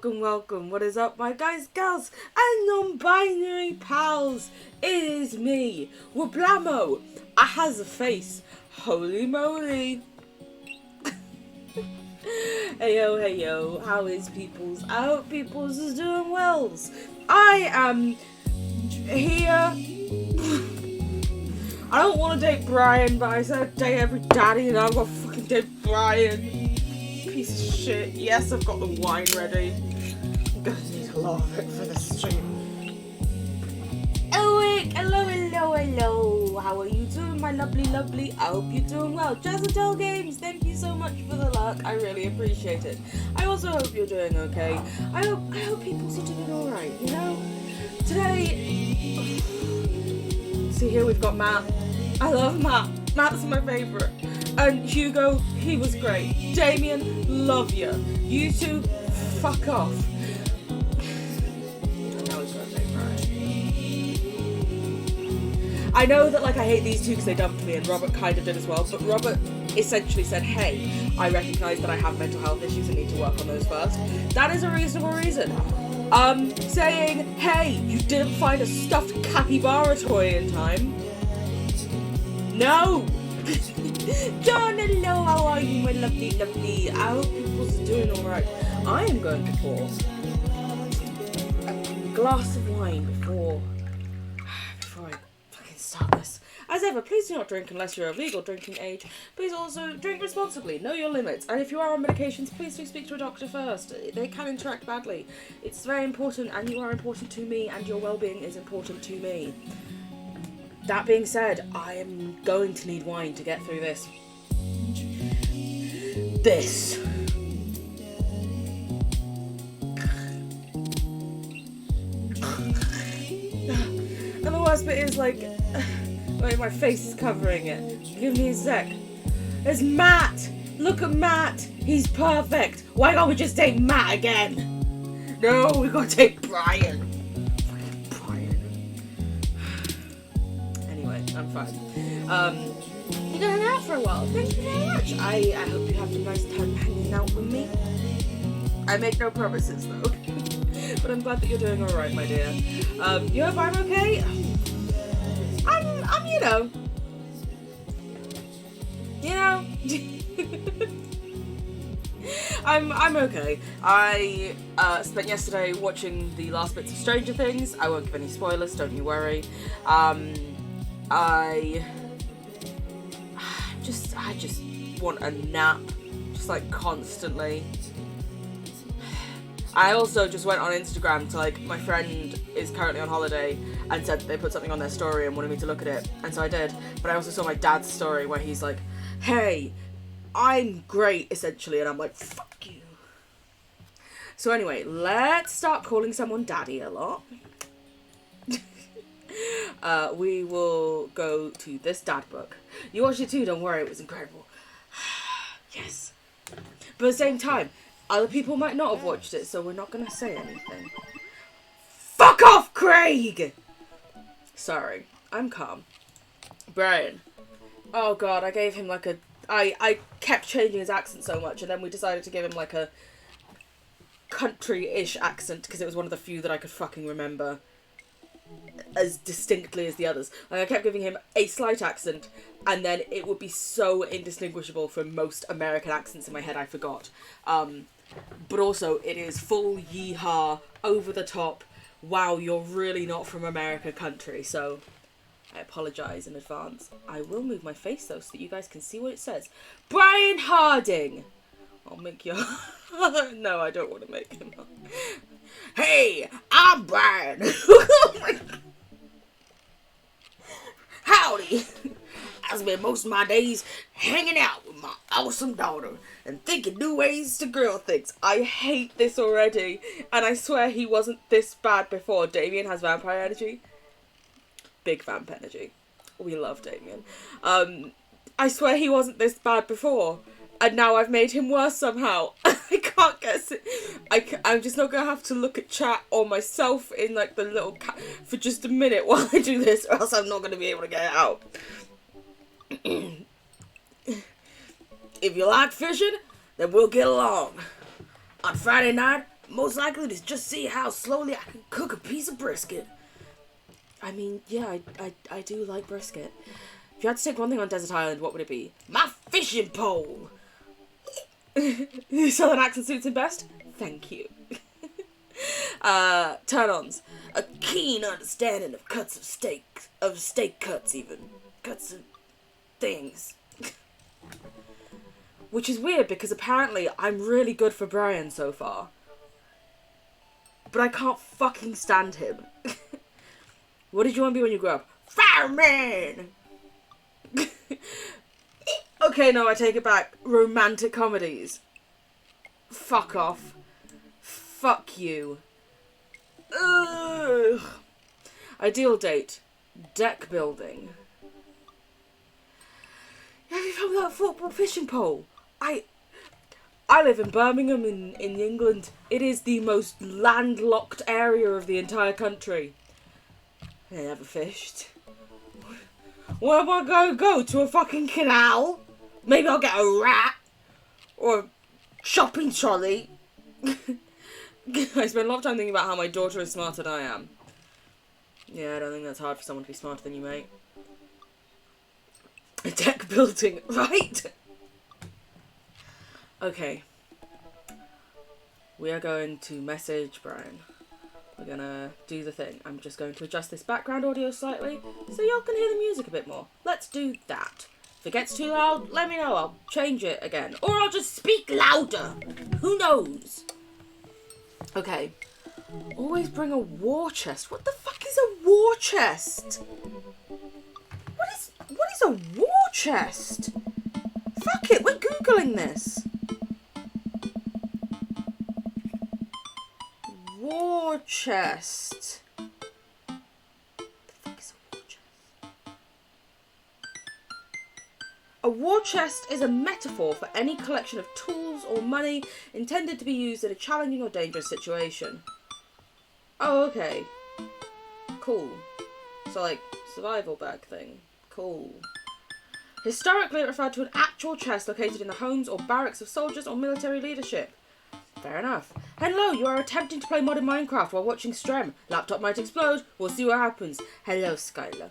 welcome. What is up, my guys, gals, and non-binary pals? It is me, Wablamo. I has a face. Holy moly. Hey yo, how is peoples? I hope peoples is doing wells. I am here. I don't want to date Brian, but I said I'd date every daddy, and I'm gonna fucking date Brian. Piece of shit. Yes, I've got the wine ready. I'm gonna need a lot of it for this stream. Hello. How are you doing, my lovely? I hope you're doing well. Jazzatel Games, thank you so much for the luck. I really appreciate it. I also hope you're doing okay. I hope people are doing alright, you know? Today, see here we've got Matt. I love Matt. Matt's my favourite. And Hugo, he was great. Damien, love you. You two, fuck off. I know that, like, I hate these two because they dumped me, and Robert kind of did as well, but Robert essentially said, hey, I recognise that I have mental health issues and need to work on those first. That is a reasonable reason. Saying, hey, you didn't find a stuffed capybara toy in time. No! John, hello, how are you, my lovely? I hope people's doing alright. I am going to pour a glass of wine before I fucking start this. As ever, please do not drink unless you're of legal drinking age. Please also drink responsibly, know your limits, and if you are on medications, please do speak to a doctor first. They can interact badly. It's very important, and you are important to me, and your well-being is important to me. That being said, I am going to need wine to get through this. And the worst bit is, like, wait, my face is covering it. Give me a sec. There's Matt! Look at Matt! He's perfect! Why can't we just take Matt again? No, we gotta take Brian. I'm fine. You're gonna hang out for a while. Thank you very much. I hope you have a nice time hanging out with me. I make no promises though. But I'm glad that you're doing alright, my dear. You hope I'm okay? I'm you know. I'm okay. I spent yesterday watching the last bits of Stranger Things. I won't give any spoilers, don't you worry. I just want a nap, just like constantly. I also just went on Instagram to, like, my friend is currently on holiday and said they put something on their story and wanted me to look at it, and so I did. But I also saw my dad's story where he's like, hey, I'm great, essentially, and I'm like, fuck you. So anyway, let's start calling someone daddy a lot. We will go to this dad book. You watched it too, don't worry, it was incredible. Yes. But at the same time, other people might not have watched it, so we're not going to say anything. Fuck off, Craig! Sorry, I'm calm. Brian. Oh god, I gave him like a... I kept changing his accent so much, and then we decided to give him like a country-ish accent, because it was one of the few that I could fucking remember as distinctly as the others. Like, I kept giving him a slight accent, and then it would be so indistinguishable from most American accents in my head I forgot. But also, it is full yeehaw, over the top, wow, you're really not from America country, so I apologise in advance. I will move my face though so that you guys can see what it says. Brian Harding! I'll make you... No, I don't want to make him... Hey, I'm Brian. Howdy. I spend most of my days hanging out with my awesome daughter and thinking new ways to girl things. I hate this already, and I swear he wasn't this bad before. Damien has vampire energy. Big vamp energy. We love Damien. I swear he wasn't this bad before. And now I've made him worse somehow. I can't guess it. I'm just not going to have to look at chat or myself in like the little for just a minute while I do this, or else I'm not going to be able to get it out. If you like fishing, then we'll get along. On Friday night, Most likely to just see how slowly I can cook a piece of brisket. I mean, yeah, I do like brisket. If you had to take one thing on Desert Island, what would it be? My fishing pole! Southern accent suits him best? Thank you. Turn-ons. A keen understanding of cuts of steak cuts even. Cuts of things. Which is weird because apparently I'm really good for Brian so far. But I can't fucking stand him. What did you want to be when you grow up? Fireman! Okay, no, I take it back. Romantic comedies. Fuck off. Fuck you. Ugh. Ideal date. Deck building. Have you found that football fishing pole? I live in Birmingham in England. It is the most landlocked area of the entire country. I never fished. Where am I going to go? To a fucking canal? Maybe I'll get a rat. Or a shopping trolley. I spend a lot of time thinking about how my daughter is smarter than I am. Yeah, I don't think that's hard for someone to be smarter than you, mate. A deck building, right? Okay. We are going to message Brian. We're gonna do the thing. I'm just going to adjust this background audio slightly so y'all can hear the music a bit more. Let's do that. If it gets too loud, let me know. I'll change it again. Or I'll just speak louder. Who knows? Okay. Always bring a war chest. What the fuck is a war chest? What is a war chest? Fuck it, we're Googling this. War chest. What the fuck is a war chest? A war chest is a metaphor for any collection of tools or money intended to be used in a challenging or dangerous situation. Oh, okay. Cool. So, like, survival bag thing. Cool. Historically, it referred to an actual chest located in the homes or barracks of soldiers or military leadership. Fair enough. Hello, you are attempting to play modern Minecraft while watching Strem. Laptop might explode. We'll see what happens. Hello, Skylar.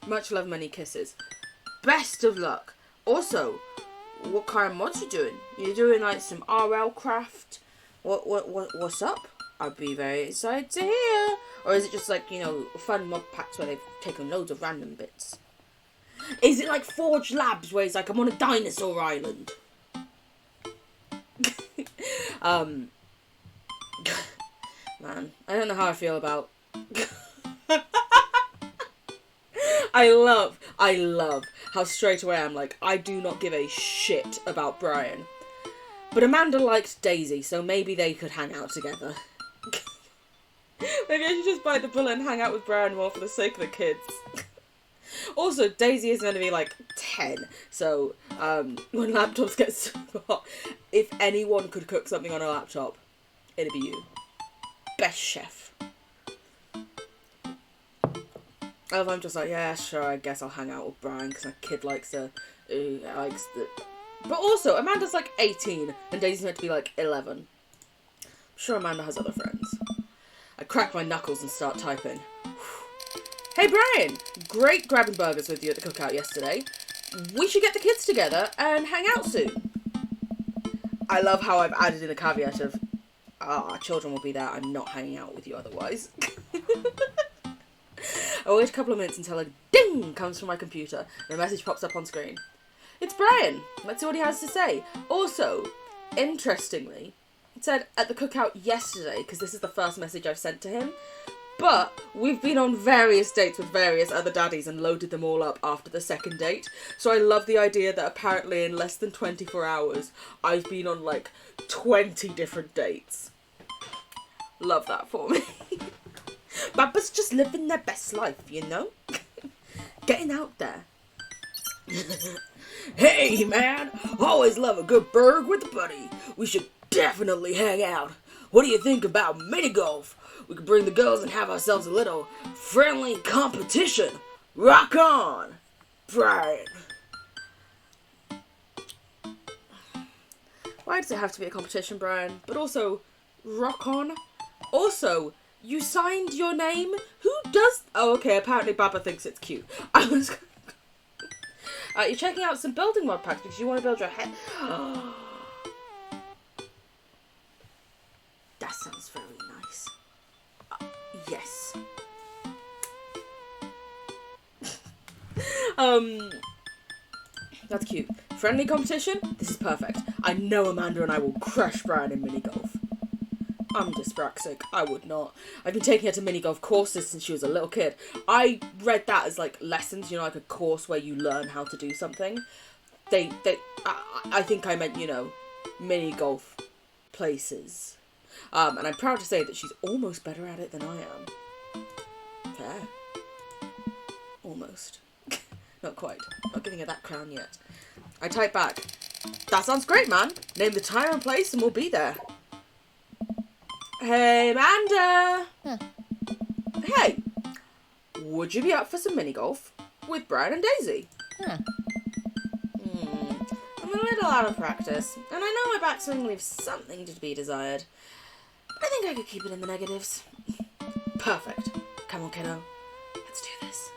Much love, many kisses. Best of luck. Also, what kind of mods you doing? You doing like some RL craft? What's up? I'd be very excited to hear. Or is it just like, you know, fun mod packs where they've taken loads of random bits? Is it like Forge Labs where it's like I'm on a dinosaur island? Man, I don't know how I feel about... I love how straight away I'm like, I do not give a shit about Brian. But Amanda liked Daisy, so maybe they could hang out together. Maybe I should just bite the bullet and hang out with Brian more for the sake of the kids. Also, Daisy is going to be like 10, so when laptops get super hot, if anyone could cook something on a laptop, it'd be you. Best chef. I'm just like, yeah, sure, I guess I'll hang out with Brian because my kid likes the... But also, Amanda's like 18 and Daisy's meant to be like 11. I'm sure Amanda has other friends. I crack my knuckles and start typing. Hey Brian, great grabbing burgers with you at the cookout yesterday. We should get the kids together and hang out soon. I love how I've added in a caveat of, our children will be there, I'm not hanging out with you otherwise. I wait a couple of minutes until a ding comes from my computer and a message pops up on screen. It's Brian. Let's see what he has to say. Also, interestingly, it said at the cookout yesterday, because this is the first message I've sent to him, but we've been on various dates with various other daddies and loaded them all up after the second date. So I love the idea that apparently in less than 24 hours, I've been on like 20 different dates. Love that for me. Papa's just living their best life, you know? Getting out there. Hey, man! Always love a good burg with a buddy. We should definitely hang out. What do you think about mini golf? We could bring the girls and have ourselves a little friendly competition. Rock on! Brian. Why does it have to be a competition, Brian? But also, Rock on. Also, you signed your name? Who does... Oh, okay, apparently Baba thinks it's cute. I was... you're checking out some building mod packs because you want to build your head... That sounds very nice. Yes. That's cute. Friendly competition? This is perfect. I know Amanda and I will crush Brian in mini golf. I'm dyspraxic. I would not. I've been taking her to mini golf courses since she was a little kid. I read that as like lessons, you know, like a course where you learn how to do something. I think I meant, you know, mini golf places. And I'm proud to say that she's almost better at it than I am. Fair. Almost. Not quite. Not giving her that crown yet. I type back. That sounds great, man. Name the time and place and we'll be there. Hey, Amanda. Huh. Hey. Would you be up for some mini golf with Brian and Daisy? Huh. I'm a little out of practice, and I know my backswing leaves something to be desired. But I think I could keep it in the negatives. Perfect. Come on, kiddo. Let's do this.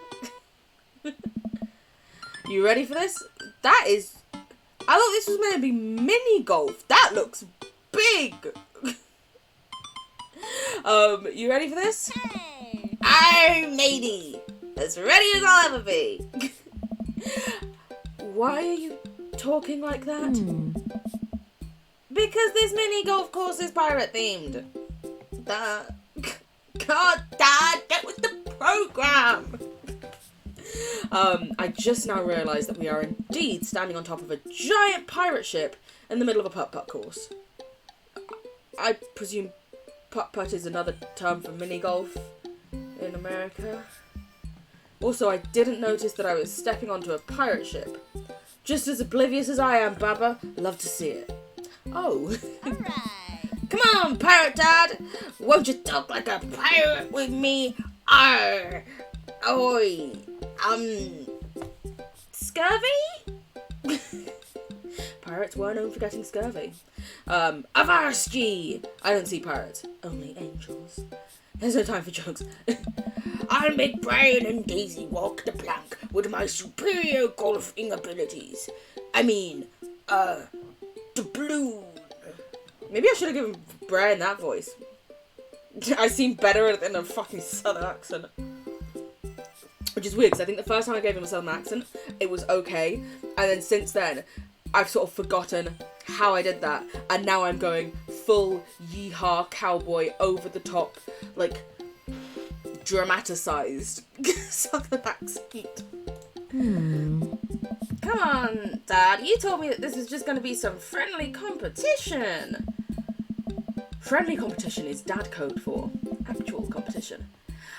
You ready for this? That is... I thought this was meant to be mini golf. That looks big. You ready for this? Hey! I'm matey. As ready as I'll ever be. Why are you talking like that? Because this mini golf course is pirate themed. God, Dad, get with the program. I just now realised that we are indeed standing on top of a giant pirate ship in the middle of a putt-putt course. I presume putt-putt is another term for mini golf in America. Also, I didn't notice that I was stepping onto a pirate ship. Just as oblivious as I am, Baba. Love to see it. Oh. Alright. Come on, Pirate Dad. Won't you talk like a pirate with me? Arr. Oi. Scurvy? Pirates were known for getting scurvy. Avarsky! I don't see pirates, only angels. There's no time for jokes. I'll make Brian and Daisy walk the plank with my superior golfing abilities. I mean, doubloon. Maybe I should have given Brian that voice. I seem better at it than a fucking southern accent. Which is weird, because I think the first time I gave him a southern accent, it was okay. And then since then, I've sort of forgotten how I did that. And now I'm going full yeehaw cowboy, over the top, like, dramaticized southern accent. Come on, Dad. You told me that this was just going to be some friendly competition. Friendly competition is Dad code for actual competition.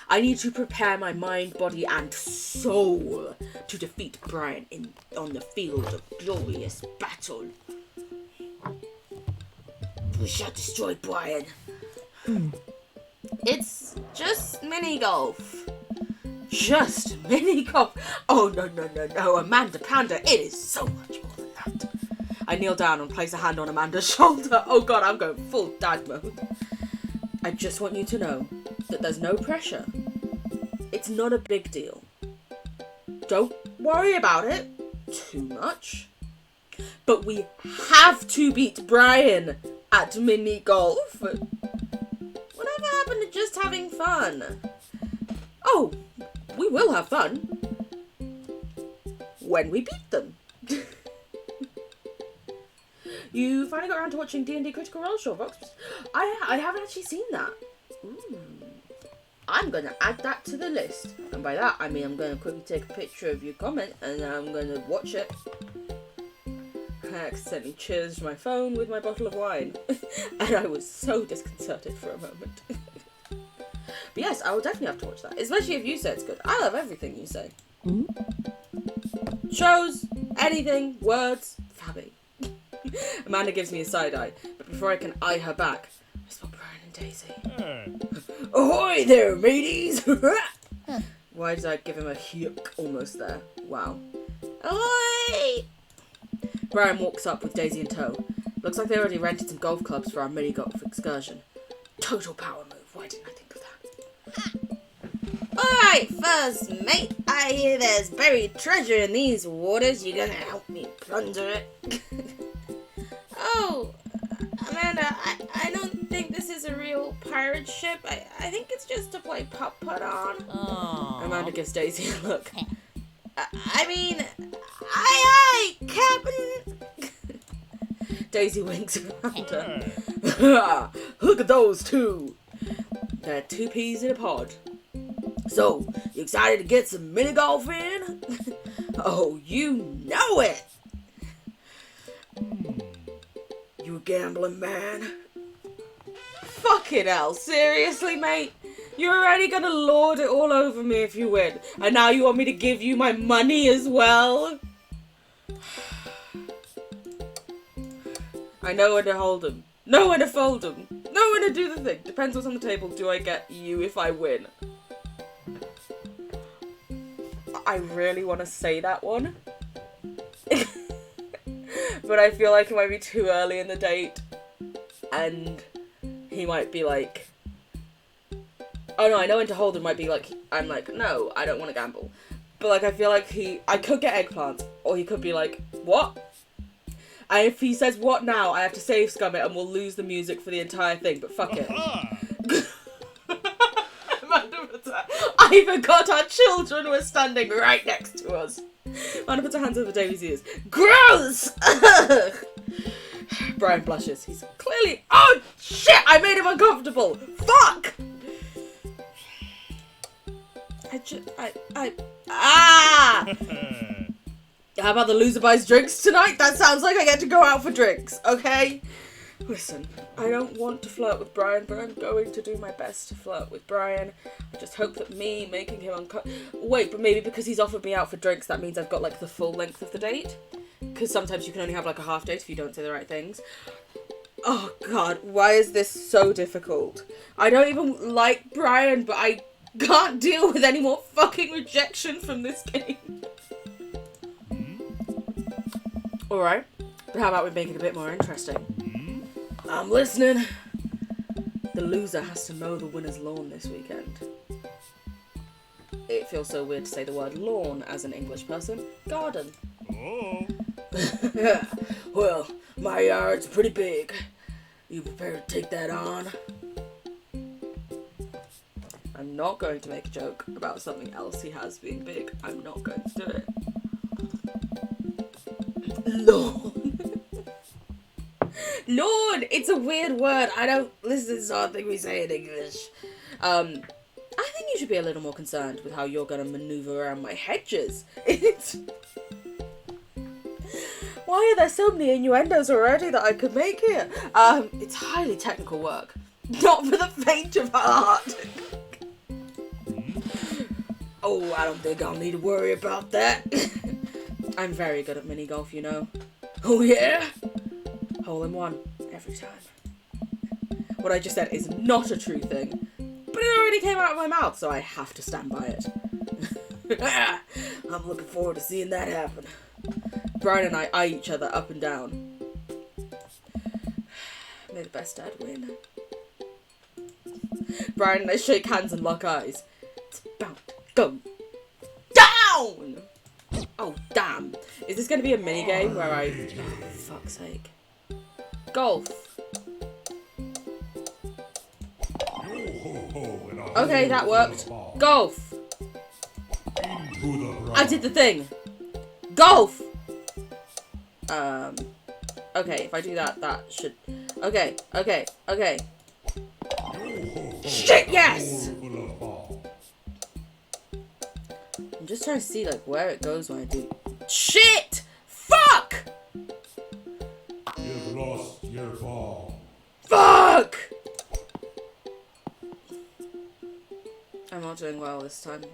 I need to prepare my mind, body, and soul to defeat Brian on the field of glorious battle. We shall destroy Brian. It's just mini golf. Just mini golf. Oh, no, Amanda Panda. It is so much more than that. I kneel down and place a hand on Amanda's shoulder. Oh, God, I'm going full dad mode. I just want you to know that there's no pressure. It's not a big deal. Don't worry about it too much. But we have to beat Brian at mini golf. Whatever happened to just having fun? Oh, we will have fun when we beat them. You finally got around to watching D&D Critical Role Showbox. I haven't actually seen that. Ooh. I'm going to add that to the list. And by that, I mean I'm going to quickly take a picture of your comment and I'm going to watch it. I accidentally cheersed my phone with my bottle of wine. And I was so disconcerted for a moment. But yes, I will definitely have to watch that. Especially if you say it's good. I love everything you say. Shows, anything, words, fabby. Amanda gives me a side eye, but before I can eye her back, I spot Brian and Daisy. Ahoy there, mateys! Why did I give him a yuck almost there? Wow. Ahoy! Brian walks up with Daisy in tow. Looks like they already rented some golf clubs for our mini golf excursion. Total power move. Why didn't I think of that? Alright, first mate, I hear there's buried treasure in these waters. You gonna help me plunder it? Oh, Amanda, I don't think this is a real pirate ship. I think it's just to play putt-putt on. Amanda gives Daisy a look. I mean, aye, Captain. Daisy winks at Amanda. Look at those two. They're two peas in a pod. So, you excited to get some mini golf in? Oh, you know it. You a gambling man? Fucking hell, seriously, mate? You're already gonna lord it all over me if you win. And now you want me to give you my money as well? I know when to hold 'em. Know when to fold 'em. Know when to do the thing. Depends what's on the table. Do I get you if I win? I really want to say that one. But I feel like it might be too early in the date. And he might be like... Oh no, I know when to hold him might be like... I'm like, no, I don't want to gamble. But like, I feel like I could get eggplant. Or he could be like, what? And if he says what now, I have to save scum it and we'll lose the music for the entire thing. But fuck it. I forgot our children were standing right next to us. Amanda puts her hands over Davy's ears. Gross! Brian blushes. He's clearly... Oh, shit! I made him uncomfortable! Fuck! How about the loser buys drinks tonight? That sounds like I get to go out for drinks, okay? Listen, I don't want to flirt with Brian, but I'm going to do my best to flirt with Brian. I just hope that me making him uncomfortable... Wait, but maybe because he's offered me out for drinks, that means I've got, like, the full length of the date? Because sometimes you can only have, like, a half date if you don't say the right things. Oh, God, why is this so difficult? I don't even like Brian, but I can't deal with any more fucking rejection from this game. Alright, but how about we make it a bit more interesting? I'm listening. The loser has to mow the winner's lawn this weekend. It feels so weird to say the word lawn as an English person. Garden. Oh. Well, my yard's pretty big. You prepared to take that on? I'm not going to make a joke about something else he has being big. I'm not going to do it. Lawn. Lawn! It's a weird word. I don't... This is not a thing we say in English. I think you should be a little more concerned with how you're going to maneuver around my hedges. Why are there so many innuendos already that I could make here? It's highly technical work. Not for the faint of heart. Oh, I don't think I'll need to worry about that. I'm very good at mini golf, you know. Oh yeah? Hole in one, every time. What I just said is not a true thing, but it already came out of my mouth, so I have to stand by it. I'm looking forward to seeing that happen. Brian and I eye each other up and down. May the best dad win. Brian and I shake hands and lock eyes. It's about to go down! Oh, damn. Is this going to be a mini game where I... Oh, for fuck's sake. Golf. Okay, that worked. Golf. I did the thing. Golf! Okay, if I do that, that should... Okay. Shit, yes! I'm just trying to see, like, where it goes when I do... Shit! Fuck! You've lost your ball. Fuck! I'm not doing well this time.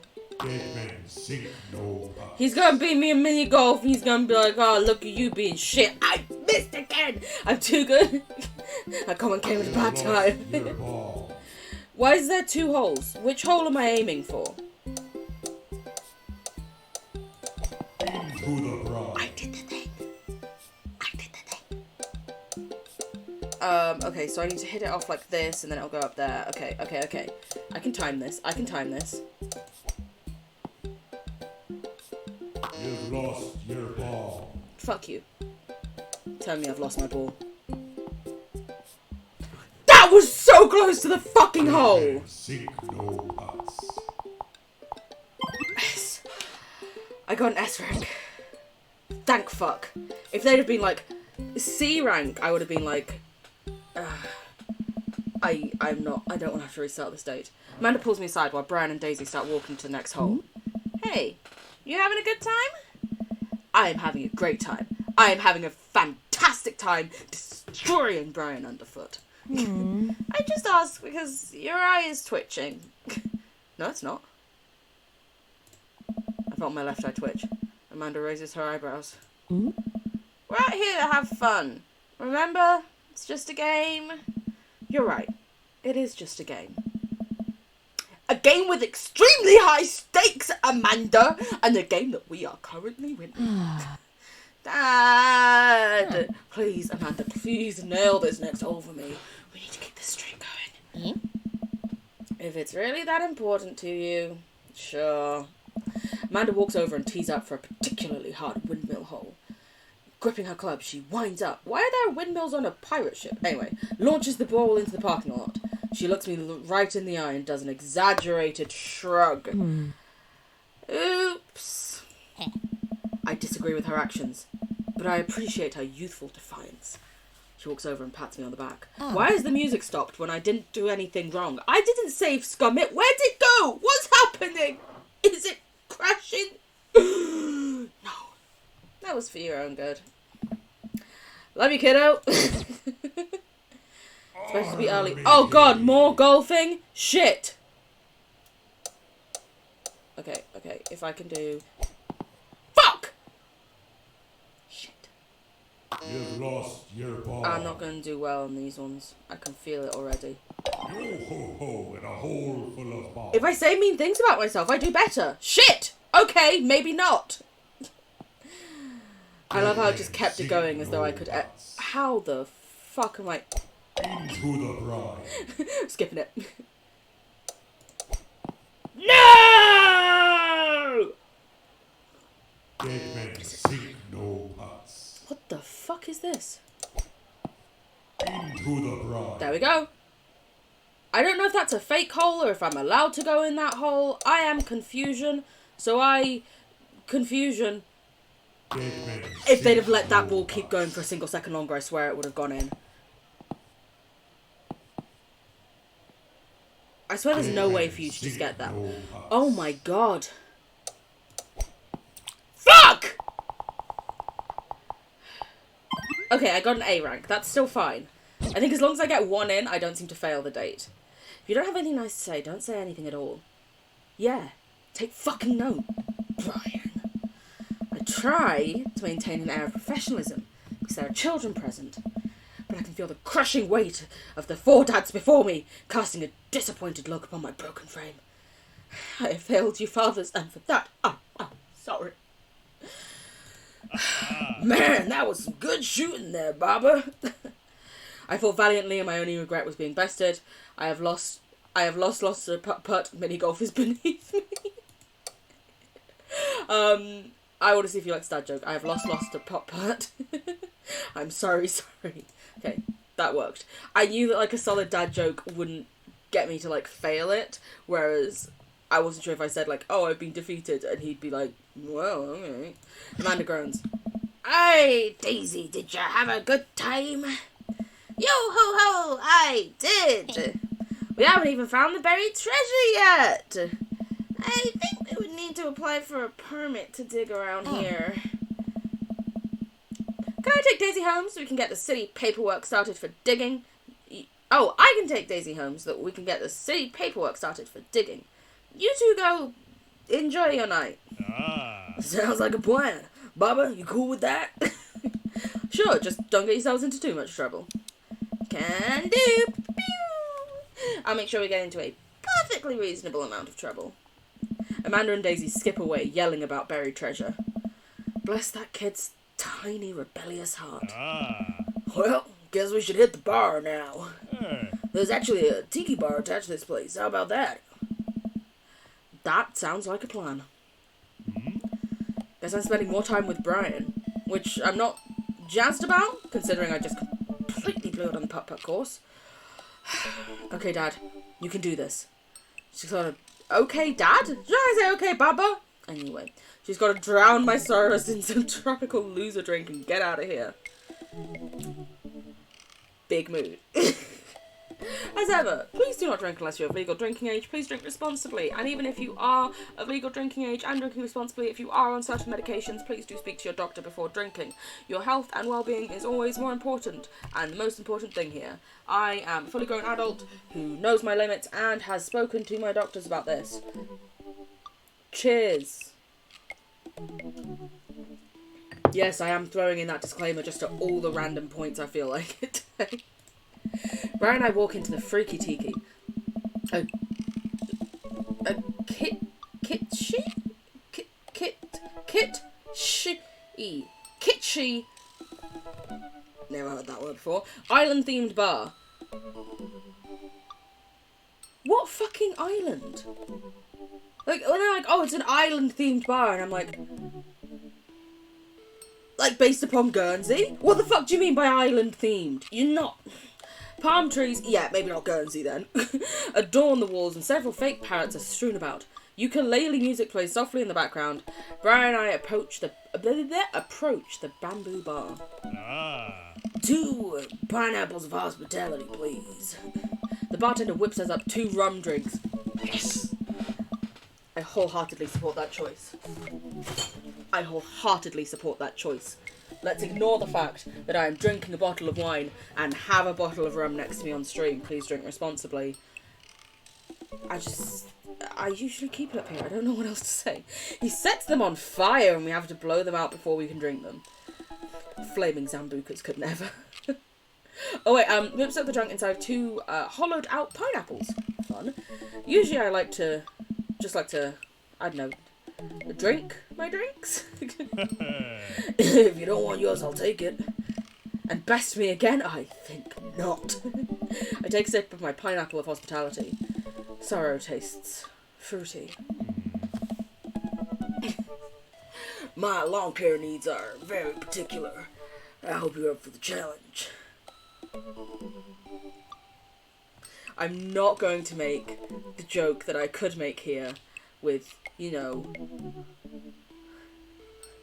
Dead men sink no path. He's gonna beat me in mini golf and he's gonna be like, oh, look at you being shit. I missed again! I'm too good. That comment came at a bad time. Your ball. Why is there two holes? Which hole am I aiming for? Into the brown. I did the thing. Okay, so I need to hit it off like this, and then it'll go up there. Okay. I can time this. You've lost your ball. Fuck you. Tell me I've lost my ball. That was so close to the fucking hole! And sink no huts. S. I got an S rank. Thank fuck. If they'd have been like C rank, I would have been like, I don't want to have to restart this date. Amanda pulls me aside while Brian and Daisy start walking to the next hole. Hey, you having a good time? I am having a great time. I am having a fantastic time destroying Brian underfoot. I just asked because your eye is twitching. No, it's not. I felt my left eye twitch. Amanda raises her eyebrows. We're out here to have fun. Remember? It's just a game. You're right. It is just a game. A game with extremely high stakes, Amanda, and a game that we are currently winning. Dad! Please, Amanda, please nail this next hole for me. We need to keep this streak going. If it's really that important to you, sure. Amanda walks over and tees up for a particularly hard windmill hole. Gripping her club, she winds up. Why are there windmills on a pirate ship? Anyway, launches the ball into the parking lot. She looks me right in the eye and does an exaggerated shrug. Oops. I disagree with her actions, but I appreciate her youthful defiance. She walks over and pats me on the back. Why has the music stopped when I didn't do anything wrong? I didn't save Scummit. Where'd it go? What's happening? Is it crashing? No. That was for your own good. Love you, kiddo. It's supposed to be early. Oh god, more golfing? Shit. Okay. If I can do... Fuck! Shit. You've lost your ball. I'm not going to do well on these ones. I can feel it already. Yo ho ho in a hole full of balls. If I say mean things about myself, I do better. Shit! Okay, maybe not. I love how I just kept it going as though I could... How the fuck am I... Into the brine. Skipping it. No! Dead men sink no huts. What the fuck is this? Into the brine. There we go. I don't know if that's a fake hole or if I'm allowed to go in that hole. I am confusion. Confusion. Dead men If they'd have sink let that no ball keep huts. going for a single second longer, I swear it would have gone in. I swear there's no way for you to just get that. Oh my god. Fuck! Okay, I got an A rank. That's still fine. I think as long as I get one in, I don't seem to fail the date. If you don't have anything nice to say, don't say anything at all. Yeah, take fucking note, Brian. I try to maintain an air of professionalism because there are children present, but I can feel the crushing weight of the four dads before me casting a disappointed look upon my broken frame. I have failed you fathers, and for that, I'm sorry. Man, that was some good shooting there, Baba. I fought valiantly and my only regret was being bested. I have lost to putt. Mini golf is beneath me. I want to see if you like that joke. I have lost to putt. I'm sorry. Okay, that worked. I knew that like a solid dad joke wouldn't get me to like fail it, whereas I wasn't sure if I said like, oh, I've been defeated, and he'd be like, well, okay. Amanda groans. Hey, Daisy, did you have a good time? Yo ho ho, I did. We haven't even found the buried treasure yet. I think we would need to apply for a permit to dig around here. Can I take Daisy home so we can get the city paperwork started for digging? Oh, I can take Daisy home so that we can get the city paperwork started for digging. You two go enjoy your night. Sounds like a plan. Baba, you cool with that? Sure, just don't get yourselves into too much trouble. Can do. Pew! I'll make sure we get into a perfectly reasonable amount of trouble. Amanda and Daisy skip away, yelling about buried treasure. Bless that kid's tiny, rebellious heart. Well, guess we should hit the bar now. There's actually a tiki bar attached to this place. How about that? That sounds like a plan. Guess I'm spending more time with Brian, which I'm not jazzed about, considering I just completely blew it on the putt-putt course. Okay, Dad, you can do this. She's gotta... Okay, Dad? Should I say okay, Baba? Anyway, she's gotta drown my sorrows in some tropical loser drink and get out of here. Big mood. As ever, please do not drink unless you're of legal drinking age. Please drink responsibly. And even if you are of legal drinking age and drinking responsibly, if you are on certain medications, please do speak to your doctor before drinking. Your health and well-being is always more important. And the most important thing here, I am a fully grown adult who knows my limits and has spoken to my doctors about this. Cheers. Yes, I am throwing in that disclaimer just at all the random points I feel like it today. Brian and I walk into the Freaky Tiki. A kitschy. Never heard that word before. Island themed bar. What fucking island? Like, when they're like, oh, it's an island themed bar, and I'm like, based upon Guernsey? What the fuck do you mean by island themed? You're not. Palm trees, yeah, maybe not Guernsey then, adorn the walls and several fake parrots are strewn about. Ukulele music plays softly in the background. Brian and I approach the bamboo bar. 2 pineapples of hospitality, please. The bartender whips us up 2 rum drinks. Yes! I wholeheartedly support that choice. Let's ignore the fact that I am drinking a bottle of wine and have a bottle of rum next to me on stream. Please drink responsibly. I usually keep it up here. I don't know what else to say. He sets them on fire and we have to blow them out before we can drink them. Flaming Zambucas could never. Oh wait, whips up the drunk inside 2 hollowed out pineapples. Fun. Usually I like to, I don't know, drink my drinks. If you don't want yours, I'll take it. And best me again? I think not. I take a sip of my pineapple of hospitality. Sorrow tastes fruity. My lawn care needs are very particular. I hope you're up for the challenge. I'm not going to make the joke that I could make here with,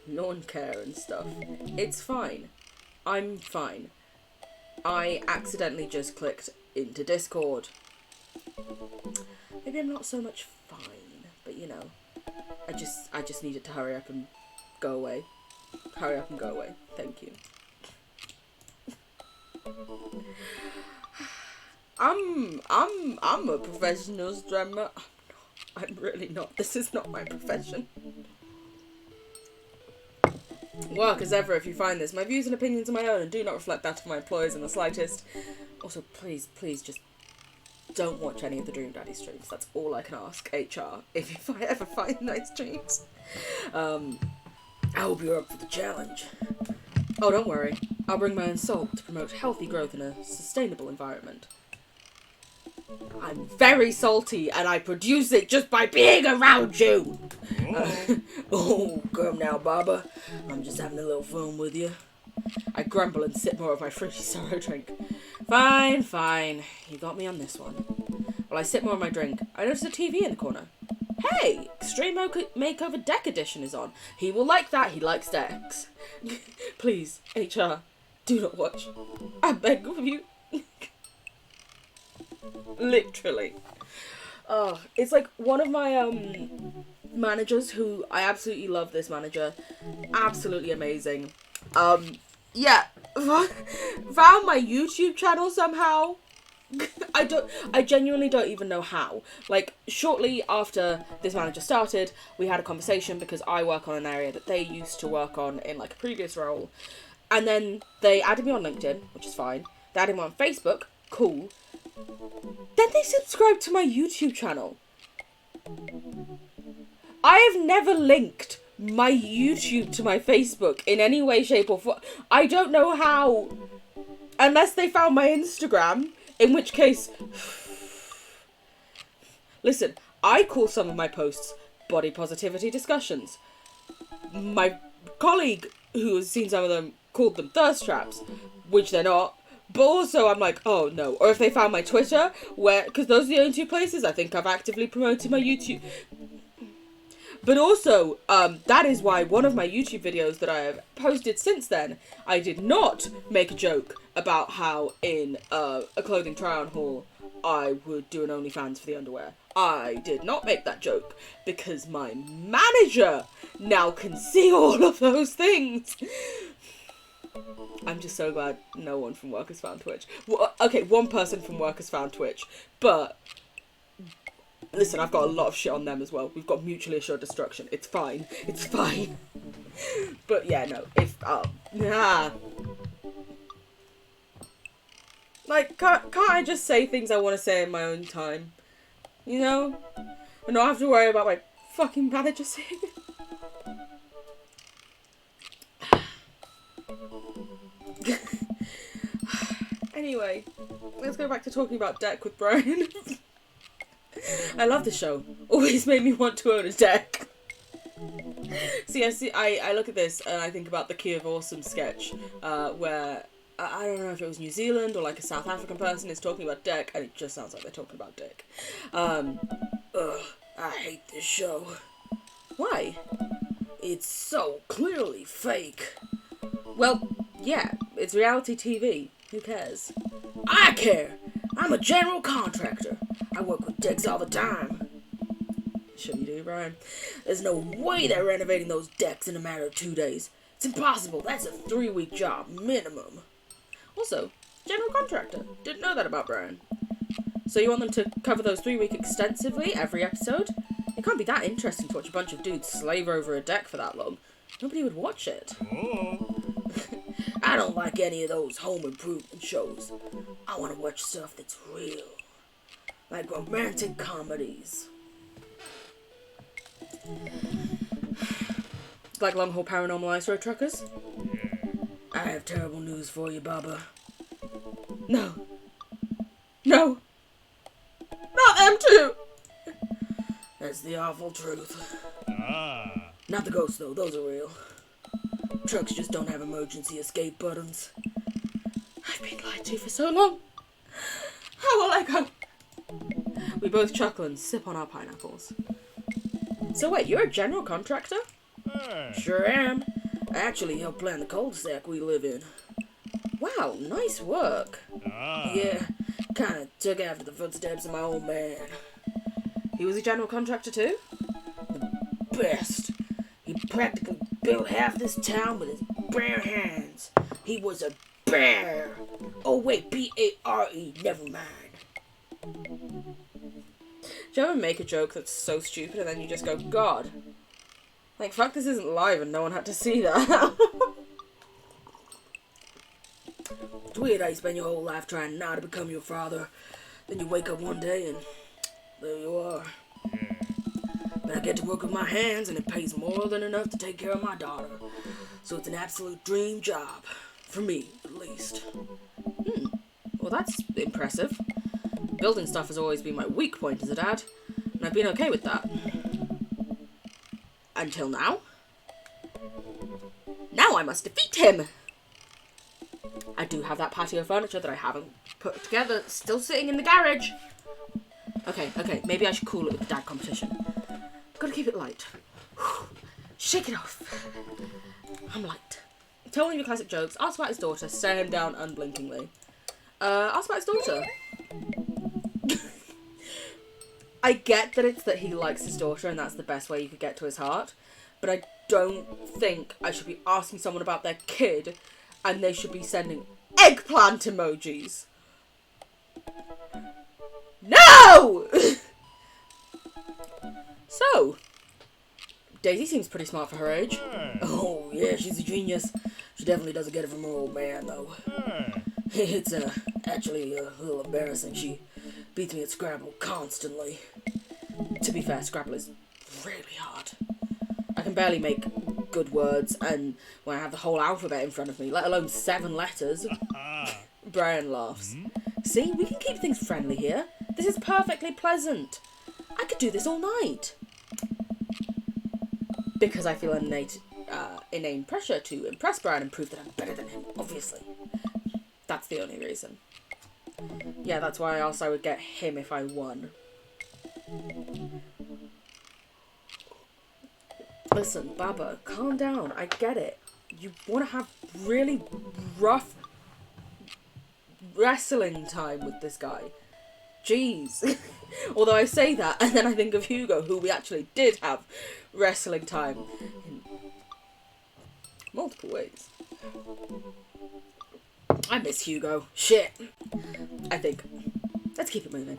lawn care and stuff. It's fine. I'm fine. I accidentally just clicked into Discord. Maybe I'm not so much fine, but I just needed to hurry up and go away. Hurry up and go away. Thank you. I'm a professional drummer. I'm really not. This is not my profession. Work as ever if you find this. My views and opinions are my own and do not reflect that of my employers in the slightest. Also, please just don't watch any of the Dream Daddy streams. That's all I can ask HR if I ever find nice streams. I hope you're up for the challenge. Oh, don't worry. I'll bring my own salt to promote healthy growth in a sustainable environment. I'm very salty and I produce it just by being around you. Oh, come now, Baba. I'm just having a little fun with you. I grumble and sip more of my fruity sorrow drink. Fine. You got me on this one. While I sip more of my drink, I notice a TV in the corner. Hey, Extreme Makeover Deck Edition is on. He will like that. He likes decks. Please, HR, do not watch. I beg of you. Literally. Oh, it's like one of my managers who I absolutely love. This manager, absolutely amazing. Yeah, found my YouTube channel somehow. I genuinely don't even know how. Like, shortly after this manager started, we had a conversation because I work on an area that they used to work on in like a previous role. And then they added me on LinkedIn, which is fine. They added me on Facebook, cool. Then they subscribed to my YouTube channel. I have never linked my YouTube to my Facebook in any way, shape or form. I don't know how. Unless they found my Instagram, in which case... Listen, I call some of my posts body positivity discussions. My colleague, who has seen some of them, called them thirst traps, which they're not. But also, I'm like, oh no. Or if they found my Twitter, because those are the only two places I think I've actively promoted my YouTube. But also, that is why one of my YouTube videos that I have posted since then, I did not make a joke about how in a clothing try-on haul, I would do an OnlyFans for the underwear. I did not make that joke because my manager now can see all of those things. I'm just so glad no one from work has found Twitch. Well, okay, one person from work has found Twitch, but listen, I've got a lot of shit on them as well. We've got mutually assured destruction. It's fine. It's fine. But yeah, no. Like, can't I just say things I want to say in my own time? You know? And not have to worry about my fucking manager seeing it. Anyway, let's go back to talking about deck with Brian. I love the show. Always made me want to own a deck. I look at this and I think about the Key of Awesome sketch, where I don't know if it was New Zealand or like a South African person is talking about deck, and it just sounds like they're talking about dick. I hate this show. Why? It's so clearly fake. Well, yeah, it's reality TV. Who cares? I care! I'm a general contractor. I work with decks all the time. Sure you do, Brian. There's no way they're renovating those decks in a matter of 2 days. It's impossible. That's a 3-week job, minimum. Also, general contractor. Didn't know that about Brian. So you want them to cover those 3-week extensively every episode? It can't be that interesting to watch a bunch of dudes slave over a deck for that long. Nobody would watch it. I don't like any of those home improvement shows. I want to watch stuff that's real. Like romantic comedies. Like Long Haul Paranormal Ice Road Truckers? I have terrible news for you, Baba. No. No. Not them too! That's the awful truth. Not the ghosts, though. Those are real. Trucks just don't have emergency escape buttons. I've been lied to for so long. How will I go? We both chuckle and sip on our pineapples. So wait, you're a general contractor? Sure am. I actually help plan the cul-de-sac we live in. Wow, nice work. Yeah, kinda took after the footsteps of my old man. He was a general contractor too? The best. He practically built half this town with his bare hands. He was a bear. Oh wait, B-A-R-E, never mind. Do you ever make a joke that's so stupid and then you just go, God, like, fuck, this isn't live and no one had to see that. It's weird how you spend your whole life trying not to become your father. Then you wake up one day and there you are. But I get to work with my hands and it pays more than enough to take care of my daughter. So it's an absolute dream job. For me, at least. Well, that's impressive. Building stuff has always been my weak point as a dad, and I've been okay with that. Until now. Now I must defeat him! I do have that patio furniture that I haven't put together, still sitting in the garage. Okay, maybe I should call it with the dad competition. Gotta keep it light. Shake it off. I'm light. Tell one of your classic jokes, ask about his daughter, stare him down unblinkingly. Ask about his daughter. I get that it's that he likes his daughter and that's the best way you could get to his heart, but I don't think I should be asking someone about their kid and they should be sending eggplant emojis. No! So, Daisy seems pretty smart for her age. Oh, yeah, she's a genius. She definitely doesn't get it from her old man, though. It's actually a little embarrassing. She beats me at Scrabble constantly. To be fair, Scrabble is really hard. I can barely make good words, and when I have the whole alphabet in front of me, let alone 7 letters. Brian laughs. See, we can keep things friendly here. This is perfectly pleasant. I could do this all night. Because I feel inane pressure to impress Brian and prove that I'm better than him, obviously. That's the only reason. Yeah, that's why I asked I would get him if I won. Listen, Baba, calm down. I get it. You want to have really rough wrestling time with this guy. Jeez. Although I say that, and then I think of Hugo, who we actually did have wrestling time in multiple ways. I miss Hugo. Shit. I think. Let's keep it moving.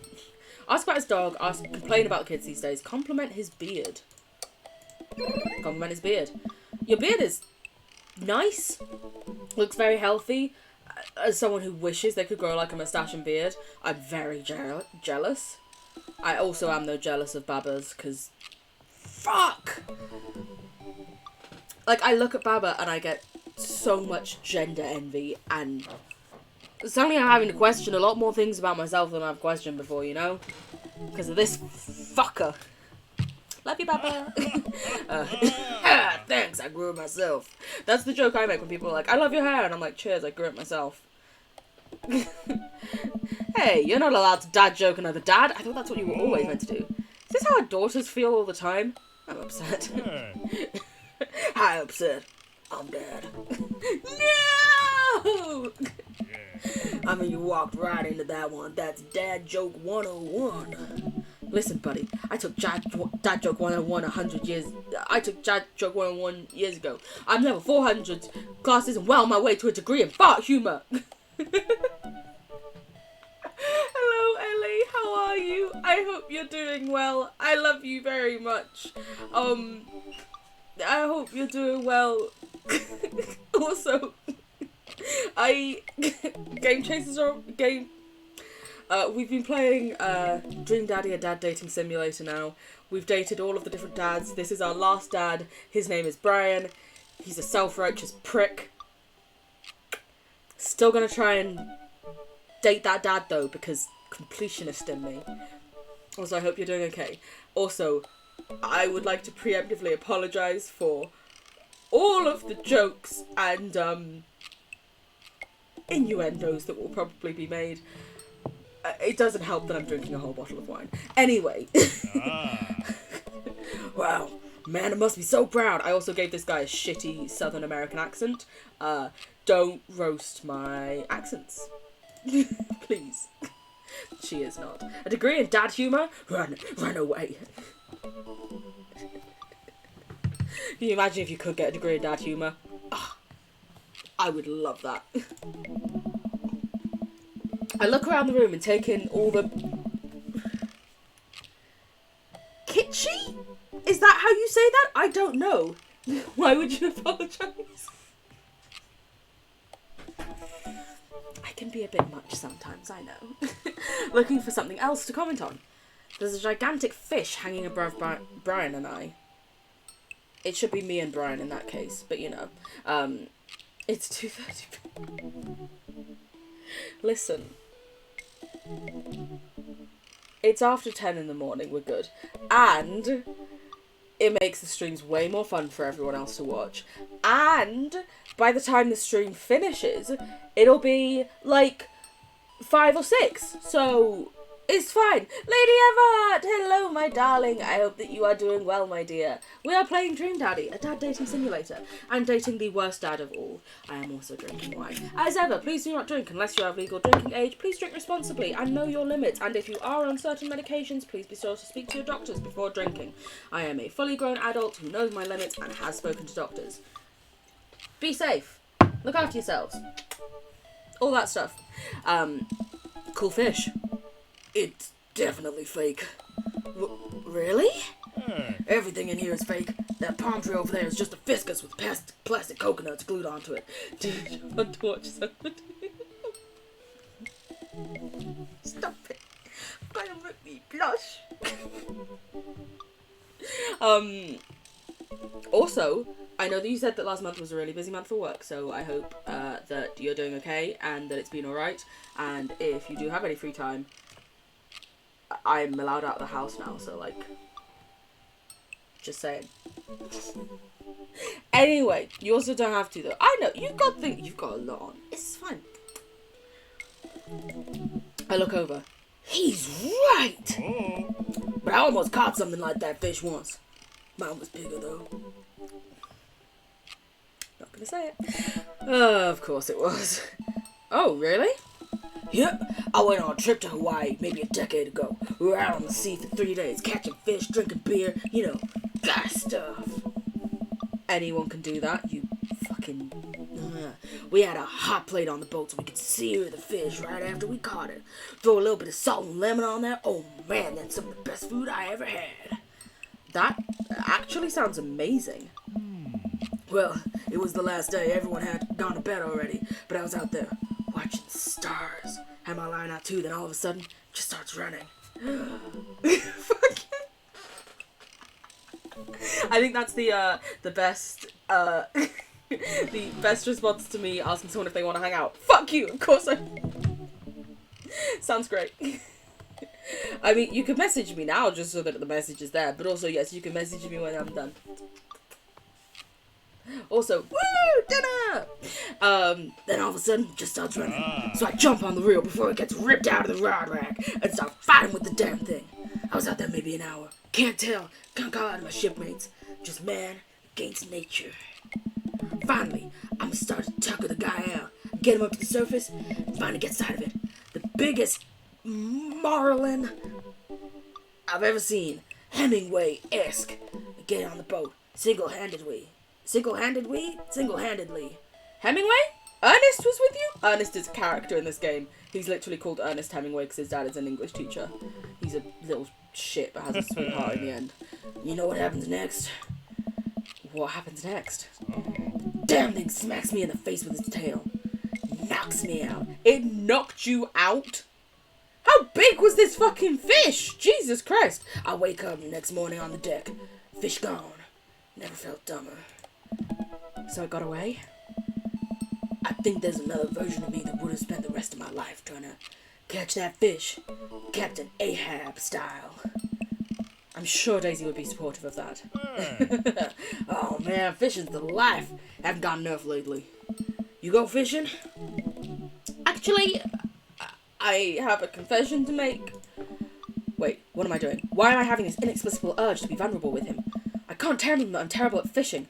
Ask about his dog, complain about the kids these days, compliment his beard. Compliment his beard. Your beard is nice. Looks very healthy. As someone who wishes they could grow like a moustache and beard, I'm very jealous. I also am, though, jealous of Baba's, because... Fuck! Like, I look at Baba and I get so much gender envy, and... Suddenly I'm having to question a lot more things about myself than I've questioned before, you know? Because of this fucker. Love you, Baba. Thanks, I grew it myself. That's the joke I make when people are like, I love your hair. And I'm like, cheers, I grew it myself. Hey, you're not allowed to dad joke another dad. I thought that's what you were always meant to do. Is this how our daughters feel all the time? I'm upset. Hi, upset. I'm dad. No! I mean, you walked right into that one. That's dad joke 101. Listen, buddy, I took dad joke 101 100 years. I took dad joke 101 years ago. I'm level 400 classes and well on my way to a degree in fart humor. Hello, Ellie. How are you? I hope you're doing well. I love you very much. I hope you're doing well. Also, Game Chasers are game. We've been playing Dream Daddy, a dad dating simulator now. We've dated all of the different dads. This is our last dad. His name is Brian. He's a self-righteous prick. Still gonna try and date that dad though, because completionist in me. Also, I hope you're doing okay. Also, I would like to preemptively apologise for all of the jokes and innuendos that will probably be made. It doesn't help that I'm drinking a whole bottle of wine. Anyway. Wow. Man, I must be so proud. I also gave this guy a shitty Southern American accent. Don't roast my accents. Please. She is not. A degree in dad humour? Run away. Can you imagine if you could get a degree in dad humour? Oh, I would love that. I look around the room and take in all the... Kitschy? Is that how you say that? I don't know. Why would you apologise? I can be a bit much sometimes, I know. Looking for something else to comment on. There's a gigantic fish hanging above Brian and I. It should be me and Brian in that case, but you know. It's 2:30. Listen. It's after 10 in the morning, we're good. And it makes the streams way more fun for everyone else to watch. And by the time the stream finishes, it'll be like 5 or 6. So it's fine. Lady Everhart! Hello, my darling. I hope that you are doing well, my dear. We are playing Dream Daddy, a dad dating simulator. I'm dating the worst dad of all. I am also drinking wine. As ever, please do not drink unless you are of legal drinking age. Please drink responsibly and know your limits. And if you are on certain medications, please be sure to speak to your doctors before drinking. I am a fully grown adult who knows my limits and has spoken to doctors. Be safe. Look after yourselves. All that stuff. Cool fish. It's definitely fake. Really? Everything in here is fake. That palm tree over there is just a fiscus with plastic coconuts glued onto it. Do you want to watch something? Stop it. Don't make me blush. Also, I know that you said that last month was a really busy month for work, so I hope that you're doing okay and that it's been alright. And if you do have any free time, I'm allowed out of the house now, so like, just saying. Anyway, you also don't have to though. I know you've got a lot on. It's fine. I look over. He's right. But I almost caught something like that fish once. Mine was bigger though. Not gonna say it. Of course it was. Oh, really? Yep. I went on a trip to Hawaii maybe a decade ago. We were out on the sea for 3 days, catching fish, drinking beer, you know, that stuff. Anyone can do that, you fucking... We had a hot plate on the boat so we could sear the fish right after we caught it. Throw a little bit of salt and lemon on there. Oh man, that's some of the best food I ever had. That actually sounds amazing. Well, it was the last day. Everyone had gone to bed already. But I was out there watching the stars. Had my line out too, then all of a sudden, it just starts running. I think that's the best, the best response to me asking someone if they want to hang out. Fuck you, of course I... Sounds great. I mean, you can message me now just so that the message is there, but also, yes, you can message me when I'm done. Also, woo, dinner! Then all of a sudden, it just starts running. So I jump on the reel before it gets ripped out of the rod rack and start fighting with the damn thing. I was out there maybe an hour. Can't tell. Can't call out my shipmates. Just man against nature. Finally, I'm gonna start to tucker the guy out. Get him up to the surface and finally get sight of it. The biggest marlin I've ever seen. Hemingway-esque. Get on the boat. Single-handedly. Hemingway? Ernest was with you? Ernest is a character in this game. He's literally called Ernest Hemingway because his dad is an English teacher. He's a little shit but has a sweetheart in the end. You know what happens next? What happens next? Damn thing smacks me in the face with its tail. Knocks me out. It knocked you out? How big was this fucking fish? Jesus Christ. I wake up the next morning on the deck. Fish gone. Never felt dumber. So it got away? I think there's another version of me that would have spent the rest of my life trying to catch that fish. Captain Ahab style. I'm sure Daisy would be supportive of that. Oh man, fishing's the life. Haven't got enough lately. You go fishing? Actually, I have a confession to make. Wait, what am I doing? Why am I having this inexplicable urge to be vulnerable with him? I can't tell him that I'm terrible at fishing.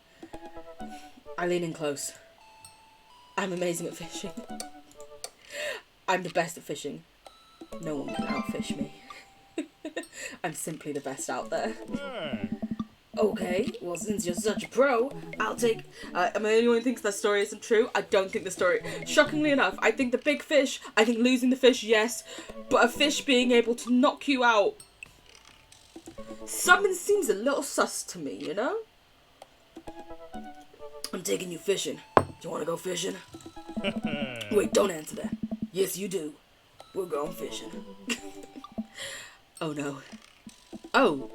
I lean in close. I'm amazing at fishing. I'm the best at fishing. No one can outfish me. I'm simply the best out there. Okay, well since you're such a pro, I'll take... am I the only one who thinks that story isn't true? I don't think the story... Shockingly enough, I think the big fish, I think losing the fish, yes, but a fish being able to knock you out... Something seems a little sus to me, you know? I'm taking you fishing. Do you want to go fishing? Wait, don't answer that. Yes, you do. We're going fishing. Oh, no. Oh,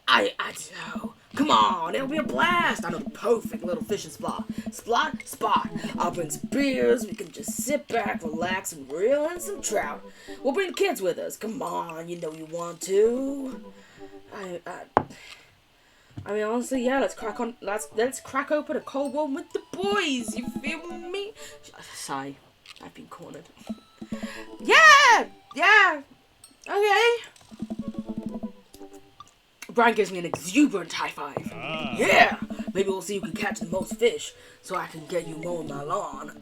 I know. Come on, it'll be a blast. I know the perfect little fishing spot. Spot. I'll bring some beers. We can just sit back, relax, and reel in some trout. We'll bring the kids with us. Come on, you know you want to. I mean, honestly, yeah. Let's crack open a cold one with the boys. You feel me? Sigh. I've been cornered. Yeah. Okay. Brian gives me an exuberant high five. Yeah! Maybe we'll see who can catch the most fish, so I can get you mowing my lawn.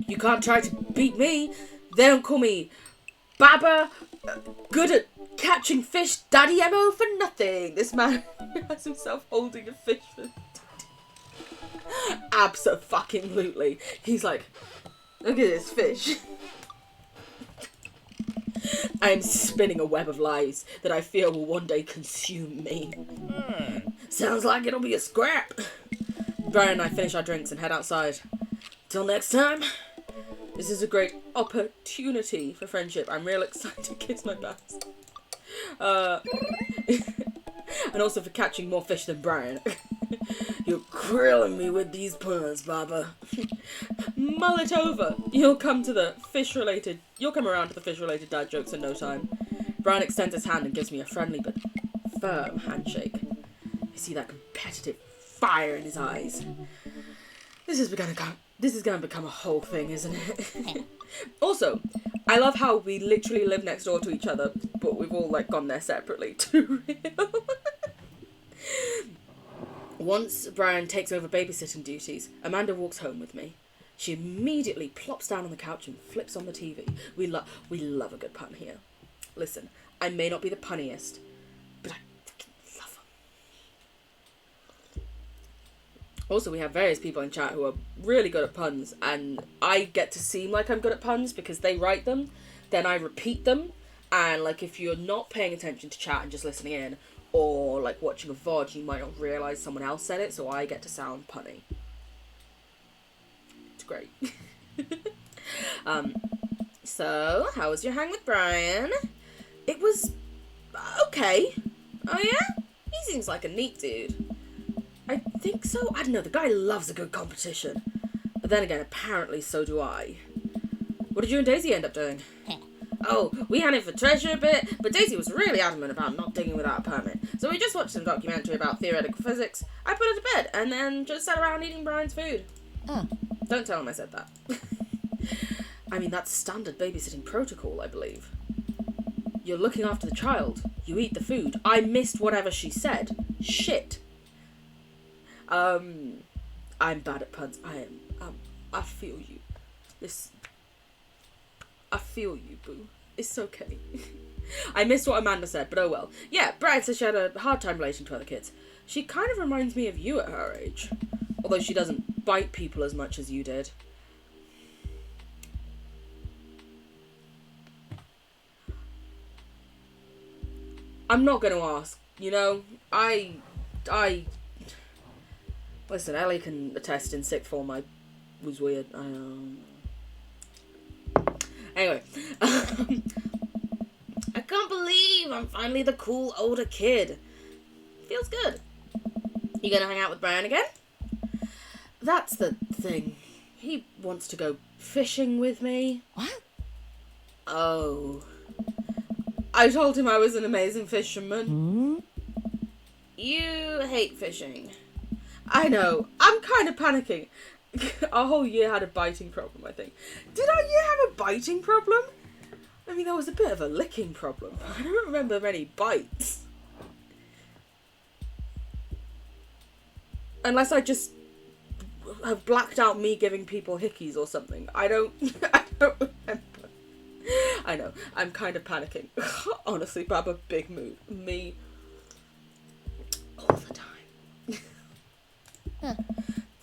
You can't try to beat me. They don't call me Baba, good at catching fish, Daddy Emo for nothing. This man has himself holding a fish for... Abso-fucking-lutely. He's like, look at this fish. I am spinning a web of lies that I fear will one day consume me. Sounds like it'll be a scrap. Brian and I finish our drinks and head outside. Till next time, this is a great opportunity for friendship. I'm real excited to kiss my best. And also for catching more fish than Brian. You're grilling me with these puns, Baba. Mull it over. You'll come around to the fish-related dad jokes in no time. Brian extends his hand and gives me a friendly but firm handshake. I see that competitive fire in his eyes. This is gonna become a whole thing, isn't it? Also, I love how we literally live next door to each other, but we've all like gone there separately. Too real. Once Brian takes over babysitting duties, Amanda walks home with me. She immediately plops down on the couch and flips on the TV. We love a good pun here. Listen, I may not be the punniest, but I fucking love them. Also, we have various people in chat who are really good at puns, and I get to seem like I'm good at puns because they write them, then I repeat them, and like if you're not paying attention to chat and just listening in, or like watching a VOD, you might not realise someone else said it, so I get to sound punny. It's great. So, how was your hang with Brian? It was okay. Oh yeah? He seems like a neat dude. I think so. I don't know, the guy loves a good competition. But then again, apparently so do I. What did you and Daisy end up doing? Oh, we hunted for treasure a bit, but Daisy was really adamant about not digging without a permit. So we just watched some documentary about theoretical physics. I put her to bed, and then just sat around eating Brian's food. Oh. Don't tell him I said that. I mean, that's standard babysitting protocol, I believe. You're looking after the child. You eat the food. I missed whatever she said. Shit. I'm bad at puns. I feel you. I feel you, boo. It's okay. I missed what Amanda said, but oh well. Yeah, Brian says she had a hard time relating to other kids. She kind of reminds me of you at her age. Although she doesn't bite people as much as you did. I'm not going to ask, you know? Listen, Ellie can attest in sixth form I was weird. Anyway. I can't believe I'm finally the cool older kid. Feels good. You gonna hang out with Brian again? That's the thing. He wants to go fishing with me. What? Oh. I told him I was an amazing fisherman. Hmm? You hate fishing. I know. I'm kind of panicking. Our whole year had a biting problem, I think. Did our year have a biting problem? I mean, there was a bit of a licking problem. I don't remember many bites. Unless I just have blacked out me giving people hickeys or something. I don't remember. I know. I'm kind of panicking. Honestly, Baba, big mood. Me. All the time. Huh.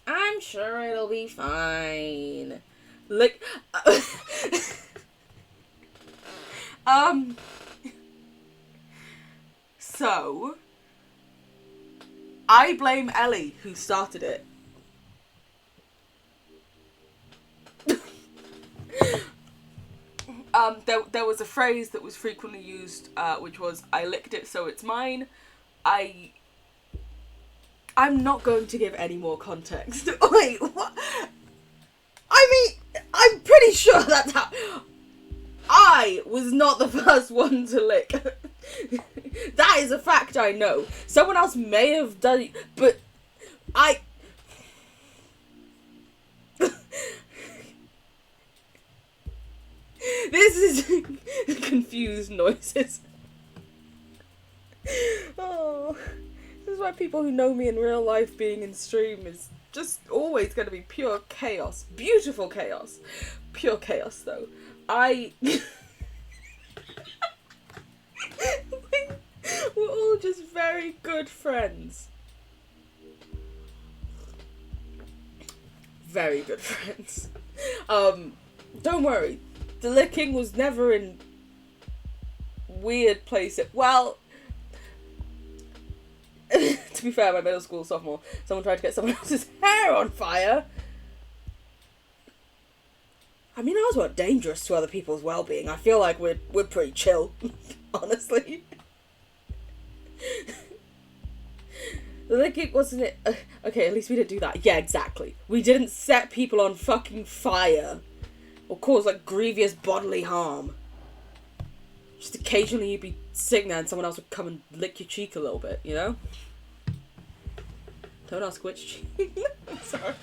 I'm sure it'll be fine. Lick. So, I blame Ellie, who started it. There was a phrase that was frequently used, which was, I licked it so it's mine. I'm not going to give any more context. Wait, what? I mean, I'm pretty sure that's how... I was not the first one to lick. That is a fact I know. Someone else may have done it, but I... This is confused noises. Oh, this is why people who know me in real life being in stream is just always going to be pure chaos. Beautiful chaos. Pure chaos, though. We're all just very good friends. Very good friends. Don't worry. The licking was never in weird places. Well, to be fair, my middle school sophomore, someone tried to get someone else's hair on fire. I mean, ours weren't dangerous to other people's well-being. I feel like we're pretty chill, honestly. Like, it wasn't it. Okay, at least we didn't do that. Yeah, exactly. We didn't set people on fucking fire or cause like grievous bodily harm. Just occasionally you'd be sitting there and someone else would come and lick your cheek a little bit, you know? Don't ask which cheek. I'm sorry.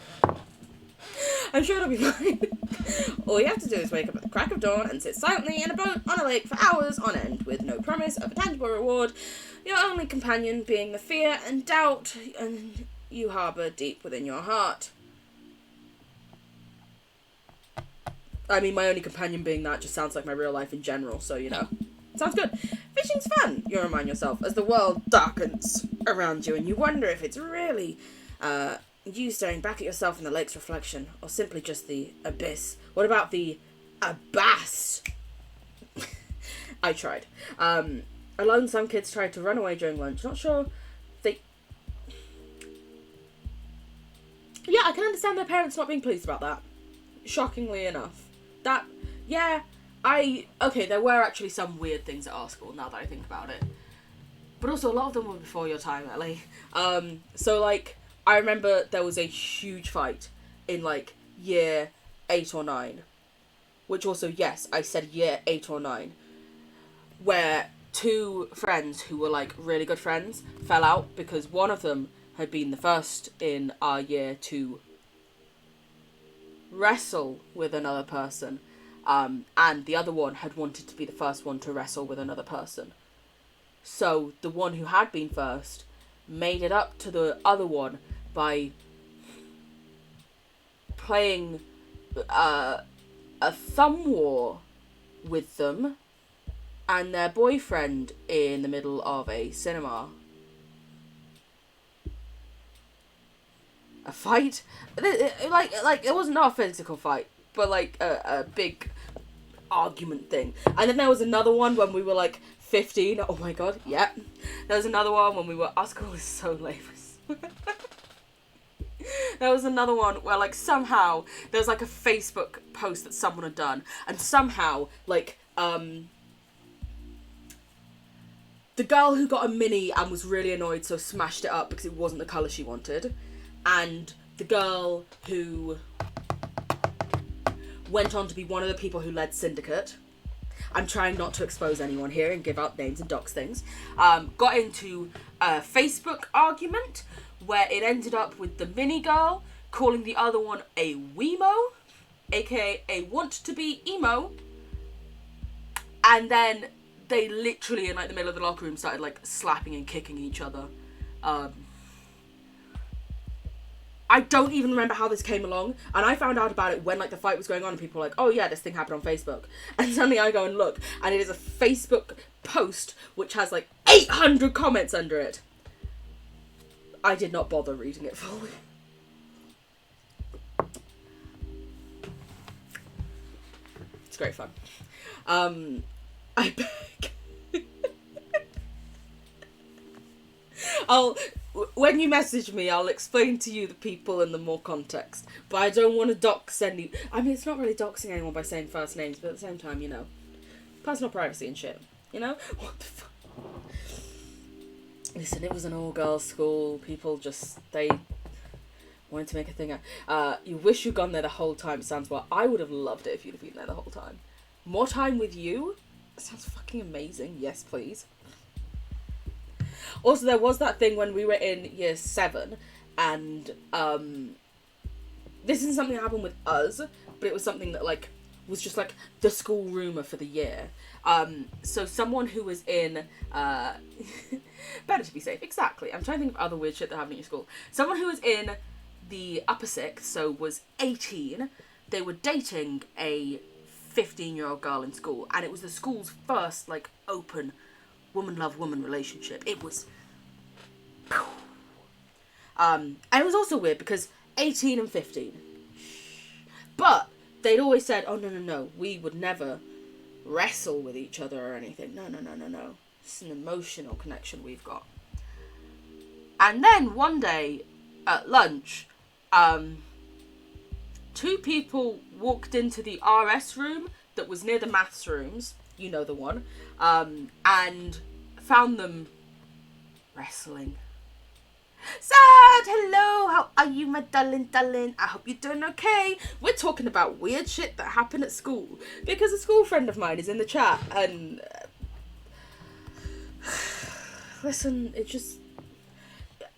I'm sure it'll be fine. All you have to do is wake up at the crack of dawn and sit silently in a boat on a lake for hours on end with no promise of a tangible reward, your only companion being the fear and doubt and you harbour deep within your heart. I mean, my only companion being that just sounds like my real life in general, so, you know. Sounds good. Fishing's fun, you remind yourself, as the world darkens around you and you wonder if it's really, you staring back at yourself in the lake's reflection, or simply just the abyss. What about the abass? I tried. Alone, some kids tried to run away during lunch. Not sure they... Yeah, I can understand their parents not being pleased about that. Shockingly enough. That, yeah, okay, there were actually some weird things at our school, now that I think about it. But also, a lot of them were before your time, Ellie. So, like, I remember there was a huge fight in, like, year 8 or 9. Which also, yes, I said year 8 or 9. Where 2 friends who were, like, really good friends fell out because one of them had been the first in our year to wrestle with another person. And the other one had wanted to be the first one to wrestle with another person. So the one who had been first made it up to the other one by playing a thumb war with them and their boyfriend in the middle of a cinema. A fight? Like it wasn't a physical fight, but like a big argument thing. And then there was another one when we were like 15. Oh my god, yeah. There was another one when we were... Our school was so lame. There was another one where, like, somehow there was, like, a Facebook post that someone had done, and somehow, like, the girl who got a mini and was really annoyed, so smashed it up because it wasn't the colour she wanted, and the girl who went on to be one of the people who led Syndicate, I'm trying not to expose anyone here and give out names and dox things, got into a Facebook argument where it ended up with the mini girl calling the other one a Weemo, aka a want-to-be emo, and then they literally, in like the middle of the locker room, started like slapping and kicking each other. I don't even remember how this came along, and I found out about it when like the fight was going on and people were like, oh yeah, this thing happened on Facebook. And suddenly I go and look, and it is a Facebook post which has like 800 comments under it. I did not bother reading it fully. It's great fun. I beg. When you message me, I'll explain to you the people and the more context. But I don't want to dox any... I mean, it's not really doxing anyone by saying first names, but at the same time, you know, personal privacy and shit. You know? What the fuck? Listen, it was an all-girls school. People just, they wanted to make a thing out. You wish you'd gone there the whole time, sounds well. I would have loved it if you'd have been there the whole time. More time with you? Sounds fucking amazing. Yes, please. Also, there was that thing when we were in year 7, and this isn't something that happened with us, but it was something that, like, was just, like, the school rumour for the year. So someone who was in, better to be safe, exactly. I'm trying to think of other weird shit that happened at your school. Someone who was in the upper 6th, so was 18, they were dating a 15-year-old girl in school, and it was the school's first, like, open woman-love-woman relationship. It was... and it was also weird because 18 and 15. But they'd always said, oh, no, we would never wrestle with each other or anything. No. It's an emotional connection we've got. And then one day at lunch, 2 people walked into the RS room that was near the maths rooms, you know the one, and found them wrestling. Sad, hello, how are you, my darling? I hope you're doing okay. We're talking about weird shit that happened at school because a school friend of mine is in the chat and listen,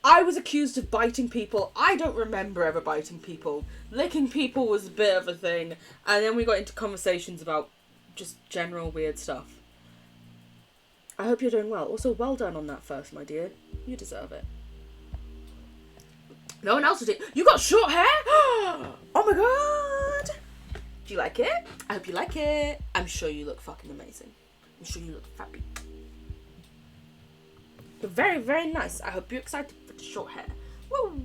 I was accused of biting people. I don't remember ever biting people. Licking people was a bit of a thing, and then we got into conversations about just general weird stuff. I hope you're doing well. Also, well done on that first, my dear. You deserve it. No one else did. You got short hair? Oh my god! Do you like it? I hope you like it. I'm sure you look fucking amazing. I'm sure you look fabby. You're very, very nice. I hope you're excited for the short hair. Woo!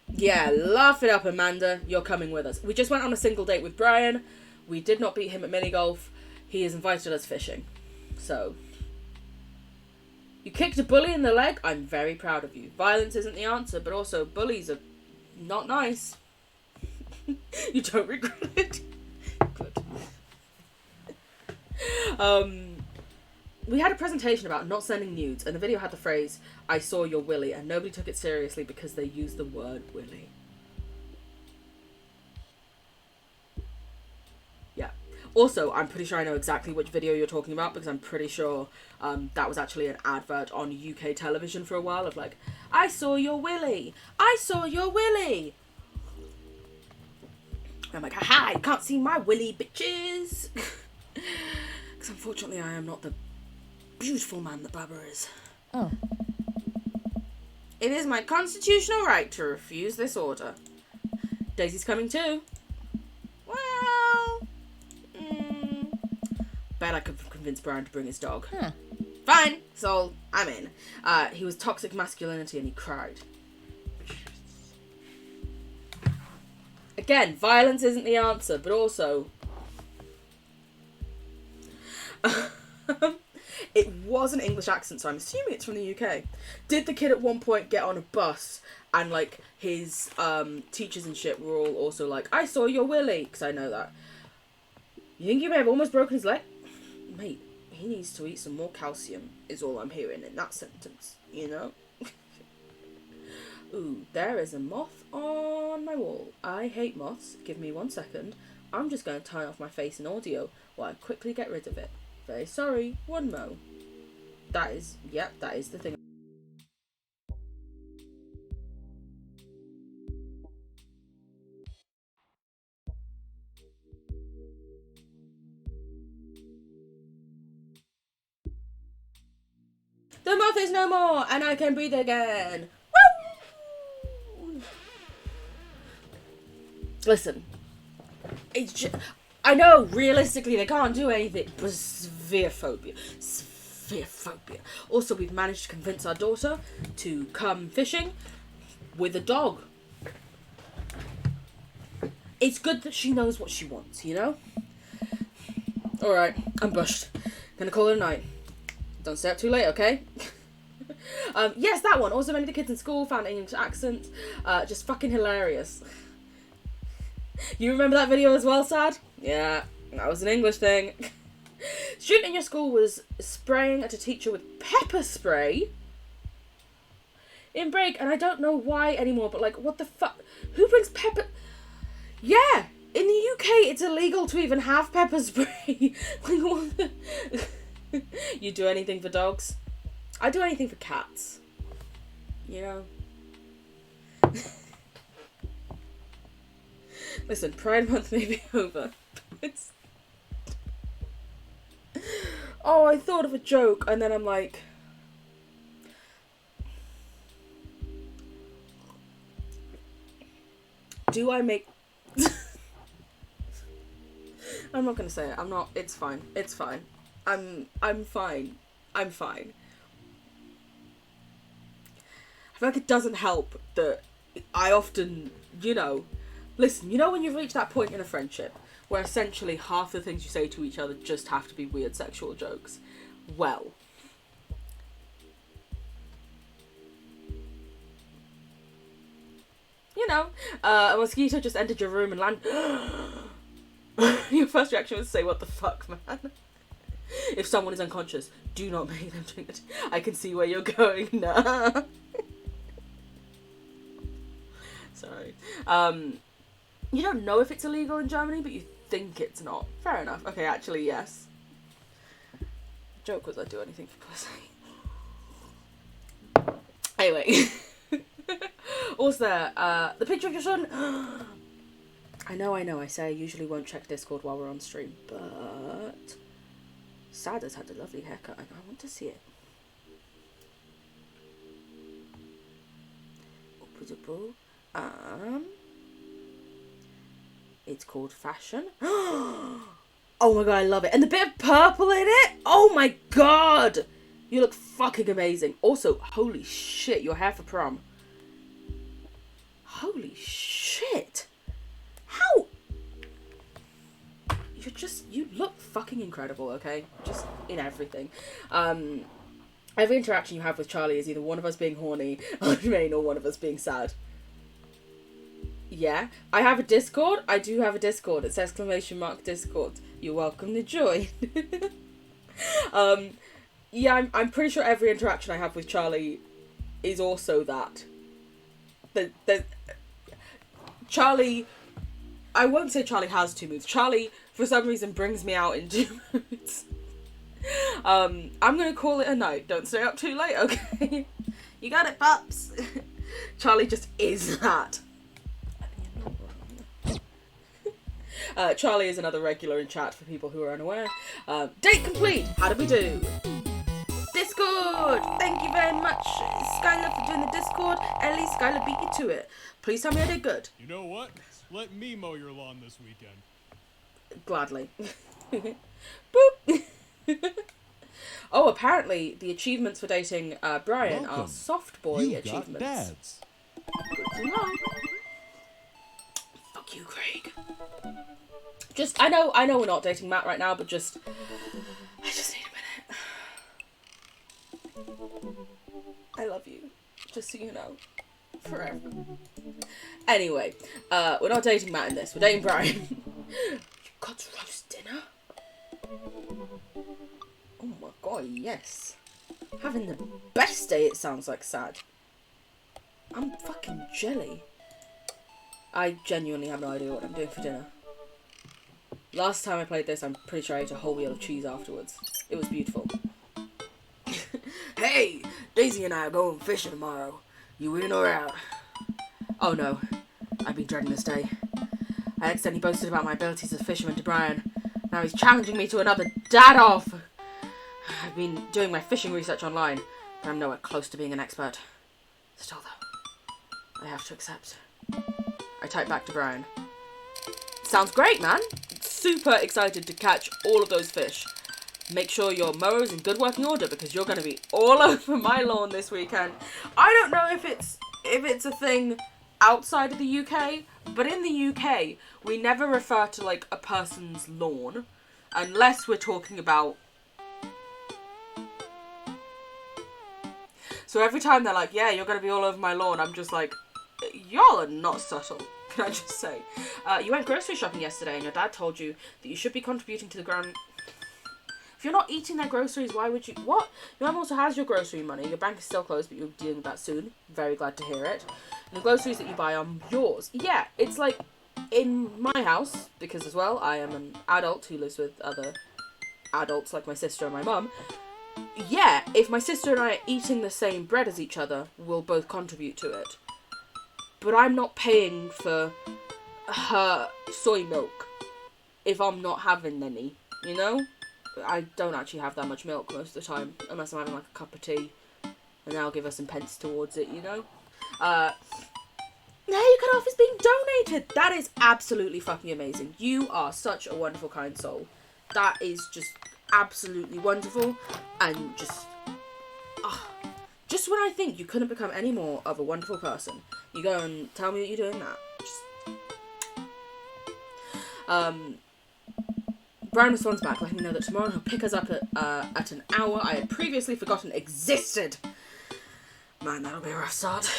Yeah, laugh it up, Amanda. You're coming with us. We just went on a single date with Brian. We did not beat him at mini golf. He has invited us fishing. So, you kicked a bully in the leg? I'm very proud of you. Violence isn't the answer, but also bullies are not nice. You don't regret it? Good. We had a presentation about not sending nudes, and the video had the phrase, "I saw your willy," and nobody took it seriously because they used the word willy. Yeah. Also, I'm pretty sure I know exactly which video you're talking about because I'm pretty sure that was actually an advert on UK television for a while of like, "I saw your willy! I saw your willy!" And I'm like, haha, you can't see my willy, bitches! Because unfortunately I am not the beautiful man that Barbara is. Oh. It is my constitutional right to refuse this order. Daisy's coming too. Well... Bet I could convince Brian to bring his dog. Huh. Fine, so I'm in. He was toxic masculinity and he cried. Again, violence isn't the answer, but also... It was an English accent, so I'm assuming it's from the UK. Did the kid at one point get on a bus and, like, his teachers and shit were all also like, "I saw your willy," because I know that. You think he may have almost broken his leg? Mate, he needs to eat some more calcium, is all I'm hearing in that sentence, you know? Ooh, there is a moth on my wall. I hate moths. Give me 1 second. I'm just going to turn off my face in audio while I quickly get rid of it. Very sorry. One mo. That is the thing. The moth is no more, and I can breathe again. Woo! Listen, it's just, I know realistically they can't do anything, but spherophobia. Also, we've managed to convince our daughter to come fishing with a dog. It's good that she knows what she wants, you know? Alright, I'm bushed. Gonna call it a night. Don't stay up too late, okay? Yes, that one. Also, many of the kids in school found English accents just fucking hilarious. You remember that video as well, Sad? Yeah, that was an English thing. Student in your school was spraying at a teacher with pepper spray in break, and I don't know why anymore, but like, what the fuck? Who brings pepper? Yeah, in the UK, it's illegal to even have pepper spray. Like, what the... You do anything for dogs? I do anything for cats. You know? Listen, Pride Month may be over. Oh, I thought of a joke, and then I'm like... Do I make... I'm not gonna say it. I'm not... It's fine. It's fine. I'm fine. I'm fine. I feel like it doesn't help that I often, you know... Listen, you know when you've reached that point in a friendship where essentially half the things you say to each other just have to be weird sexual jokes? Well... You know, a mosquito just entered your room and landed... Your first reaction was to say, "What the fuck, man?" If someone is unconscious, do not make them drink the tea. I can see where you're going. Nah. Sorry. You don't know if it's illegal in Germany, but you think it's not. Fair enough. Okay, actually, yes. Joke was I'd do anything for pussy. Anyway. Also there, the picture of your son. I know, I say I usually won't check Discord while we're on stream, but Sad has had a lovely haircut and I want to see it. It's called Fashion. Oh my god, I love it. And the bit of purple in it. Oh my god. You look fucking amazing. Also, holy shit, your hair for prom. Holy shit. How? You look fucking incredible, okay? Just in everything. Every interaction you have with Charlie is either one of us being horny, or one of us being sad. Yeah, I have a Discord. I do have a Discord. It's !Discord. You're welcome to join. Yeah, I'm pretty sure every interaction I have with Charlie is also that. Charlie, I won't say Charlie has two moods. Charlie, for some reason, brings me out in two moods. I'm gonna call it a night. Don't stay up too late, okay? You got it, pups. Charlie just is that. Charlie is another regular in chat for people who are unaware. Date complete! How do we do? Discord! Thank you very much, Skylar, for doing the Discord. Ellie, Skylar beat you to it. Please tell me I did good. You know what? Let me mow your lawn this weekend. Gladly. Boop! Oh, apparently the achievements for dating Brian are soft boy achievements. Got dads. Good to know. Fuck you, Craig. I know we're not dating Matt right now, but I just need a minute. I love you. Just so you know. Forever. Anyway, we're not dating Matt in this. We're dating Brian. You got roast dinner? Oh my god, yes. Having the best day, it sounds like Sad. I'm fucking jelly. I genuinely have no idea what I'm doing for dinner. Last time I played this, I'm pretty sure I ate a whole wheel of cheese afterwards. It was beautiful. Hey, Daisy and I are going fishing tomorrow. You in or out? Oh no, I've been dreading this day. I accidentally boasted about my abilities as a fisherman to Brian. Now he's challenging me to another dad-off. I've been doing my fishing research online, but I'm nowhere close to being an expert. Still though, I have to accept. I type back to Brian. Sounds great, man. Super excited to catch all of those fish. Make sure your mower is in good working order because you're going to be all over my lawn this weekend. I don't know if it's a thing outside of the UK, but in the UK, we never refer to like a person's lawn unless we're talking about. So every time they're like, yeah, you're going to be all over my lawn, I'm just like, y'all are not subtle. Can I just say? You went grocery shopping yesterday and your dad told you that you should be contributing to the ground. If you're not eating their groceries, why would you? What? Your mum also has your grocery money. Your bank is still closed, but you're dealing with that soon. Very glad to hear it. And the groceries that you buy are yours. Yeah, it's like in my house, because as well, I am an adult who lives with other adults like my sister and my mum. Yeah, if my sister and I are eating the same bread as each other, we'll both contribute to it. But I'm not paying for her soy milk if I'm not having any, you know? I don't actually have that much milk most of the time, unless I'm having like a cup of tea, and I'll give her some pence towards it, you know? Now you cut off is being donated! That is absolutely fucking amazing. You are such a wonderful, kind soul. That is just absolutely wonderful, and just when I think you couldn't become any more of a wonderful person, you go and tell me that you're doing that. Brian responds back, letting me know that tomorrow he'll pick us up at an hour I had previously forgotten existed. Man, that'll be a rough start.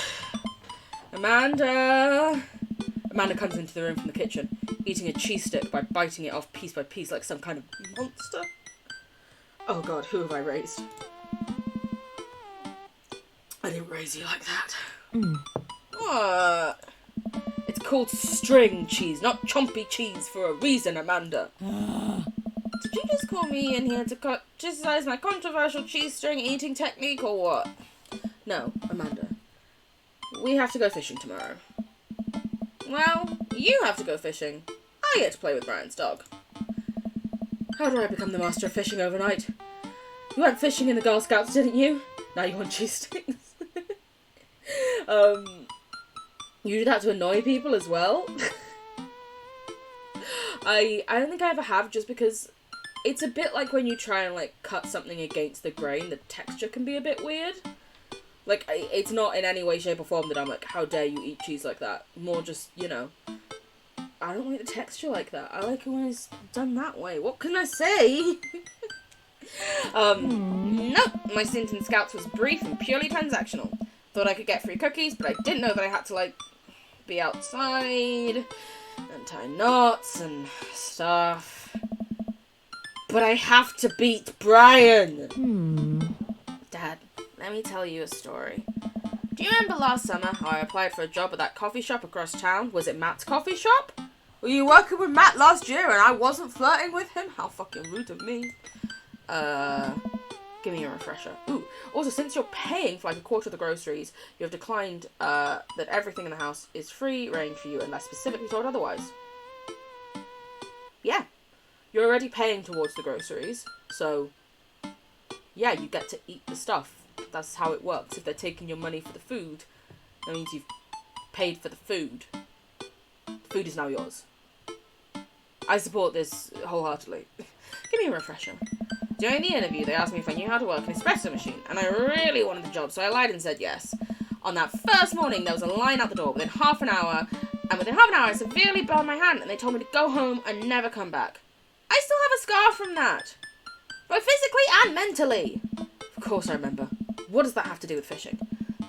Amanda comes into the room from the kitchen, eating a cheese stick by biting it off piece by piece like some kind of monster. Oh god, who have I raised? I didn't raise you like that. What? It's called string cheese, not chompy cheese for a reason, Amanda. Did you just call me in here to criticize my controversial cheese string eating technique or what? No, Amanda. We have to go fishing tomorrow. Well, you have to go fishing. I get to play with Brian's dog. How do I become the master of fishing overnight? You went fishing in the Girl Scouts, didn't you? Now you want cheese sticks. You do that to annoy people as well. I don't think I ever have, just because it's a bit like when you try and like cut something against the grain, the texture can be a bit weird. Like, it's not in any way, shape or form that I'm like, how dare you eat cheese like that. More just, you know, I don't like the texture like that. I like it when it's done that way. What can I say? Nope, my stint in Scouts was brief and purely transactional. Thought I could get free cookies, but I didn't know that I had to, like, be outside and tie knots and stuff. But I have to beat Brian! Dad, let me tell you a story. Do you remember last summer how I applied for a job at that coffee shop across town? Was it Matt's coffee shop? Were you working with Matt last year and I wasn't flirting with him? How fucking rude of me. Give me a refresher. Ooh, also, since you're paying for like a quarter of the groceries, you have declined, that everything in the house is free range for you unless specifically told otherwise. Yeah. You're already paying towards the groceries, so yeah, you get to eat the stuff. That's how it works. If they're taking your money for the food, that means you've paid for the food. The food is now yours. I support this wholeheartedly. Give me a refresher. During the interview, they asked me if I knew how to work an espresso machine, and I really wanted the job, so I lied and said yes. On that first morning, there was a line out the door within half an hour, and within half an hour, I severely burned my hand, and they told me to go home and never come back. I still have a scar from that. Both physically and mentally. Of course I remember. What does that have to do with fishing?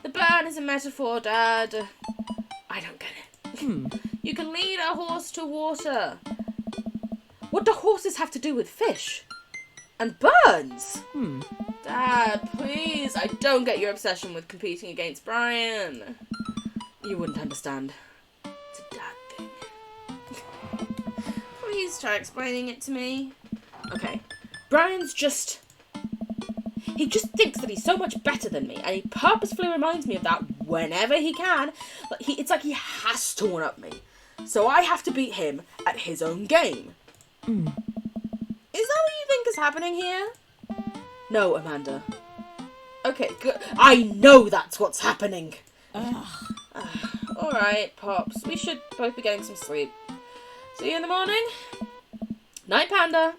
The burn is a metaphor, Dad. I don't get it. You can lead a horse to water. What do horses have to do with fish? And burns? Dad, please. I don't get your obsession with competing against Brian. You wouldn't understand. It's a dad thing. Please try explaining it to me. Okay. Brian's just... He just thinks that he's so much better than me, and he purposefully reminds me of that whenever he can. It's like he has to one-up me. So I have to beat him at his own game. Is that what you think is happening here? No, Amanda. Okay, good. I know that's what's happening. Alright, Pops. We should both be getting some sleep. See you in the morning. Night, Panda.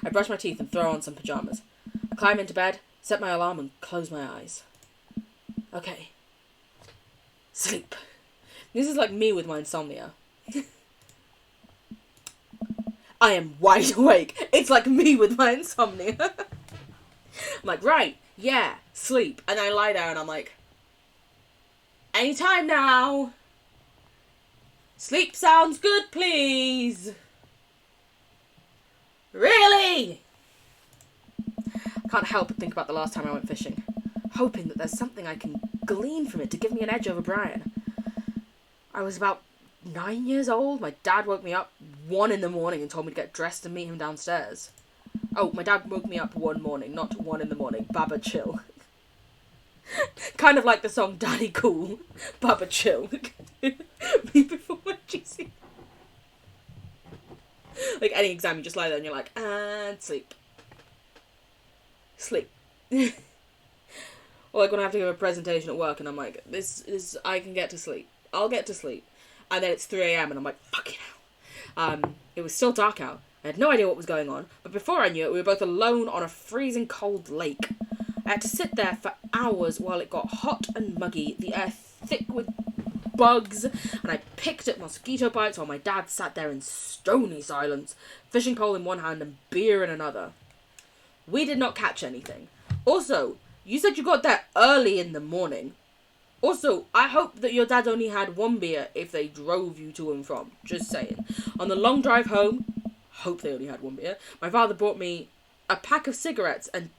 I brush my teeth and throw on some pajamas. I climb into bed, set my alarm, and close my eyes. Okay. Sleep. This is like me with my insomnia. I am wide awake. It's like me with my insomnia. I'm like, right, yeah, sleep. And I lie down and I'm like, anytime now. Sleep sounds good, please. Really? I can't help but think about the last time I went fishing, hoping that there's something I can glean from it to give me an edge over Brian. I was about 9 years old. My dad woke me up 1 a.m. and told me to get dressed and meet him downstairs. Oh, my dad woke me up one morning, not 1 a.m. Baba chill. Kind of like the song Daddy Cool. Baba chill. Me before my GC. Like any exam, you just lie there and you're like, and sleep. Sleep. Or like when I have to give a presentation at work and I'm like, this is, I can get to sleep. I'll get to sleep. And then it's 3 a.m. and I'm like, fucking hell. It was still dark out. I had no idea what was going on. But before I knew it, we were both alone on a freezing cold lake. I had to sit there for hours while it got hot and muggy, the air thick with bugs, and I picked at mosquito bites while my dad sat there in stony silence, fishing pole in one hand and beer in another. We did not catch anything. Also, you said you got there early in the morning. Also, I hope that your dad only had 1 beer if they drove you to and from. Just saying. On the long drive home, hope they only had 1 beer, my father bought me a pack of cigarettes and...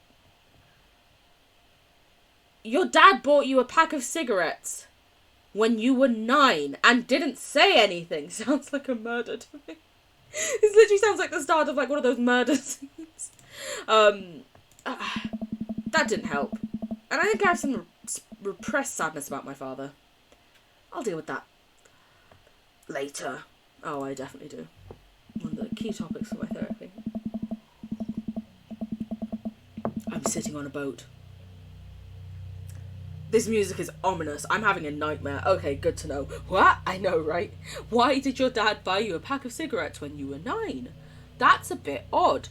Your dad bought you a pack of cigarettes when you were 9 and didn't say anything. Sounds like a murder to me. This literally sounds like the start of like one of those murder scenes. That didn't help. And I think I have some repressed sadness about my father. I'll deal with that later. Oh, I definitely do. One of the key topics for my therapy. I'm sitting on a boat. This music is ominous. I'm having a nightmare. Okay, good to know. What? I know, right? Why did your dad buy you a pack of cigarettes when you were 9? That's a bit odd.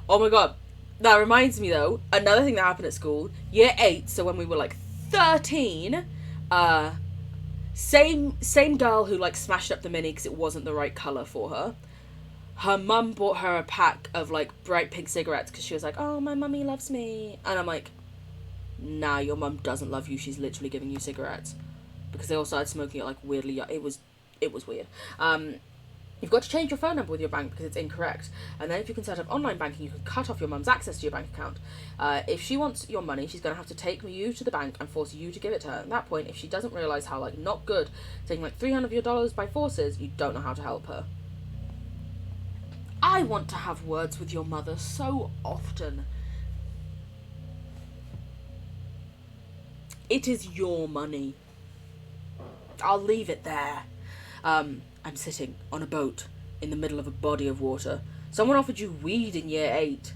Oh my god. That reminds me though, another thing that happened at school, year 8, so when we were like 13, same girl who like smashed up the mini because it wasn't the right colour for her. Her mum bought her a pack of like bright pink cigarettes because she was like, oh, my mummy loves me. And I'm like, nah, your mum doesn't love you, she's literally giving you cigarettes. Because they all started smoking it like weirdly young. It was weird. You've got to change your phone number with your bank because it's incorrect. And then if you can set up online banking, you can cut off your mum's access to your bank account. If she wants your money, she's going to have to take you to the bank and force you to give it to her. At that point, if she doesn't realise how, like, not good, taking, like, $300 of your dollars by force is, you don't know how to help her. I want to have words with your mother so often. It is your money. I'll leave it there. I'm sitting on a boat in the middle of a body of water. Someone offered you weed in year 8.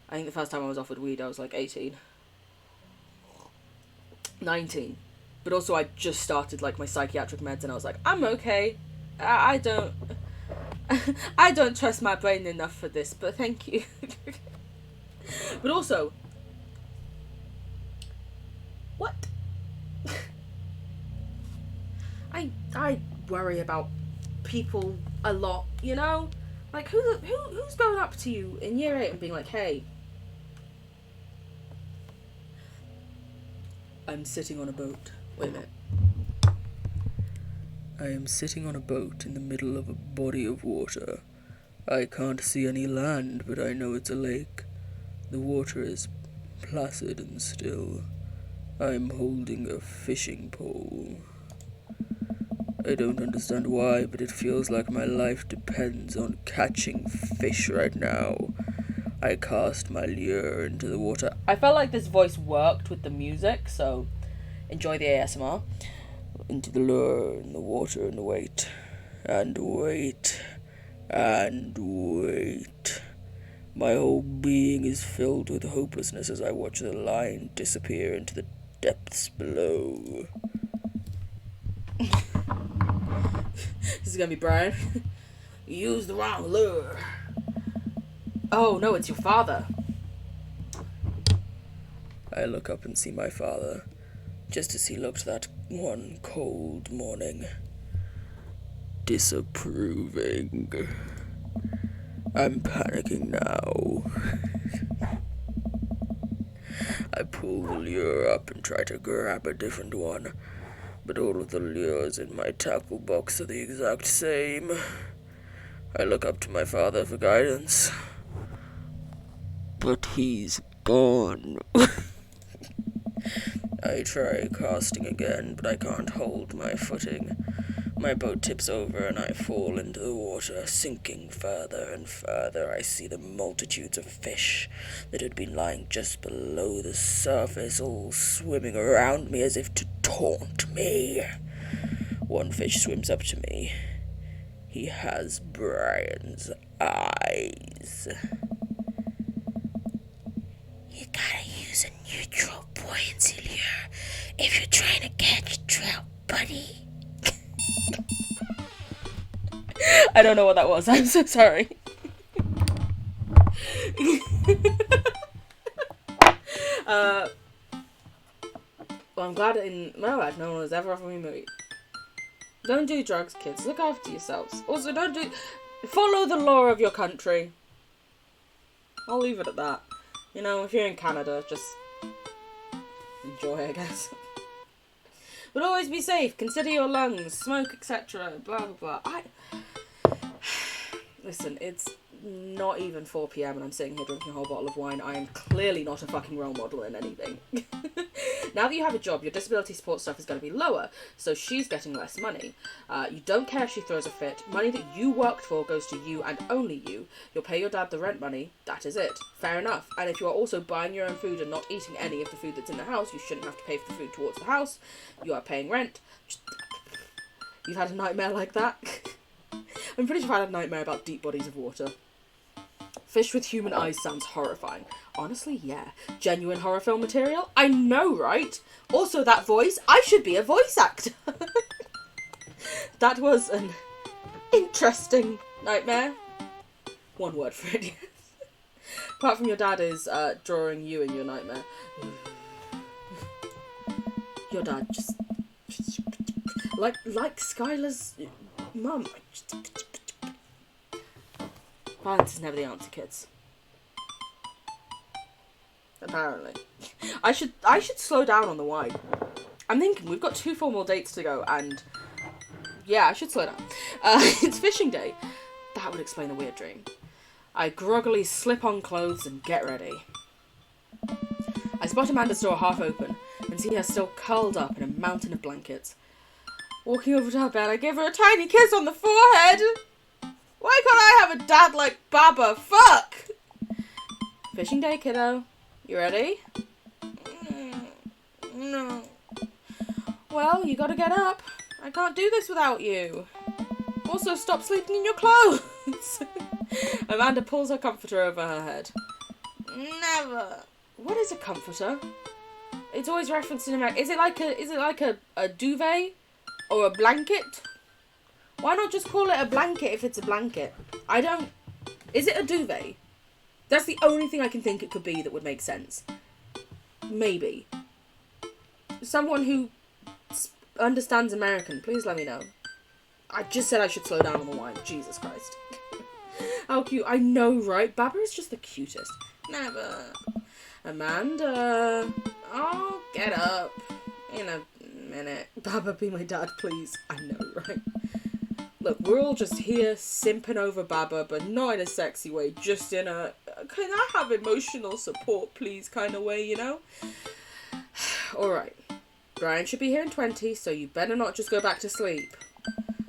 I think the first time I was offered weed I was like 18. 19. But also I just started like my psychiatric meds and I was like, I'm okay. I don't trust my brain enough for this, but thank you. But also, what? I worry about people a lot, you know? Like, who's going up to you in year 8 and being like, hey, I'm sitting on a boat. Wait a minute. I am sitting on a boat in the middle of a body of water. I can't see any land, but I know it's a lake. The water is placid and still. I'm holding a fishing pole. I don't understand why, but it feels like my life depends on catching fish right now. I cast my lure into the water. I felt like this voice worked with the music, so enjoy the ASMR. Into the lure, in the water, and wait. And wait. And wait. My whole being is filled with hopelessness as I watch the line disappear into the depths below. This is gonna be Brian. You used the wrong lure. Oh no, it's your father. I look up and see my father, just as he looked that one cold morning. Disapproving. I'm panicking now. I pull the lure up and try to grab a different one, but all of the lures in my tackle box are the exact same. I look up to my father for guidance, but he's gone. I try casting again, but I can't hold my footing. My boat tips over and I fall into the water, sinking further and further. I see the multitudes of fish that had been lying just below the surface, all swimming around me as if to taunt me. One fish swims up to me. He has Brian's eyes. You gotta use a neutral buoyancy lure if you're trying to catch trout, buddy. I don't know what that was. I'm so sorry. Well, I'm glad in my life no one has ever offered me money. Don't do drugs, kids. Look after yourselves. Also, follow the law of your country. I'll leave it at that. You know, if you're in Canada, just enjoy, I guess. But always be safe. Consider your lungs, smoke, etc. Blah blah blah. Listen, not even 4 p.m. and I'm sitting here drinking a whole bottle of wine. I am clearly not a fucking role model in anything. Now that you have a job, your disability support stuff is going to be lower, so she's getting less money. You don't care if she throws a fit. Money that you worked for goes to you and only you. You'll pay your dad the rent money. That is it. Fair enough. And if you are also buying your own food and not eating any of the food that's in the house, you shouldn't have to pay for the food towards the house. You are paying rent. You've had a nightmare like that? I'm pretty sure I had a nightmare about deep bodies of water. Fish with human eyes sounds horrifying. Honestly, yeah. Genuine horror film material? I know, right? Also, that voice, I should be a voice actor. That was an interesting nightmare. One word for it, yes. Apart from your dad is drawing you in your nightmare. Your dad just like Skylar's mum. Violence is never the answer, kids. Apparently. I should slow down on the wine. I'm thinking we've got 2 formal dates to go, and yeah, I should slow down. It's fishing day. That would explain the weird dream. I groggily slip on clothes and get ready. I spot Amanda's door half open and see her still curled up in a mountain of blankets. Walking over to her bed, I give her a tiny kiss on the forehead. Why can't I have a dad like Baba? Fuck! Fishing day, kiddo. You ready? No. Well, you gotta get up. I can't do this without you. Also, stop sleeping in your clothes. Amanda pulls her comforter over her head. Never. What is a comforter? It's always referenced in America. Is it like a duvet or a blanket? Why not just call it a blanket if it's a blanket? Is it a duvet? That's the only thing I can think it could be that would make sense. Maybe. Someone who understands American, please let me know. I just said I should slow down on the wine. Jesus Christ. How cute. I know, right? Baba is just the cutest. Never. Amanda. Oh, get up. In a minute. Baba, be my dad, please. I know, right? Look, we're all just here simping over Baba, but not in a sexy way. Just in a, can I have emotional support, please, kind of way, you know? Alright. Brian should be here in 20, so you better not just go back to sleep.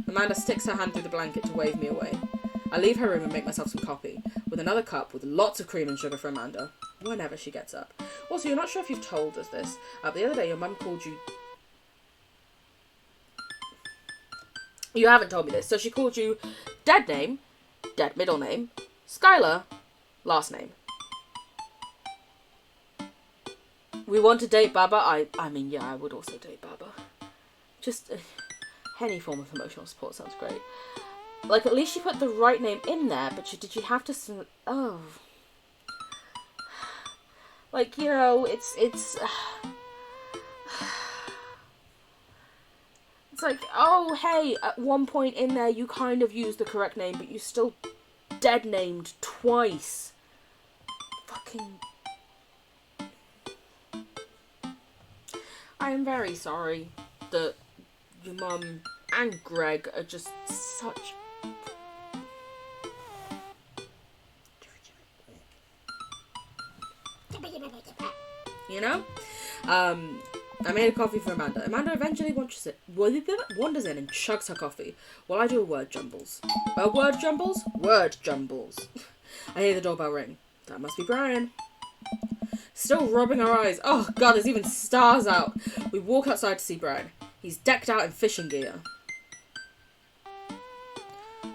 Amanda sticks her hand through the blanket to wave me away. I leave her room and make myself some coffee, with another cup with lots of cream and sugar for Amanda, whenever she gets up. Also, you're not sure if you've told us this. The other day, your mum called you... You haven't told me this. So she called you dead name, dead middle name, Skylar, last name. We want to date Baba. I mean, yeah, I would also date Baba. Just any form of emotional support sounds great. Like, at least she put the right name in there, but did she have to... Oh. Like, you know, it's... It's like, oh, hey, at one point in there you kind of used the correct name, but you still dead named twice. Fucking... I am very sorry that your mum and Greg are just such... You know? I made a coffee for Amanda. Amanda eventually wanders in and chugs her coffee while I do a word jumbles. Word jumbles? Word jumbles. I hear the doorbell ring. That must be Brian. Still rubbing our eyes. Oh god, there's even stars out. We walk outside to see Brian. He's decked out in fishing gear.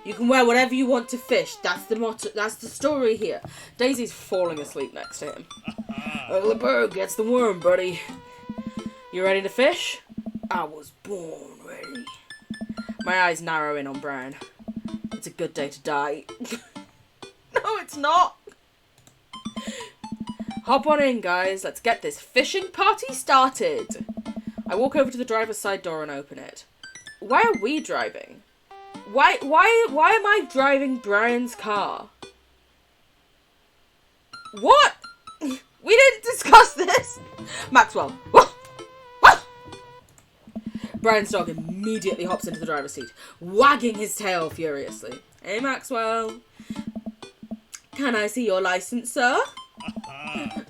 You can wear whatever you want to fish. That's the motto. That's the story here. Daisy's falling asleep next to him. The bird gets the worm, buddy. You ready to fish? I was born ready. My eyes narrow in on Brian. It's a good day to die. No, it's not. Hop on in, guys. Let's get this fishing party started. I walk over to the driver's side door and open it. Why are we driving? Why am I driving Brian's car? What? We didn't discuss this. Maxwell. What? Brian's dog immediately hops into the driver's seat, wagging his tail furiously. Hey, Maxwell. Can I see your license, sir?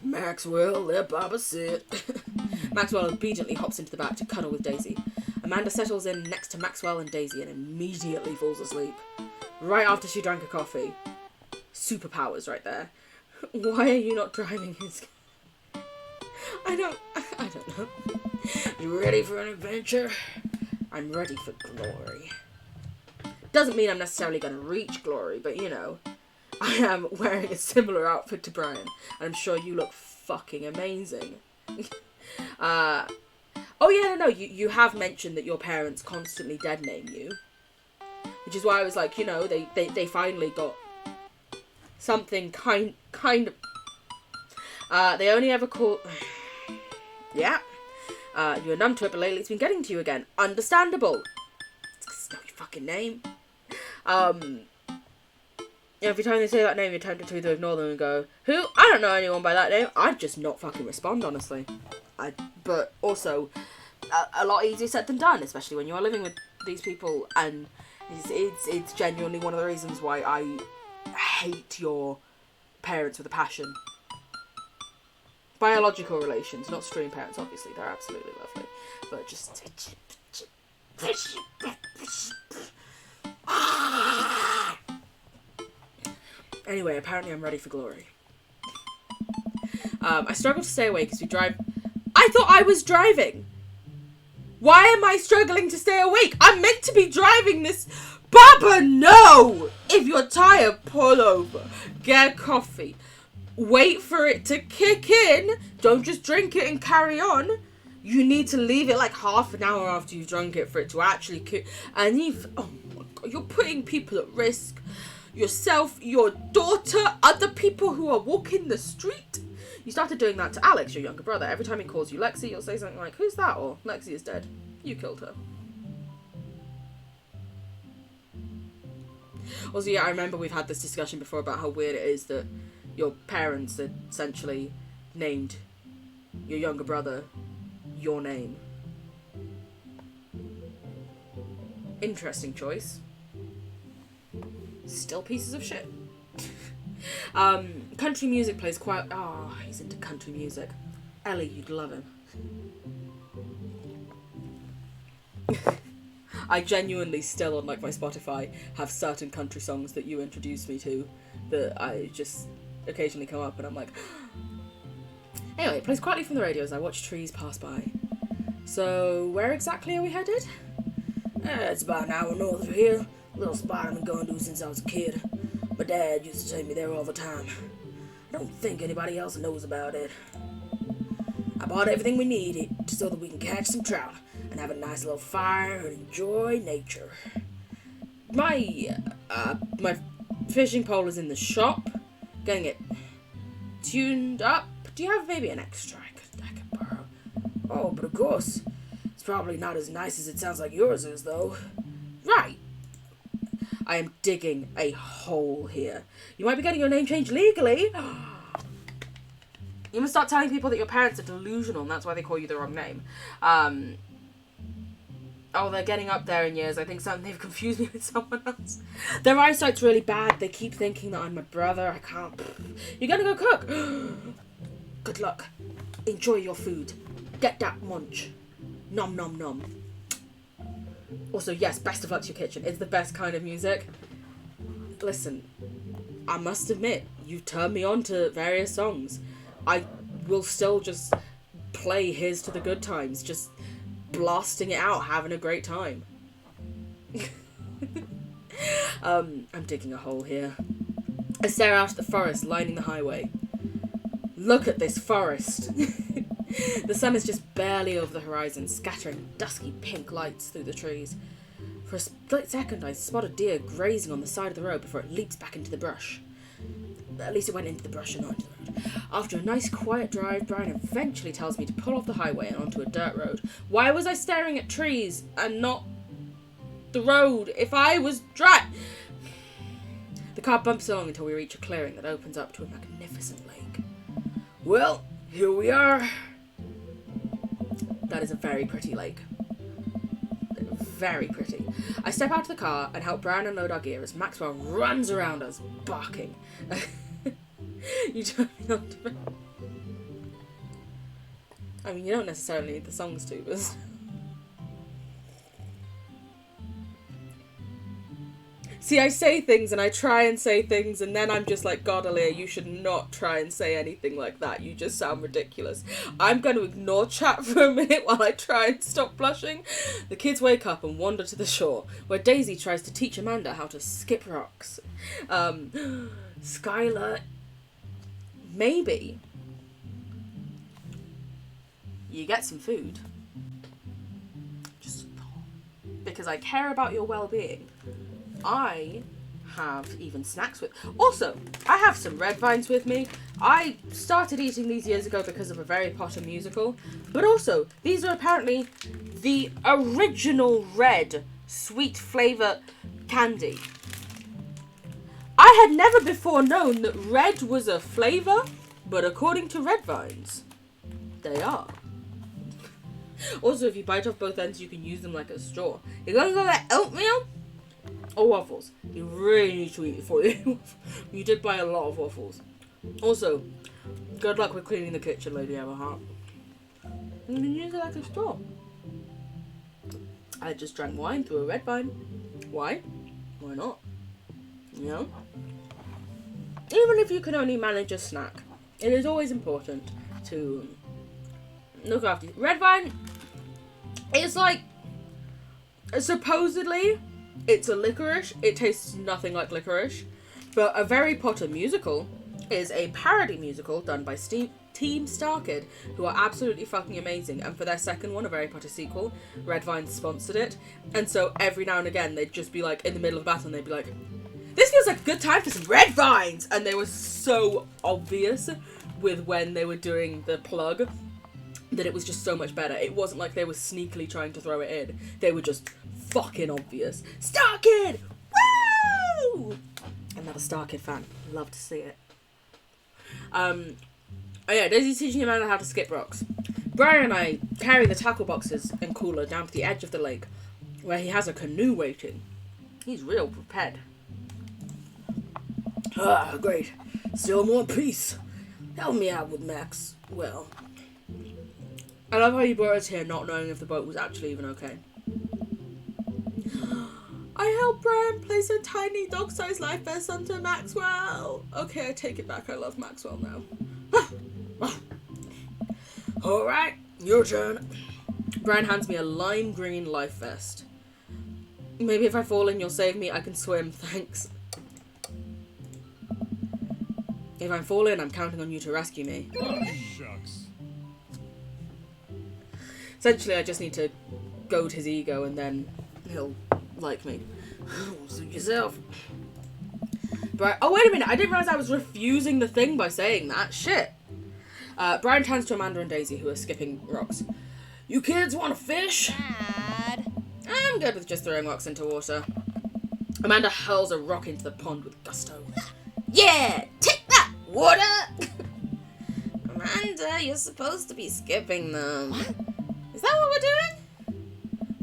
Maxwell, let Baba sit. Maxwell obediently hops into the back to cuddle with Daisy. Amanda settles in next to Maxwell and Daisy and immediately falls asleep. Right after she drank a coffee. Superpowers right there. Why are you not driving his car? I don't know. You ready for an adventure? I'm ready for glory. Doesn't mean I'm necessarily going to reach glory, but you know, I am wearing a similar outfit to Brian, and I'm sure you look fucking amazing. Oh yeah, no, you have mentioned that your parents constantly dead name you, which is why I was like, you know, they finally got something kind of. They only ever call. Yeah. You were numb to it, but lately it's been getting to you again. Understandable. It's not your fucking name. Every time they say that name, you're tempted to either ignore them and go, who? I don't know anyone by that name. I'd just not fucking respond, honestly. But also, a lot easier said than done, especially when you are living with these people, and it's genuinely one of the reasons why I hate your parents with a passion. Biological relations, not stream parents, obviously. They're absolutely lovely. But just... Anyway, apparently I'm ready for glory. I struggle to stay awake as we drive... I thought I was driving! Why am I struggling to stay awake? I'm meant to be driving this... Baba, no! If you're tired, pull over. Get coffee. Wait for it to kick in. Don't just drink it and carry on. You need to leave it like half an hour after you've drunk it for it to actually kick. And oh my God, you're putting people at risk. Yourself, your daughter, other people who are walking the street. You started doing that to Alex, your younger brother. Every time he calls you Lexi, you'll say something like, who's that? Or, Lexi is dead. You killed her. Also, yeah, I remember we've had this discussion before about how weird it is that your parents had essentially named your younger brother your name. Interesting choice. Still pieces of shit. Country music plays quite... Oh, he's into country music. Ellie, you'd love him. I genuinely still, on like my Spotify, have certain country songs that you introduced me to that I just occasionally come up and I'm like... Anyway, it plays quietly from the radio as I watch trees pass by. So, where exactly are we headed? It's about an hour north of here. A little spot I've been going to since I was a kid. My dad used to take me there all the time. I don't think anybody else knows about it. I bought everything we need so that we can catch some trout and have a nice little fire and enjoy nature. My fishing pole is in the shop, getting it tuned up. Do you have maybe an extra I could borrow? Oh, but of course. It's probably not as nice as it sounds like yours is, though. Right. I am digging a hole here. You might be getting your name changed legally. You must start telling people that your parents are delusional and that's why they call you the wrong name. Oh, they're getting up there in years. I think they've confused me with someone else. Their eyesight's really bad. They keep thinking that I'm my brother. I can't. You're gonna go cook. Good luck. Enjoy your food. Get that munch. Nom nom nom. Also, yes, best of luck to your kitchen. It's the best kind of music. Listen, I must admit, you've turned me on to various songs. I will still just play Here's to the Good Times, just blasting it out, having a great time. I'm digging a hole here. I stare out at the forest lining the highway. Look at this forest. The sun is just barely over the horizon, scattering dusky pink lights through the trees. For a split second, I spot a deer grazing on the side of the road before it leaps back into the brush. At least it went into the brush and not into the road. After a nice quiet drive, Brian eventually tells me to pull off the highway and onto a dirt road. Why was I staring at trees and not the road if I was The car bumps along until we reach a clearing that opens up to a magnificent lake. Well, here we are. That is a very pretty lake. Very pretty. I step out of the car and help Brian unload our gear as Maxwell runs around us, barking. You turn me on to bed. I mean, you don't necessarily need the songs to, but... See, I say things and I try and say things and then I'm just like, God, Aaliyah, you should not try and say anything like that. You just sound ridiculous. I'm going to ignore chat for a minute while I try and stop blushing. The kids wake up and wander to the shore, where Daisy tries to teach Amanda how to skip rocks. Skylar, maybe you get some food. Just because I care about your well-being. I have even snacks with... Also, I have some red vines with me. I started eating these years ago because of a Harry Potter musical. But also, these are apparently the original red sweet flavour candy. I had never before known that red was a flavour, but according to red vines, they are. Also, if you bite off both ends, you can use them like a straw. You're gonna go get oatmeal? Or waffles. You really need to eat before you... You did buy a lot of waffles. Also, good luck with cleaning the kitchen, Lady Everhart. You can use it like a straw. I just drank wine through a red vine. Why? Why not? You know? Even if you can only manage a snack, it is always important to look after you. Red vine is like... Supposedly... It's a licorice. It tastes nothing like licorice. But A Harry Potter Musical is a parody musical done by Team Starkid, who are absolutely fucking amazing. And for their second one, A Harry Potter sequel, Red Vines sponsored it. And so every now and again, they'd just be like, in the middle of battle, and they'd be like, this feels like a good time for some Red Vines! And they were so obvious with when they were doing the plug that it was just so much better. It wasn't like they were sneakily trying to throw it in. They were just fucking obvious. Starkid! Woo! Another Starkid fan. Love to see it. Oh yeah, Daisy's teaching Amanda how to skip rocks. Brian and I carry the tackle boxes and cooler down to the edge of the lake, where he has a canoe waiting. He's real prepared. Ah, great. Still more peace. Help me out with Max. Well, I love how you brought us here not knowing if the boat was actually even okay. I helped Brian place a tiny dog-sized life vest onto Maxwell. Okay, I take it back. I love Maxwell now. Alright, your turn. Brian hands me a lime green life vest. Maybe if I fall in, you'll save me. I can swim, thanks. If I fall in, I'm counting on you to rescue me. Oh, shucks. Essentially, I just need to goad his ego and then he'll like me. Suit yourself. Brian, oh wait a minute, I didn't realise I was refusing the thing by saying that. Shit. Brian turns to Amanda and Daisy, who are skipping rocks. You kids want to fish? Dad. I'm good with just throwing rocks into water. Amanda hurls a rock into the pond with gusto. Yeah, take that, water! Amanda, you're supposed to be skipping them. Is that what we're doing?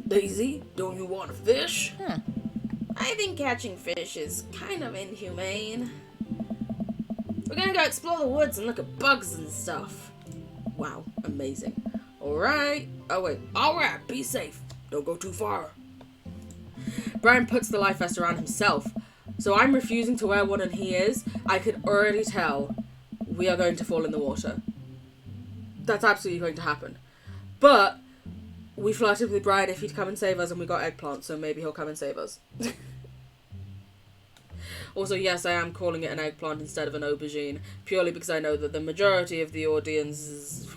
Daisy, don't you want to fish? Huh. I think catching fish is kind of inhumane. We're gonna go explore the woods and look at bugs and stuff. Wow, amazing. Alright. Oh wait. Alright, be safe. Don't go too far. Brian puts the life vest around himself, so I'm refusing to wear one and he is. I could already tell we are going to fall in the water. That's absolutely going to happen. But we flirted with Brian if he'd come and save us, and we got eggplant, so maybe he'll come and save us. Also, yes, I am calling it an eggplant instead of an aubergine, purely because I know that the majority of the audience is...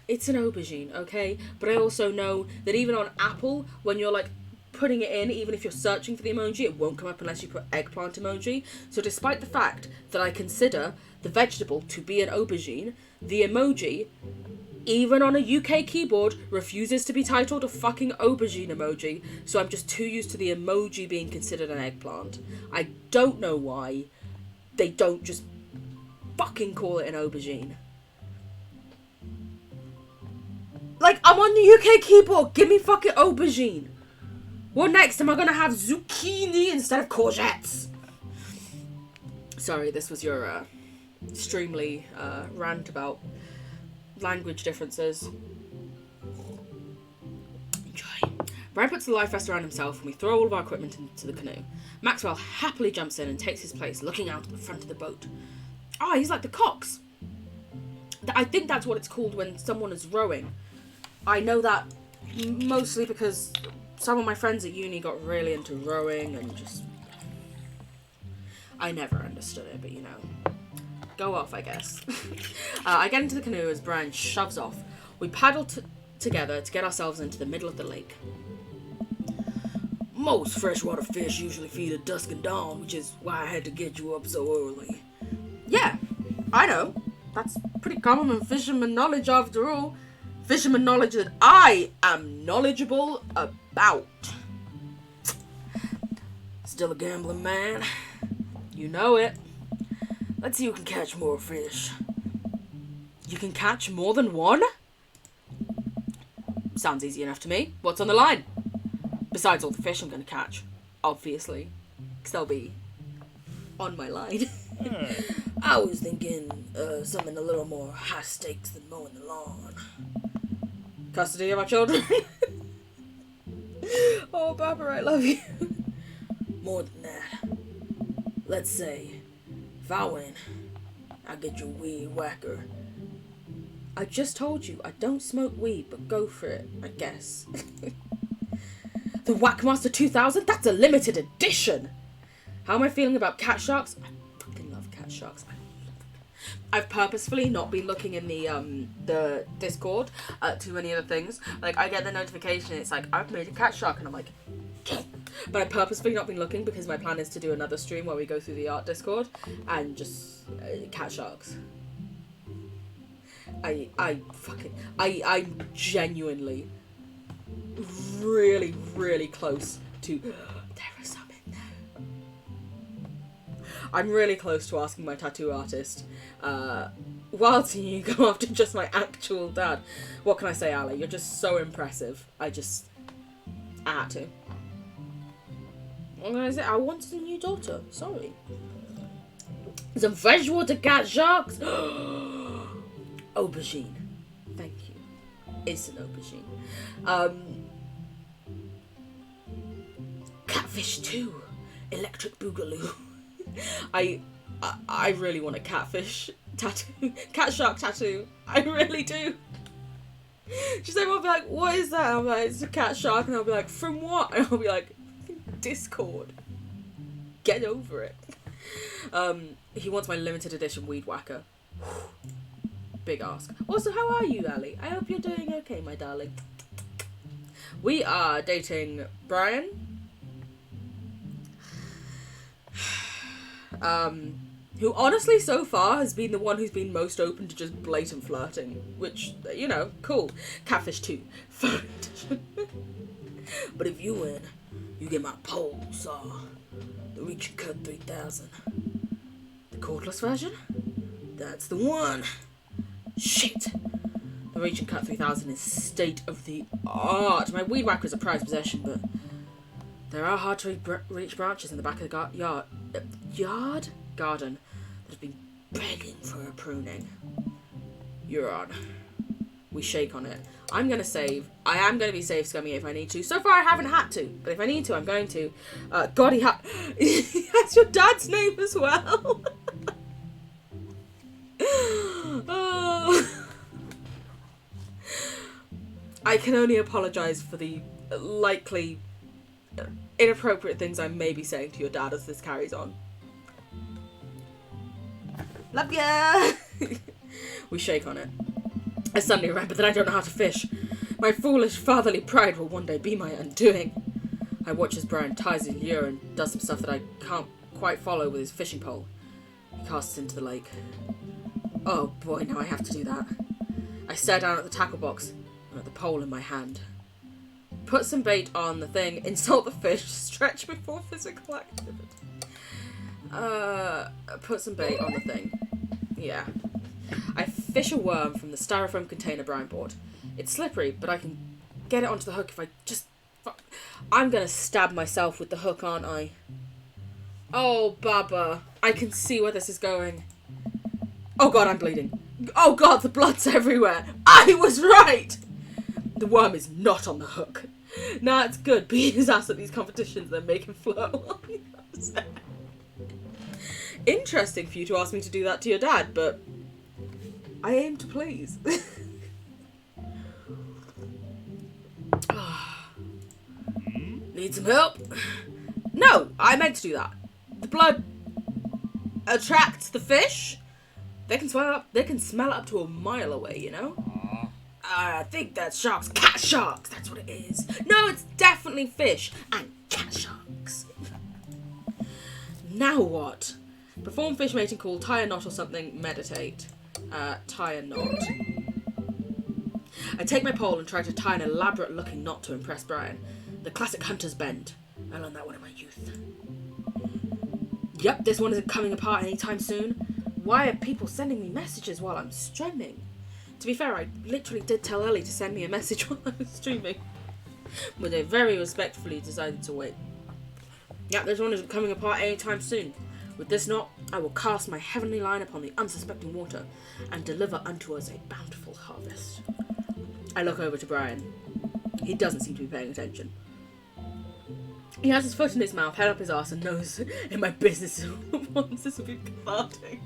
It's an aubergine, okay? But I also know that even on Apple, when you're, like, putting it in, even if you're searching for the emoji, it won't come up unless you put eggplant emoji. So despite the fact that I consider the vegetable to be an aubergine, the emoji, even on a UK keyboard, refuses to be titled a fucking aubergine emoji, so I'm just too used to the emoji being considered an eggplant. I don't know why they don't just fucking call it an aubergine. Like, I'm on the UK keyboard, give me fucking aubergine. What next? Am I gonna have zucchini instead of courgettes? Sorry, this was your extremely rant about language differences. Enjoy. Brian puts the life vest around himself and we throw all of our equipment into the canoe. Maxwell happily jumps in and takes his place, looking out at the front of the boat. Ah, he's like the cox. I think that's what it's called when someone is rowing. I know that mostly because some of my friends at uni got really into rowing and just... I never understood it, but you know. Go off, I guess. I get into the canoe as Brian shoves off. We paddle together to get ourselves into the middle of the lake. Most freshwater fish usually feed at dusk and dawn, which is why I had to get you up so early. Yeah, I know. That's pretty common fisherman knowledge after all. Fisherman knowledge that I am knowledgeable about. Still a gambling man. You know it. Let's see who can catch more fish. You can catch more than one? Sounds easy enough to me. What's on the line? Besides all the fish I'm going to catch, obviously. Because they'll be on my line. I was thinking something a little more high stakes than mowing the lawn. Custody of our children? Oh, Barbara, I love you. More than that. Let's say, if I win, I'll get you a weed whacker. I just told you I don't smoke weed, but go for it, I guess. The Whackmaster 2000? That's a limited edition! How am I feeling about cat sharks? I fucking love cat sharks. I've purposefully not been looking in the Discord too many other things. Like, I get the notification, it's like, I've made a cat shark, and I'm like, but I've purposefully not been looking because my plan is to do another stream where we go through the art Discord and just cat sharks. I'm genuinely really, really close to... There are some in there. I'm really close to asking my tattoo artist, why do you go after just my actual dad? What can I say, Ali? You're just so impressive. I had to. What can I say? I wanted a new daughter. Sorry. Some freshwater cat sharks. Aubergine. Thank you. It's an aubergine. Catfish 2. Electric Boogaloo. I really want a catfish tattoo. Cat shark tattoo. I really do. Just everyone will be like, what is that? I'm like, it's a cat shark. And I'll be like, from what? And I'll be like, Discord. Get over it. He wants my limited edition weed whacker. Big ask. Also, how are you, Ali? I hope you're doing okay, my darling. We are dating Brian. Who honestly so far has been the one who's been most open to just blatant flirting. Which, you know, cool. Catfish 2. But if you win, you get my pole saw. The Reach and Cut 3000. The cordless version? That's the one. Shit. The Reach and Cut 3000 is state of the art. My weed whacker is a prized possession, but there are hard to reach branches in the back of the garden that have been begging for a pruning. You're on. We shake on it. I'm going to save. I am going to be save scummy if I need to. So far I haven't had to, but if I need to, I'm going to. God, he has your dad's name as well. Oh. I can only apologise for the likely inappropriate things I may be saying to your dad as this carries on. Love ya! We shake on it. I suddenly remember that I don't know how to fish. My foolish fatherly pride will one day be my undoing. I watch as Brian ties his lure and does some stuff that I can't quite follow with his fishing pole. He casts into the lake. Oh boy, now I have to do that. I stare down at the tackle box and at the pole in my hand. Put some bait on the thing, insult the fish, stretch before physical activity. Put some bait on the thing. Yeah. I fish a worm from the styrofoam container Brian bought. It's slippery, but I can get it onto the hook if I just... I'm gonna stab myself with the hook, aren't I? Oh, Baba. I can see where this is going. Oh god, I'm bleeding. Oh god, the blood's everywhere. I was right! The worm is not on the hook. Nah, it's good. Beat his ass at these competitions, then make him float. Interesting for you to ask me to do that to your dad, but I aim to please. Need some help? No, I meant to do that. The blood attracts the fish. They can smell it up to a mile away, you know? I think that's sharks. Cat sharks, that's what it is. No, it's definitely fish and cat sharks. Now what? Perform fish mating call, tie a knot or something, meditate. Tie a knot. I take my pole and try to tie an elaborate looking knot to impress Brian. The classic hunter's bend. I learned that one in my youth. Yep, this one isn't coming apart anytime soon. Why are people sending me messages while I'm streaming? To be fair, I literally did tell Ellie to send me a message while I was streaming. But they very respectfully decided to wait. Yep, this one isn't coming apart anytime soon. With this knot, I will cast my heavenly line upon the unsuspecting water and deliver unto us a bountiful harvest. I look over to Brian. He doesn't seem to be paying attention. He has his foot in his mouth, head up his arse, and knows in my business once this will be cathartic.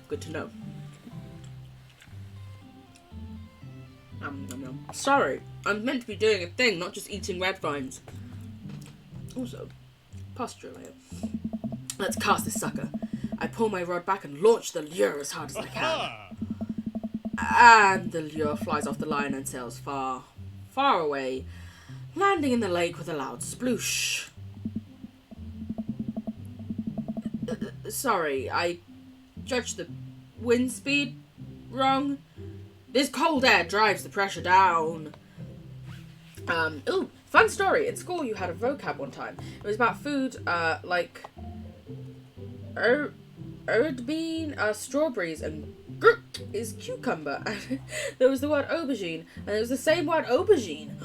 Good to know. Sorry, I'm meant to be doing a thing, not just eating red vines. Also, postulating. Let's cast this sucker. I pull my rod back and launch the lure as hard as I can. And the lure flies off the line and sails far, far away, landing in the lake with a loud sploosh. Sorry, I judged the wind speed wrong. This cold air drives the pressure down. Ooh, fun story. In school, you had a vocab one time. It was about food, like bean, strawberries, and grr is cucumber. And there was the word aubergine, and it was the same word aubergine.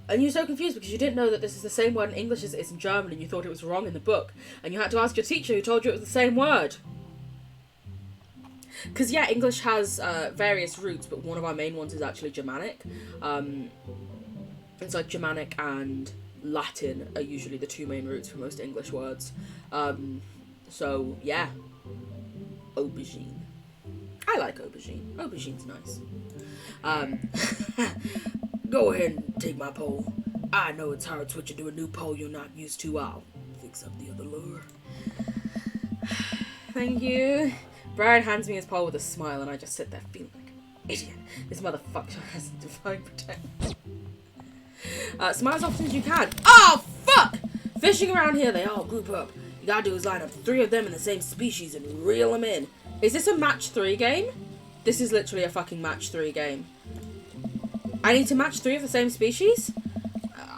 And you were so confused because you didn't know that this is the same word in English as it is in German, and you thought it was wrong in the book. And you had to ask your teacher, who told you it was the same word. Because, yeah, English has various roots, but one of our main ones is actually Germanic. It's like Germanic and Latin are usually the two main roots for most English words. So, yeah. Aubergine. I like aubergine. Aubergine's nice. Go ahead and take my pole. I know it's hard switching to a new pole you're not used to. I'll fix up the other lure. Thank you. Brian hands me his pole with a smile, and I just sit there feeling like an idiot. This motherfucker has divine protection. Smile as often as you can. Oh, fuck! Fishing around here, they all group up. You gotta do is line up 3 of them in the same species and reel them in. Is this a match 3 game? This is literally a fucking match 3 game. I need to match 3 of the same species?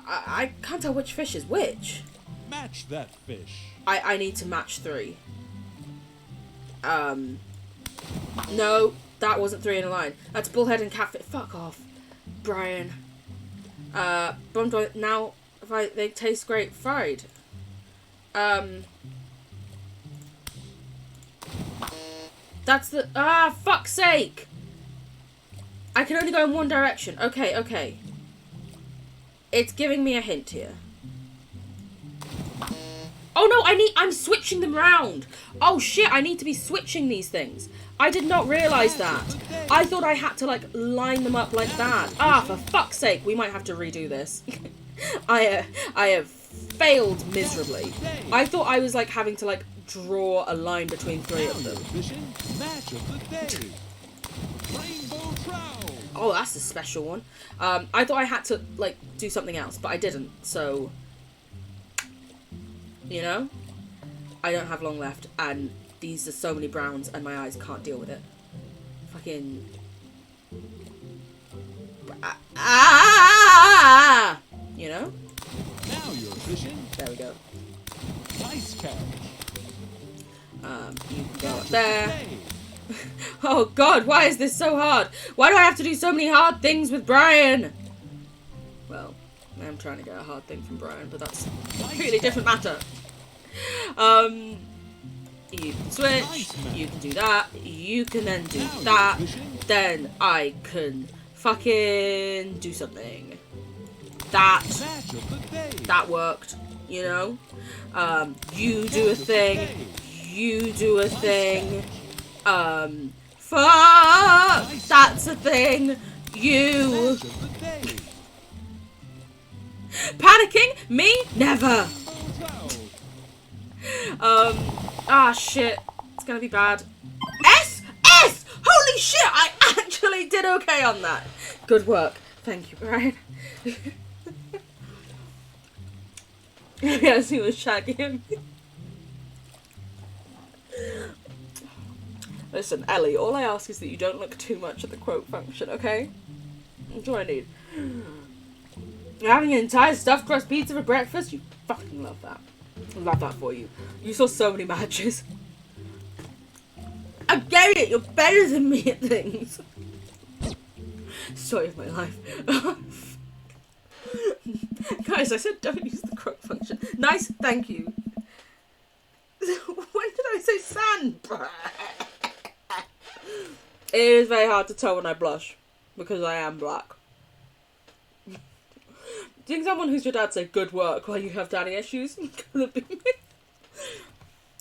I can't tell which fish is which. Match that fish. I need to match 3. No, that wasn't 3 in a line. That's bullhead and catfish. Fuck off, Brian. But now, they taste great fried. That's the, fuck's sake! I can only go in one direction. Okay. It's giving me a hint here. Oh no, I'm switching them round. Oh shit, I need to be switching these things. I did not realise that. I thought I had to, like, line them up like that. For fuck's sake, we might have to redo this. I have failed miserably. I thought I was, like, having to, like, draw a line between 3 of them. Match of the day. Rainbow trout. Oh, that's a special one. I thought I had to, like, do something else, but I didn't, so... You know? I don't have long left, and these are so many browns, and my eyes can't deal with it. Fucking... You know? Now you're fishing. There we go. Nice catch. You can go up there. Oh god, why is this so hard? Why do I have to do so many hard things with Brian? Well, I'm trying to get a hard thing from Brian, but that's a completely different matter. You can switch. You can do that. You can then do that. Then I can fucking do something. That worked, you know? You do a thing. You do a thing. Fuck! That's a thing. You. Panicking? Me? Never. Shit. It's gonna be bad. S! Holy shit! I actually did okay on that. Good work. Thank you, Brian. Yes, he was shagging him. Listen, Ellie, all I ask is that you don't look too much at the quote function, okay? That's all I need. You're having an entire stuffed crust pizza for breakfast? You fucking love that. I love that for you. You saw so many matches. I get it, you're better than me at things. Story of my life. Guys, I said don't use the quote function. Nice, thank you. When did I say sand? It is very hard to tell when I blush, because I am black. Do you think someone who's your dad say good work while you have daddy issues? Could have been me.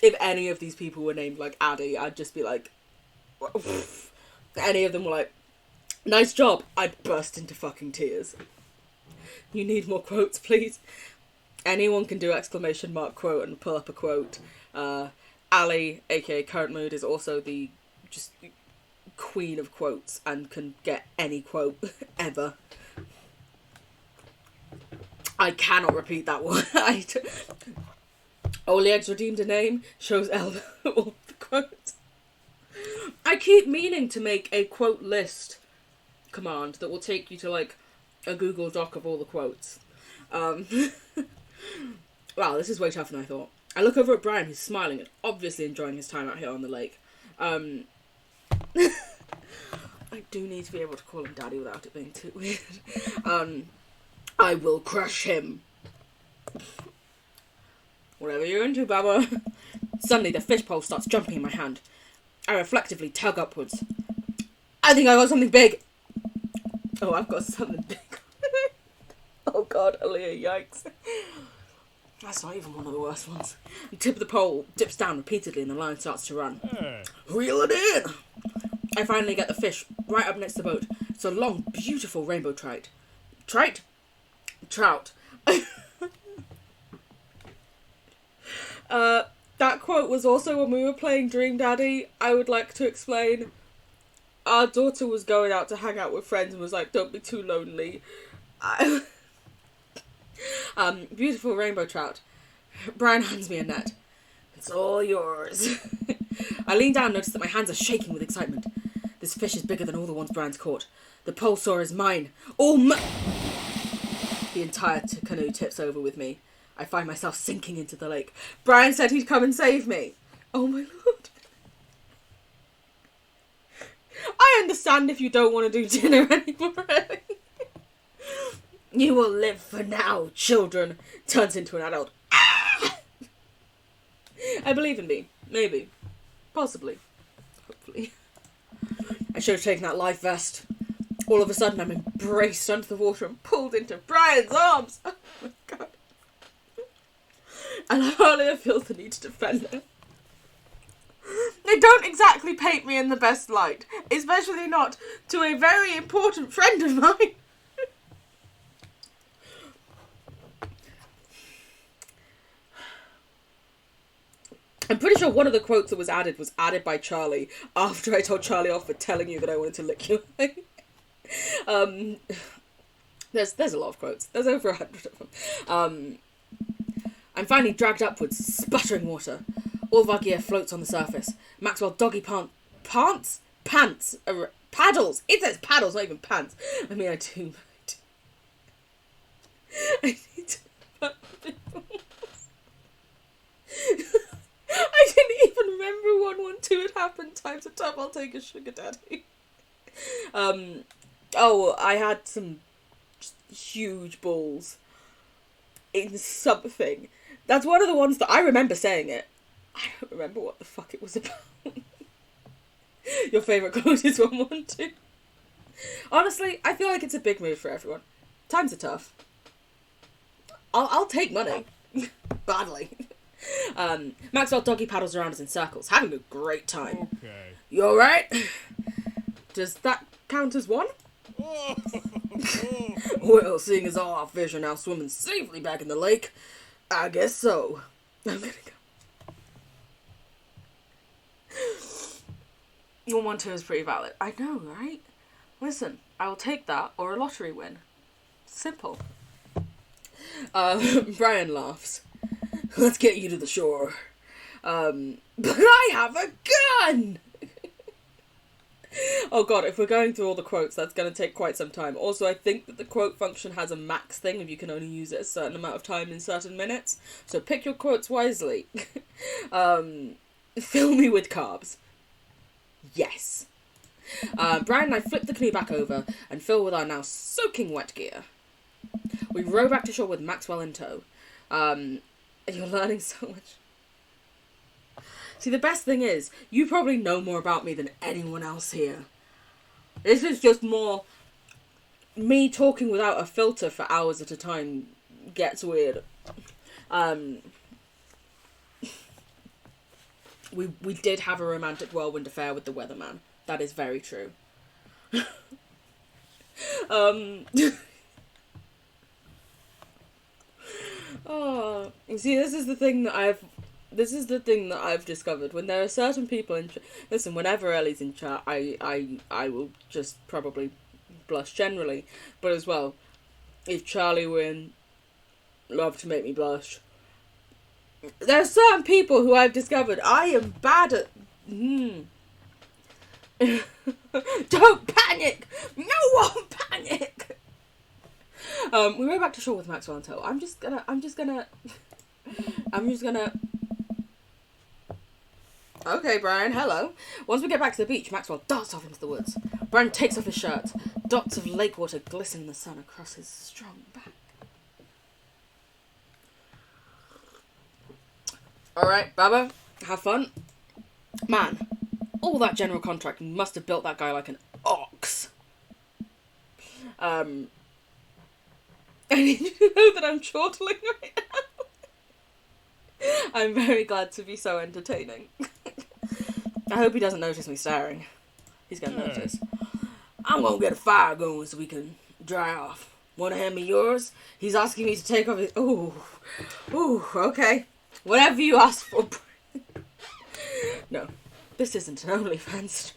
If any of these people were named like Addy, I'd just be like, if any of them were like, nice job, I'd burst into fucking tears. You need more quotes, please. Anyone can do exclamation mark quote and pull up a quote. Ali, aka Current Mood, is also the just queen of quotes and can get any quote ever. I cannot repeat that one. Oleg's redeemed a name, shows Elba all the quotes. I keep meaning to make a quote list command that will take you to like a Google Doc of all the quotes. Wow, this is way tougher than I thought. I look over at Brian, who's smiling and obviously enjoying his time out here on the lake. I do need to be able to call him Daddy without it being too weird. I will crush him. Whatever you're into, Baba. Suddenly the fish pole starts jumping in my hand. I reflectively tug upwards. I think I got something big. Oh, I've got something big. Oh god, Aaliyah, yikes. That's not even one of the worst ones. The tip of the pole dips down repeatedly and the line starts to run. Reel it in! I finally get the fish right up next to the boat. It's a long, beautiful rainbow trout. Trout. That quote was also when we were playing Dream Daddy. I would like to explain. Our daughter was going out to hang out with friends and was like, don't be too lonely. Beautiful rainbow trout. Brian hands me a net. It's all yours. I lean down and notice that my hands are shaking with excitement. This fish is bigger than all the ones Brian's caught. The pole saw is mine. The entire canoe tips over with me. I find myself sinking into the lake. Brian said he'd come and save me. Oh my lord. I understand if you don't want to do dinner anymore. You will live for now, children. Turns into an adult. I believe in me. Maybe. Possibly. Hopefully. I should have taken that life vest. All of a sudden I'm embraced under the water and pulled into Brian's arms. Oh my god. And I hardly feel the need to defend her. They don't exactly paint me in the best light. Especially not to a very important friend of mine. I'm pretty sure one of the quotes that was added by Charlie after I told Charlie off for telling you that I wanted to lick you. There's a lot of quotes. There's over 100 of them. I'm finally dragged upwards, sputtering water. All of our gear floats on the surface. Maxwell doggy paddles. It says paddles, not even pants. I mean, I do. I need to. I didn't even remember 112 had happened. Times a top, I'll take a sugar daddy. I had some huge balls in something. That's one of the ones that I remember saying it. I don't remember what the fuck it was about. Your favourite quote is 112. Honestly, I feel like it's a big move for everyone. Times are tough. I'll take money. Badly. Maxwell doggy paddles around us in circles, having a great time. Okay. You alright? Does that count as one? Oh, Well, seeing as all our fish are now swimming safely back in the lake, I guess so. I'm gonna go. 112 is pretty valid. I know, right? Listen, I will take that or a lottery win. Simple. Brian laughs. Let's get you to the shore. But I have a gun! Oh god, if we're going through all the quotes, that's going to take quite some time. Also, I think that the quote function has a max thing if you can only use it a certain amount of time in certain minutes. So pick your quotes wisely. Fill me with carbs. Yes. Brian and I flip the canoe back over and fill with our now soaking wet gear. We row back to shore with Maxwell in tow. You're learning so much. See, the best thing is, you probably know more about me than anyone else here. This is just more me talking without a filter for hours at a time gets weird. We did have a romantic whirlwind affair with the weatherman. That is very true. Oh, you see, this is the thing that I've discovered. When there are certain people in listen, whenever Ellie's in chat, I will just probably blush generally, but as well, if Charlie win, love to make me blush. There are certain people who I've discovered I am bad at. Don't panic! No one panic! We went back to shore with Maxwell and tow. I'm just gonna. Okay, Brian, hello. Once we get back to the beach, Maxwell darts off into the woods. Brian takes off his shirt. Dots of lake water glisten in the sun across his strong back. Alright, Baba, have fun. Man, all that general contracting must have built that guy like an ox. I need you to know that I'm chortling right now. I'm very glad to be so entertaining. I hope he doesn't notice me staring. He's gonna notice. I'm gonna get a fire going so we can dry off. Wanna hand me yours? He's asking me to take off his... Ooh, okay. Whatever you ask for. No, this isn't an OnlyFans.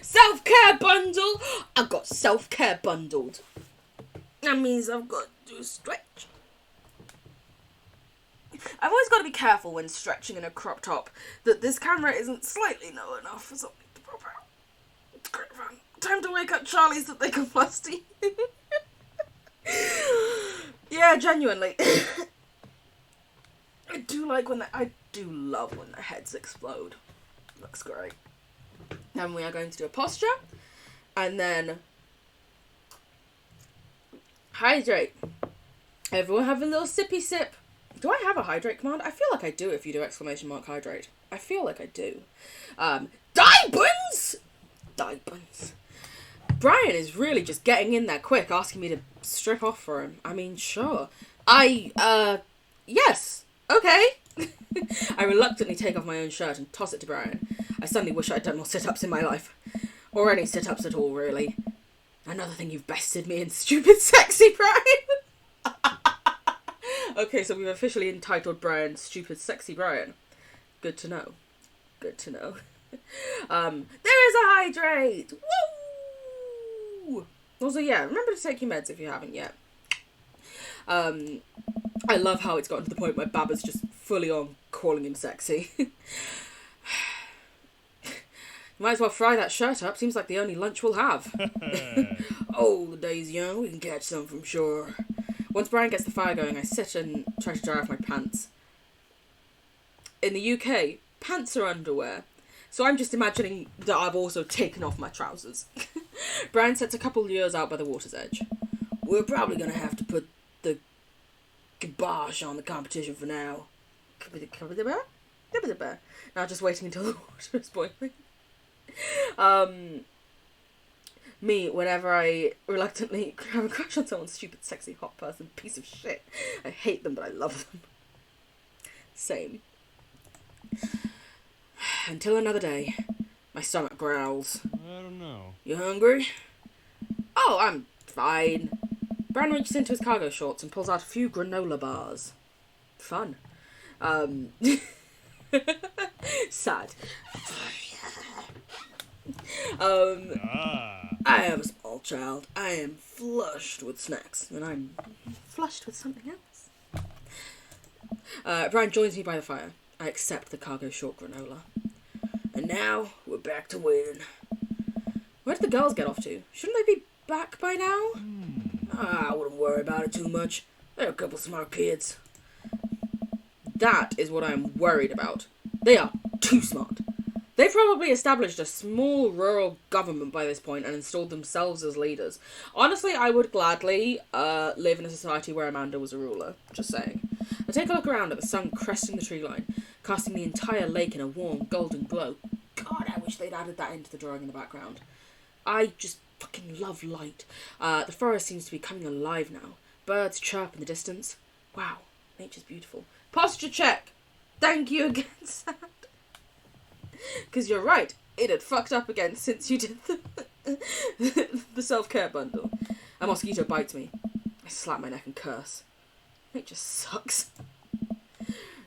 Self-care bundle! I've got self-care bundled. That means I've got to stretch. I've always got to be careful when stretching in a crop top that this camera isn't slightly low enough for something to pop out. It's great fun. Time to wake up Charlie's that they can flusty. Yeah, genuinely. I do love when their heads explode. Looks great. Then we are going to do a posture, and then hydrate. Everyone have a little sippy sip. Do I have a hydrate command? I feel like I do if you do ! Hydrate. I feel like I do. Diapers! Brian is really just getting in there quick, asking me to strip off for him. I mean, sure. Yes. Okay. I reluctantly take off my own shirt and toss it to Brian. I suddenly wish I'd done more sit-ups in my life. Or any sit-ups at all, really. Another thing you've bested me in, stupid sexy Brian. Okay, so we've officially entitled Brian Stupid Sexy Brian. Good to know. There is a hydrate! Woo! Also, yeah, remember to take your meds if you haven't yet. I love how it's gotten to the point where Baba's just fully on calling him sexy. Might as well fry that shirt up. Seems like the only lunch we'll have. Oh, the day's young. We can catch some from shore. Once Brian gets the fire going, I sit and try to dry off my pants. In the UK, pants are underwear. So I'm just imagining that I've also taken off my trousers. Brian sets a couple lures out by the water's edge. We're probably going to have to put the kibosh on the competition for now. There was a bear. Now just waiting until the water is boiling. Me, whenever I reluctantly have a crush on someone stupid, sexy, hot person, piece of shit. I hate them, but I love them. Same. Until another day. My stomach growls. I don't know. You hungry? Oh, I'm fine. Bran reaches into his cargo shorts and pulls out a few granola bars. Fun. Sad. I am a small child. I am flushed with snacks, and I'm flushed with something else. Bran joins me by the fire. I accept the cargo short granola. And now, we're back to waiting. Where did the girls get off to? Shouldn't they be back by now? I wouldn't worry about it too much. They're a couple smart kids. That is what I'm worried about. They are too smart. They've probably established a small rural government by this point and installed themselves as leaders. Honestly, I would gladly live in a society where Amanda was a ruler. Just saying. I take a look around at the sun cresting the tree line, casting the entire lake in a warm golden glow. God, I wish they'd added that into the drawing in the background. I just fucking love light. The forest seems to be coming alive now. Birds chirp in the distance. Wow, nature's beautiful. Posture check! Thank you again, Sad. Because you're right, it had fucked up again since you did the self-care bundle. A mosquito bites me. I slap my neck and curse. Nature sucks.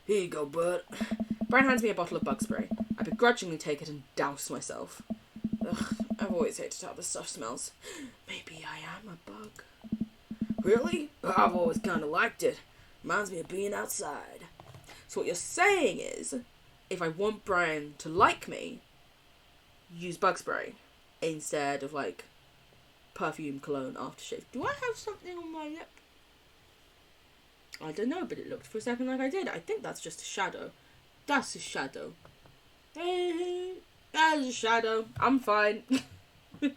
Here you go, bud. Bran hands me a bottle of bug spray. I begrudgingly take it and douse myself. Ugh, I've always hated how this stuff smells. Maybe I am a bug. Really? I've always kind of liked it. Reminds me of being outside. So what you're saying is, if I want Bran to like me, use bug spray instead of, like, perfume, cologne, aftershave. Do I have something on my lip? I don't know, but it looked for a second like I did. I think that's just a shadow. That's a shadow. That's a shadow. I'm fine. I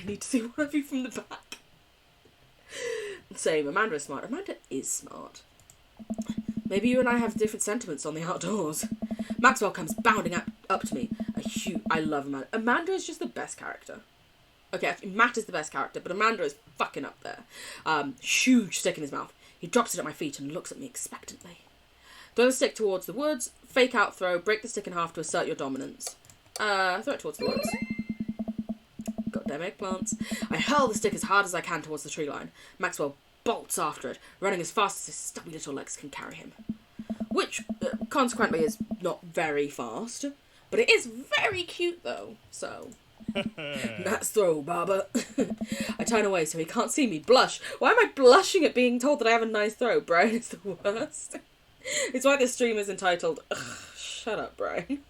need to see one of you from the back. Same, Amanda is smart. Amanda is smart. Maybe you and I have different sentiments on the outdoors. Maxwell comes bounding up to me. I love Amanda. Amanda is just the best character. Okay, actually, Matt is the best character, but Amanda is fucking up there. Huge stick in his mouth. He drops it at my feet and looks at me expectantly. Throw the stick towards the woods. Fake out throw. Break the stick in half to assert your dominance. Throw it towards the woods. Goddamn eggplants. I hurl the stick as hard as I can towards the tree line. Maxwell bolts after it, running as fast as his stubby little legs can carry him. Which, consequently, is not very fast. But it is very cute, though, so... That's throw, Baba. I turn away so he can't see me blush. Why am I blushing at being told that I have a nice throw? Brian is the worst. It's why this stream is entitled, ugh, shut up, Brian.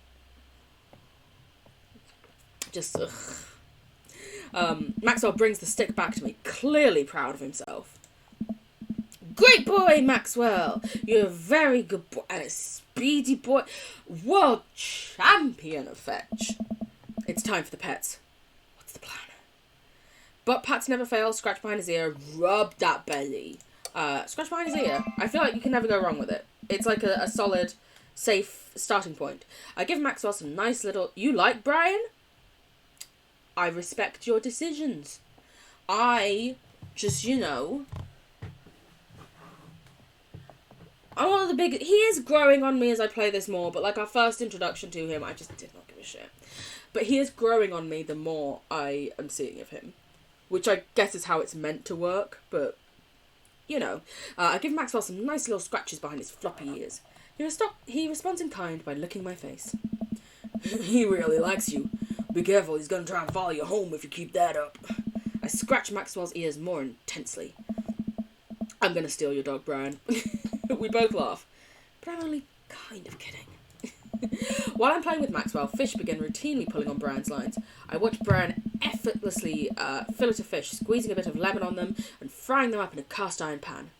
Just, ugh. Maxwell brings the stick back to me, clearly proud of himself. Great boy, Maxwell. You're a very good boy and a speedy boy. World champion of fetch. It's time for the pets. What's the plan? But pats never fail. Scratch behind his ear. Rub that belly. Scratch behind his ear. I feel like you can never go wrong with it. It's like a solid, safe starting point. I give Maxwell some nice little... You like Brian? I respect your decisions. I just, you know... I'm one of the big... He is growing on me as I play this more, but like our first introduction to him, I just did not give a shit. But he is growing on me the more I am seeing of him. Which I guess is how it's meant to work, but... You know. I give Maxwell some nice little scratches behind his floppy ears. He responds in kind by licking my face. He really likes you. Be careful, he's gonna try and follow you home if you keep that up. I scratch Maxwell's ears more intensely. I'm gonna steal your dog, Brian. We both laugh. But I'm only kind of kidding. While I'm playing with Maxwell, fish begin routinely pulling on Brian's lines. I watch Brian effortlessly fillet a fish, squeezing a bit of lemon on them and frying them up in a cast iron pan.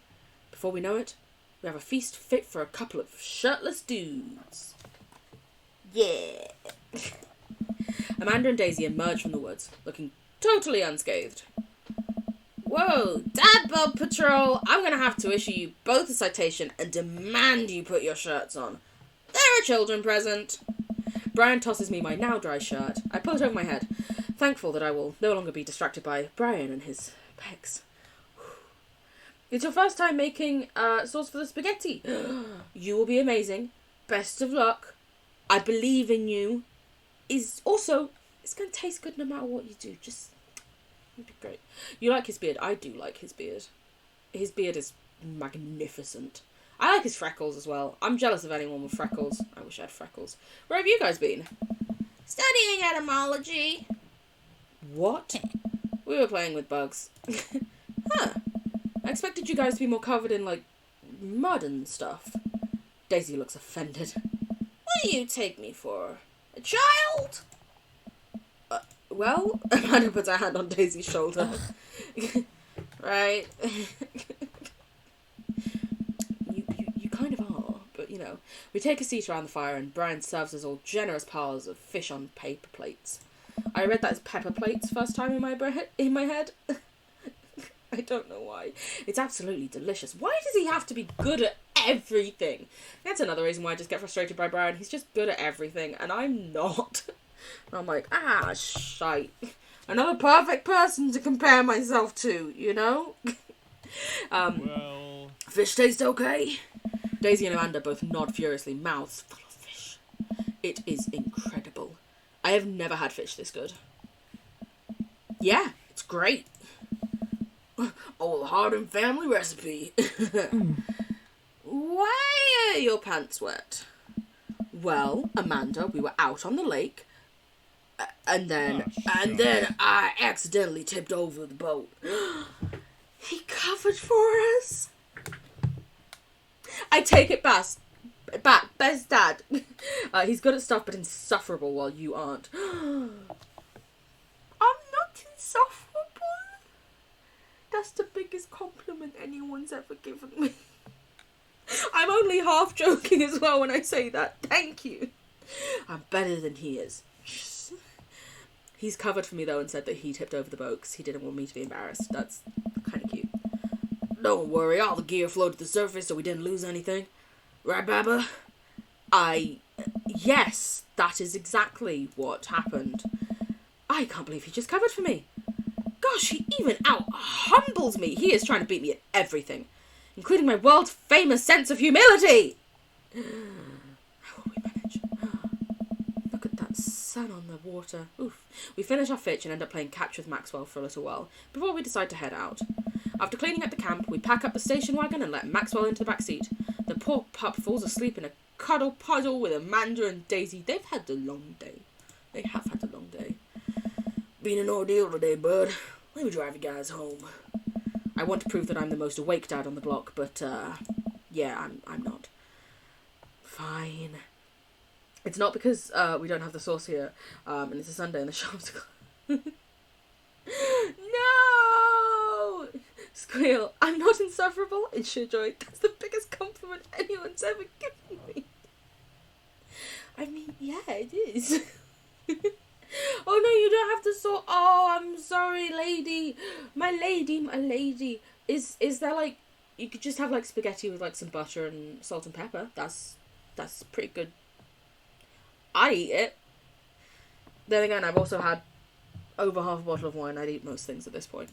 Before we know it, we have a feast fit for a couple of shirtless dudes. Yeah. Amanda and Daisy emerge from the woods, looking totally unscathed. Whoa, Dadbug Patrol, I'm gonna have to issue you both a citation and demand you put your shirts on. There They're a children present. Brian tosses me my now dry shirt. I pull it over my head, thankful that I will no longer be distracted by Brian and his pecs. It's your first time making sauce for the spaghetti. You will be amazing. Best of luck. I believe in you. It's going to taste good no matter what you do. Just, it'd be great. You like his beard? I do like his beard. His beard is magnificent. I like his freckles as well. I'm jealous of anyone with freckles. I wish I had freckles. Where have you guys been? Studying etymology. What? We were playing with bugs. Huh. I expected you guys to be more covered in, like, mud and stuff. Daisy looks offended. What do you take me for? A child? Well, Amanda puts her hand on Daisy's shoulder. Right. You kind of are, but you know. We take a seat around the fire and Brian serves us all generous piles of fish on paper plates. I read that as pepper plates first time in my head. I don't know why. It's absolutely delicious. Why does he have to be good at everything? That's another reason why I just get frustrated by Brian. He's just good at everything, and I'm not. And I'm like, shite. Another perfect person to compare myself to, you know? Well... Fish taste okay? Daisy and Amanda both nod furiously, mouths full of fish. It is incredible. I have never had fish this good. Yeah, it's great. Old Hardin family recipe. Why are your pants wet? Well, Amanda, we were out on the lake, and then I accidentally tipped over the boat. He covered for us. I take it back. Best dad. He's good at stuff, but insufferable while you aren't. I'm not insufferable. That's the biggest compliment anyone's ever given me. I'm only half joking as well when I say that. Thank you. I'm better than he is. He's covered for me though and said that he tipped over the boat because he didn't want me to be embarrassed. That's kind of cute. Don't worry, all the gear floated to the surface so we didn't lose anything. Right, Baba? Yes, that is exactly what happened. I can't believe he just covered for me. Gosh, he even out-humbles me. He is trying to beat me at everything, including my world-famous sense of humility. How will we manage? Look at that sun on the water. Oof. We finish our fitch and end up playing catch with Maxwell for a little while, before we decide to head out. After cleaning up the camp, we pack up the station wagon and let Maxwell into the back seat. The poor pup falls asleep in a cuddle puddle with Amanda and Daisy. They've had a long day. They have had a long day. Been an ordeal today, bud. Let me drive you guys home. I want to prove that I'm the most awake dad on the block, but, yeah, I'm not. Fine. It's not because, we don't have the sauce here, and it's a Sunday and the shops are closed. No! Squeal. I'm not insufferable. It's sheer joy. That's the biggest compliment anyone's ever given me. I mean, yeah, it is. Oh no, you don't have to sort. Oh, I'm sorry, lady. My lady. Is there like, you could just have like spaghetti with like some butter and salt and pepper. That's pretty good. I eat it. Then again, I've also had over half a bottle of wine. I'd eat most things at this point.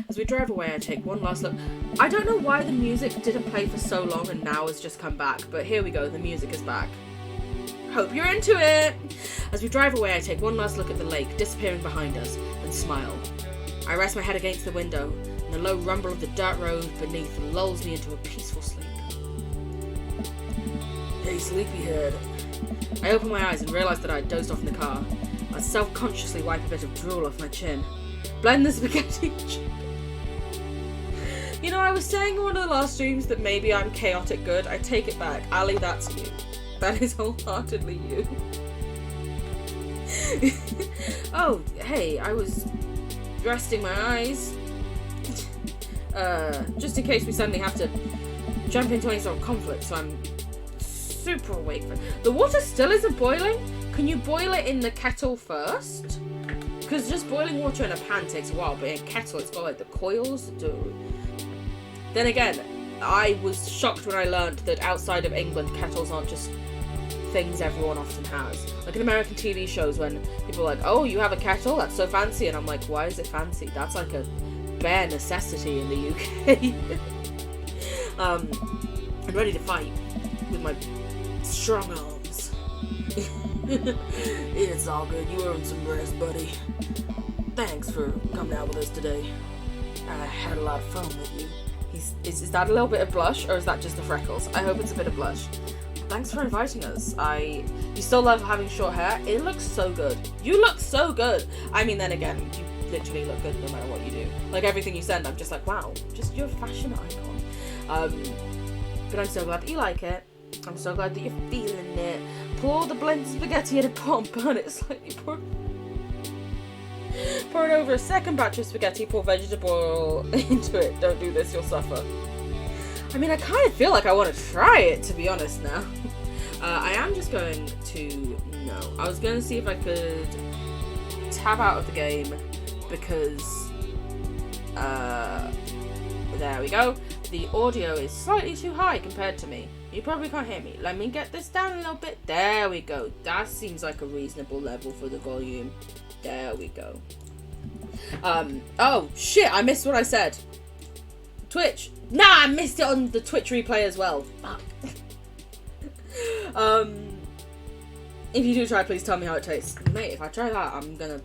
As we drive away, I take one last look. I don't know why the music didn't play for so long and now has just come back, but here we go, the music is back. Hope you're into it! As we drive away, I take one last look at the lake disappearing behind us and smile. I rest my head against the window, and the low rumble of the dirt road beneath lulls me into a peaceful sleep. Hey, sleepyhead. I open my eyes and realise that I had dozed off in the car. I self-consciously wipe a bit of drool off my chin. Blend the spaghetti. You know, I was saying in one of the last streams that maybe I'm chaotic good. I take it back. Ali, that's you. That is wholeheartedly you. Oh, hey, I was resting my eyes. Just in case we suddenly have to jump into any sort of conflict, so I'm super awake. The water still isn't boiling? Can you boil it in the kettle first? Because just boiling water in a pan takes a while, but in a kettle it's got like the coils that do. Then again, I was shocked when I learned that outside of England, kettles aren't just things everyone often has. Like in American TV shows when people are like, oh, you have a kettle? That's so fancy. And I'm like, why is it fancy? That's like a bare necessity in the UK. I'm ready to fight with my strong arms. It's all good. You earned some rest, buddy. Thanks for coming out with us today. I had a lot of fun with you. Is that a little bit of blush, or is that just the freckles? I hope it's a bit of blush. Thanks for inviting us. You still love having short hair? It looks so good. You look so good. I mean, then again, you literally look good no matter what you do. Like, everything you send, I'm just like, wow, just you're a fashion icon. But I'm so glad that you like it. I'm so glad that you're feeling it. Pour the blended spaghetti in a pot, burn it slightly. Pour it over a second batch of spaghetti, pour vegetable oil into it. Don't do this, you'll suffer. I mean, I kind of feel like I want to try it, to be honest now. I am just going to... No. I was going to see if I could tab out of the game because... there we go. The audio is slightly too high compared to me. You probably can't hear me. Let me get this down a little bit. There we go. That seems like a reasonable level for the volume. There we go. Oh, shit, I missed what I said. Twitch. Nah, I missed it on the Twitch replay as well. Fuck. If you do try, please tell me how it tastes. Mate, if I try that, I'm gonna...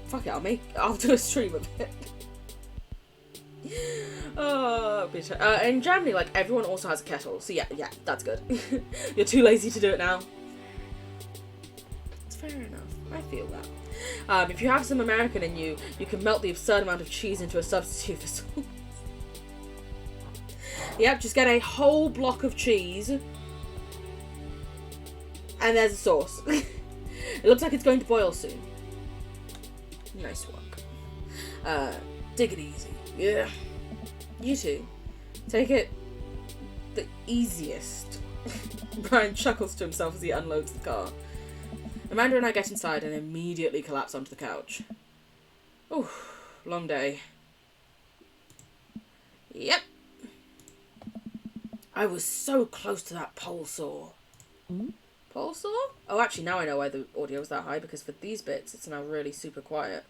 Fuck it, I'll do a stream of it. Oh, bitch. In Germany, like, everyone also has a kettle. So yeah, that's good. You're too lazy to do it now. It's fair enough. I feel that. If you have some American in you, you can melt the absurd amount of cheese into a substitute for sauce. Yep, just get a whole block of cheese. And there's a sauce. It looks like it's going to boil soon. Nice work. Take it easy. Yeah. You too. Take it the easiest. Brian chuckles to himself as he unloads the car. Amanda and I get inside and immediately collapse onto the couch. Ooh, long day. Yep. I was so close to that pole saw. Pole saw? Oh, actually, now I know why the audio was that high, because for these bits, it's now really super quiet.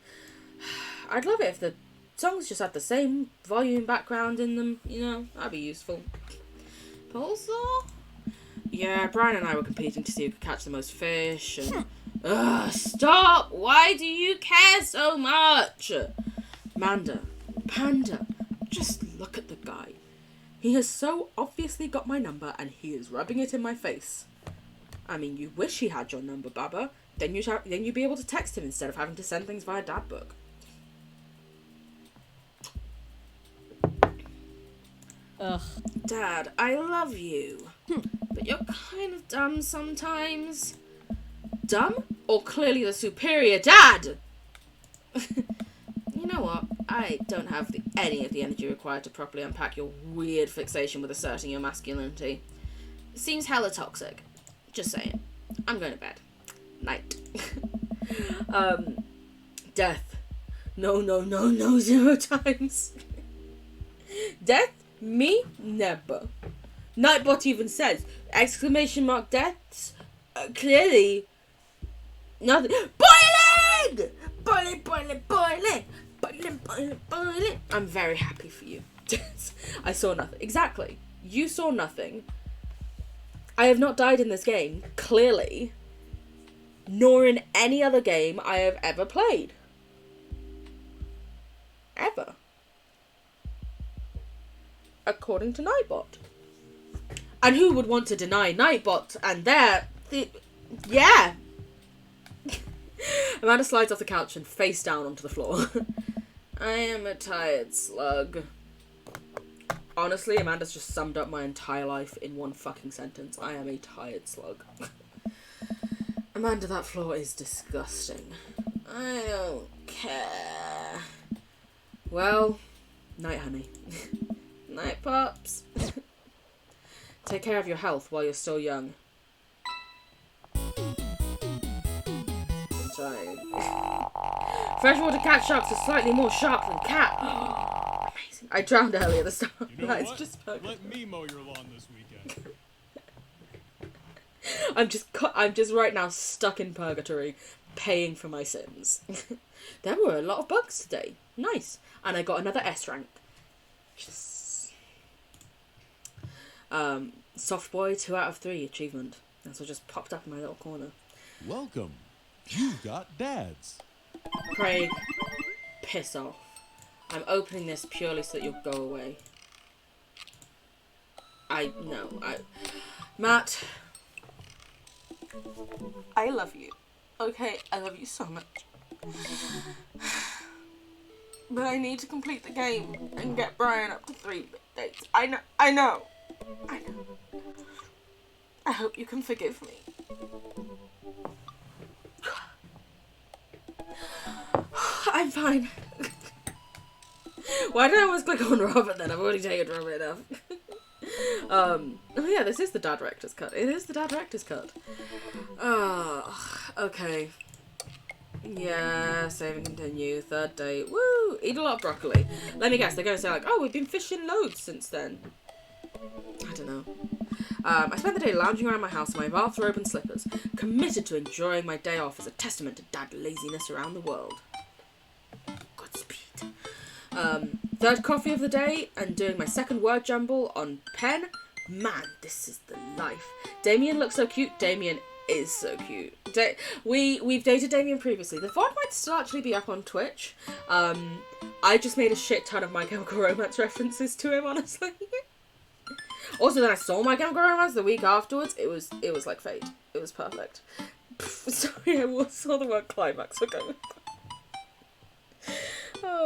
I'd love it if the songs just had the same volume background in them, you know? That'd be useful. Pole saw? Yeah, Brian and I were competing to see who could catch the most fish, and... Ugh, stop! Why do you care so much? Amanda, Panda, just look at the guy. He has so obviously got my number, and he is rubbing it in my face. I mean, you wish he had your number, Baba. Then you'd be able to text him instead of having to send things via Dadbook. Ugh. Dad, I love you. But you're kind of dumb sometimes. Dumb? Or clearly the superior dad? You know what? I don't have any of the energy required to properly unpack your weird fixation with asserting your masculinity. It seems hella toxic. Just saying. I'm going to bed. Night. Death. No, 0 times. Death? Me? Never. Nightbot even says, exclamation mark deaths? Clearly, nothing. Boiling! Boiling! I'm very happy for you. I saw nothing. Exactly. You saw nothing. I have not died in this game, clearly, nor in any other game I have ever played. Ever. According to Nightbot. And who would want to deny Nightbot and yeah. Amanda slides off the couch and face down onto the floor. I am a tired slug. Honestly, Amanda's just summed up my entire life in one fucking sentence. I am a tired slug. Amanda, that floor is disgusting. I don't care. Well, night, honey. Night, Pops. Take care of your health while you're still young. I'm trying. Freshwater cat sharks are slightly more sharp than cat. Amazing. amazing. I drowned earlier this time. You know It's what? just perfect. Let me mow your lawn this weekend. I'm just right now stuck in purgatory, paying for my sins. There were a lot of bugs today. Nice. And I got another S rank. Yes. Soft boy 2 out of 3 achievement. That's what just popped up in my little corner. Welcome. You've got dads. Craig, piss off. I'm opening this purely so that you'll go away. Matt, I love you. Okay, I love you so much. But I need to complete the game and get Brian up to 3 dates. I know. I hope you can forgive me. I'm fine. Why did I always click on Robert then? I've already taken Robert enough. Oh yeah, this is the Dad Rector's Cut. It is the Dad Rector's Cut. Okay. Yeah, save and continue. 3rd date. Woo! Eat a lot of broccoli. Let me guess, they're going to say like, oh, we've been fishing loads since then. I don't know. I spent the day lounging around my house in my bathrobe and slippers, committed to enjoying my day off as a testament to dad laziness around the world. Godspeed. 3rd coffee of the day and doing my 2nd word jumble on pen. Man, this is the life. Damien looks so cute. Damien is so cute. We've dated Damien previously. The VOD might still actually be up on Twitch. I just made a shit ton of My Chemical Romance references to him, honestly. Also, then I saw My Chemical Romance the week afterwards. It was like fate. It was perfect. Sorry, I saw the word climax. Okay.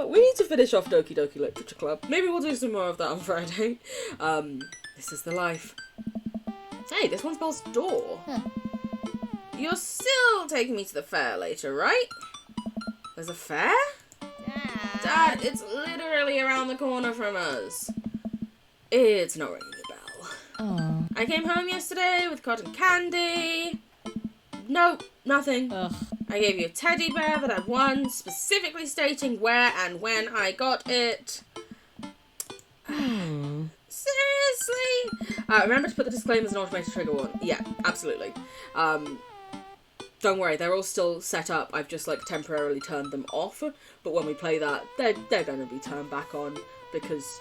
We need to finish off Doki Doki Literature Club. Maybe we'll do some more of that on Friday. This is the life. Hey, this one spells door. Huh. You're still taking me to the fair later, right? There's a fair? Dad, it's literally around the corner from us. It's not ringing a bell. Oh. I came home yesterday with cotton candy. Nope, nothing. Ugh. I gave you a teddy bear that I won, specifically stating where and when I got it. Seriously? Remember to put the disclaimers and automated trigger warning. Yeah, absolutely. Don't worry, they're all still set up. I've just like temporarily turned them off. But when we play that, they're going to be turned back on because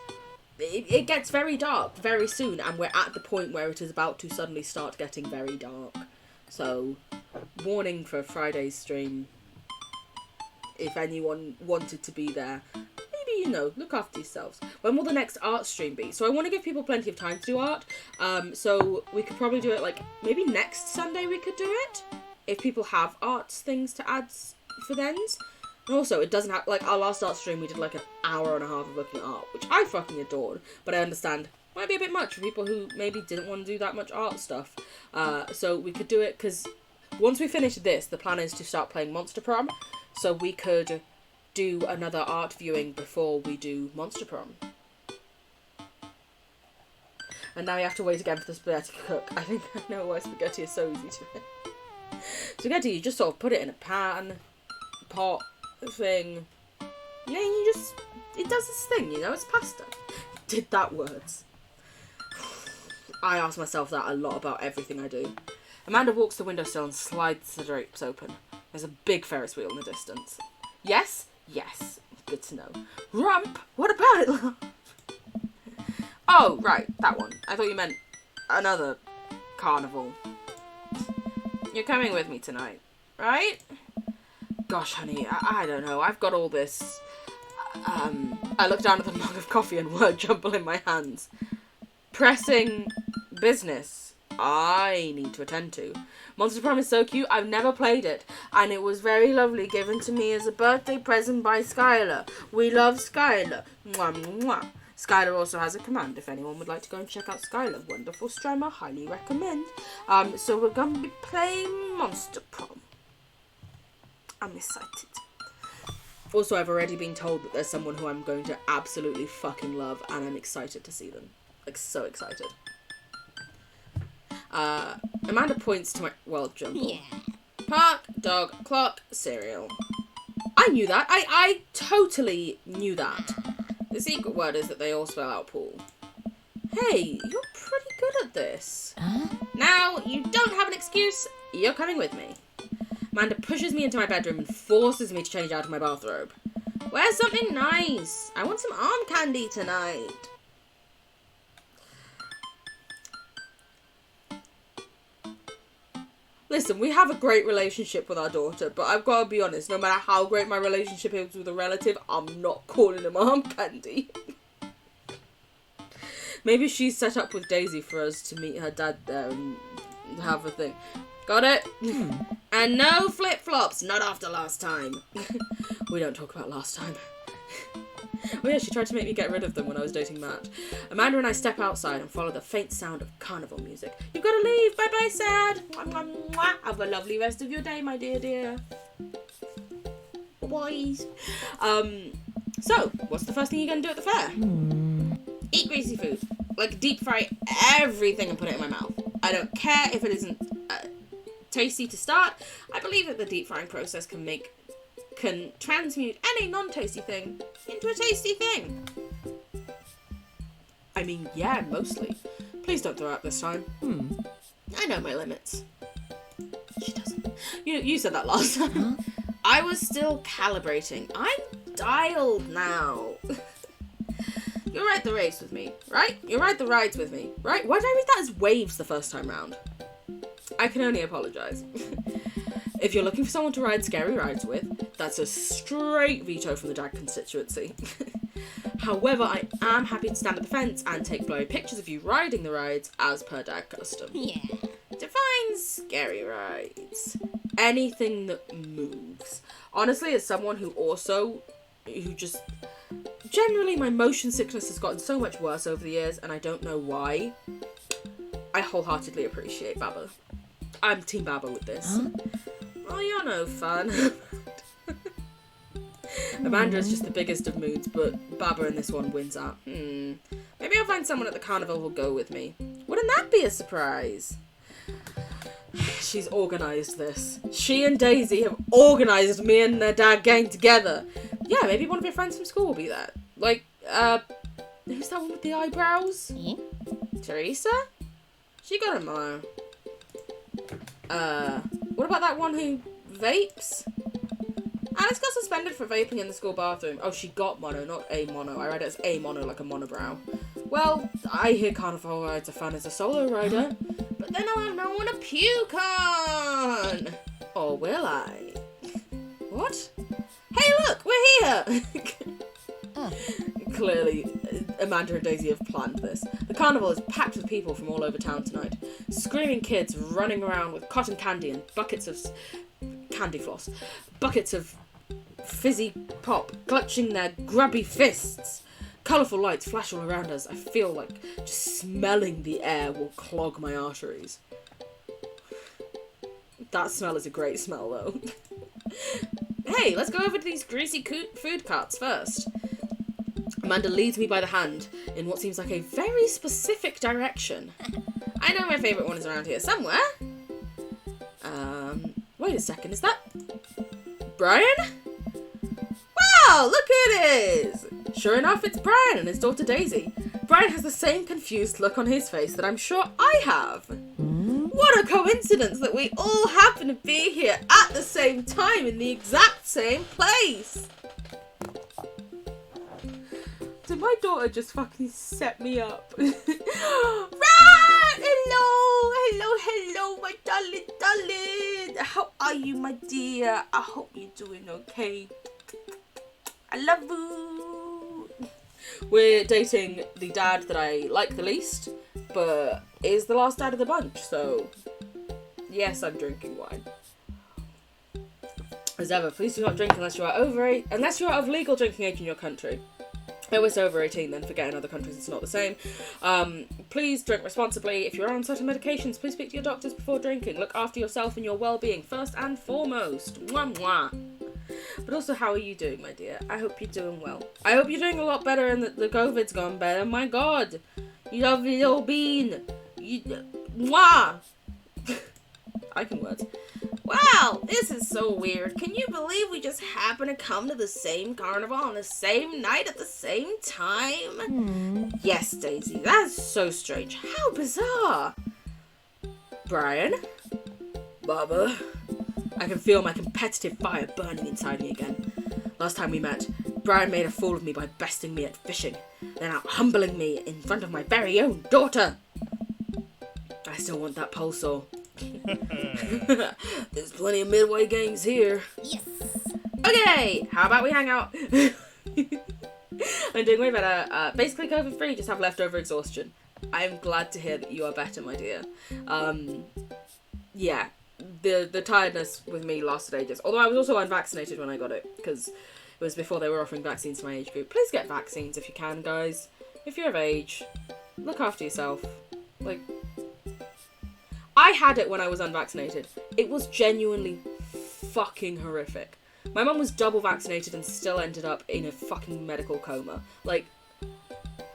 it gets very dark very soon, and we're at the point where it is about to suddenly start getting very dark. So, warning for Friday's stream. If anyone wanted to be there, maybe, look after yourselves. When will the next art stream be? So I want to give people plenty of time to do art. So we could probably do it, like, maybe next Sunday we could do it. If people have arts things to add for thens. And also, it doesn't have, like, our last art stream we did, like, an hour and a half of looking at art, which I fucking adored. But I understand might be a bit much for people who maybe didn't want to do that much art stuff. So we could do it, because once we finish this, the plan is to start playing Monster Prom. So we could do another art viewing before we do Monster Prom. And now you have to wait again for the spaghetti to cook. I think I know why spaghetti is so easy to make. Spaghetti, you just sort of put it in a pan, pot, thing. Yeah, it does its thing, it's pasta. Did that words. I ask myself that a lot about everything I do. Amanda walks the windowsill and slides the drapes open. There's a big Ferris wheel in the distance. Yes? Yes. Good to know. Rump! What about it, love? Oh, right, that one. I thought you meant another carnival. You're coming with me tonight, right? Gosh, honey, I don't know. I've got all this... I look down at the mug of coffee and word jumble in my hands. Pressing business I need to attend to. Monster Prom is so cute. I've never played it, and it was very lovely, given to me as a birthday present by Skylar. We love Skylar. Mwah, mwah. Skylar also has a command if anyone would like to go and check out Skylar. Wonderful streamer, highly recommend. So we're going to be playing Monster Prom. I'm excited. Also, I've already been told that there's someone who I'm going to absolutely fucking love, and I'm excited to see them. Like, so excited. Amanda points to my world jumble. Yeah. Park, dog, clock, cereal. I knew that. I totally knew that. The secret word is that they all spell out pool. Hey, you're pretty good at this. Now, you don't have an excuse. You're coming with me. Amanda pushes me into my bedroom and forces me to change out of my bathrobe. Wear something nice. I want some arm candy tonight. Listen, we have a great relationship with our daughter, but I've got to be honest, no matter how great my relationship is with a relative, I'm not calling him arm candy. Maybe she's set up with Daisy for us to meet her dad there and have a thing. Got it? And no flip-flops, not after last time. We don't talk about last time. Oh yeah, she tried to make me get rid of them when I was dating Matt. Amanda and I step outside and follow the faint sound of carnival music. You've got to leave. Bye-bye, Sad. Mwah, mwah, mwah. Have a lovely rest of your day, my dear. Boys. So, what's the first thing you're going to do at the fair? Eat greasy food. Like, deep fry everything and put it in my mouth. I don't care if it isn't tasty to start. I believe that the deep frying process can transmute any non-tasty thing into a tasty thing. I mean, yeah, mostly. Please don't throw up this time. I know my limits. She doesn't. You said that last time. I was still calibrating. I'm dialed now. You ride the race with me, right? You ride the rides with me, right? Why did I read that as waves the first time round? I can only apologise. If you're looking for someone to ride scary rides with, that's a straight veto from the DAG constituency. However, I am happy to stand at the fence and take blurry pictures of you riding the rides as per DAG custom. Yeah. Define scary rides. Anything that moves. Honestly, as someone who just... Generally, my motion sickness has gotten so much worse over the years, and I don't know why. I wholeheartedly appreciate Baba. I'm Team Baba with this. Oh, you're no fun. Amanda's just the biggest of moods, but Baba in this one wins out. Maybe I'll find someone at the carnival who'll go with me. Wouldn't that be a surprise? She's organised this. She and Daisy have organised me and their dad getting together. Yeah, maybe one of your friends from school will be there. Like, who's that one with the eyebrows? Teresa? She got a mono. What about that one who vapes? Alex got suspended for vaping in the school bathroom. Oh, she got mono, not a mono. I read it as a mono, like a monobrow. Well, I hear Carnival Rides are fun as a solo rider, but then I'll have no one to puke on. Or will I? What? Hey, look, we're here! Clearly, Amanda and Daisy have planned this. The carnival is packed with people from all over town tonight. Screaming kids running around with cotton candy and buckets of candy floss. Buckets of fizzy pop, clutching their grubby fists. Colourful lights flash all around us. I feel like just smelling the air will clog my arteries. That smell is a great smell, though. Hey, let's go over to these greasy food carts first. Amanda leads me by the hand in what seems like a very specific direction. I know my favourite one is around here somewhere. Wait a second, is that Brian? Wow, look who it is! Sure enough, it's Brian and his daughter Daisy. Brian has the same confused look on his face that I'm sure I have. What a coincidence that we all happen to be here at the same time in the exact same place. Did my daughter just fucking set me up? Right! Hello, my darling. How are you, my dear? I hope you're doing okay. I love you. We're dating the dad that I like the least, but is the last dad of the bunch, so yes, I'm drinking wine. As ever, please do not drink unless you are unless you are of legal drinking age in your country. I was over 18, then forget in other countries it's not the same. Please drink responsibly. If you're on certain medications, please speak to your doctors before drinking. Look after yourself and your well-being first and foremost. Mwah, mwah. But also, how are you doing, my dear? I hope you're doing well. I hope you're doing a lot better and the COVID's gone better. My God. You lovely little bean. Mwah. I can words. Wow, this is so weird. Can you believe we just happened to come to the same carnival on the same night at the same time? Yes, Daisy, that's so strange. How bizarre. Brian? Baba? I can feel my competitive fire burning inside me again. Last time we met, Brian made a fool of me by besting me at fishing, then out humbling me in front of my very own daughter. I still want that pole saw. There's plenty of midway games here. Yes. Okay, how about we hang out? I'm doing way better. Basically COVID free, just have leftover exhaustion. I'm glad to hear that you are better, my dear. Yeah, the tiredness with me lasted ages. Although I was also unvaccinated when I got it, because it was before they were offering vaccines to my age group. Please get vaccines if you can, guys. If you're of age, look after yourself. Like, I had it when I was unvaccinated. It was genuinely fucking horrific. My mum was double vaccinated and still ended up in a fucking medical coma. Like,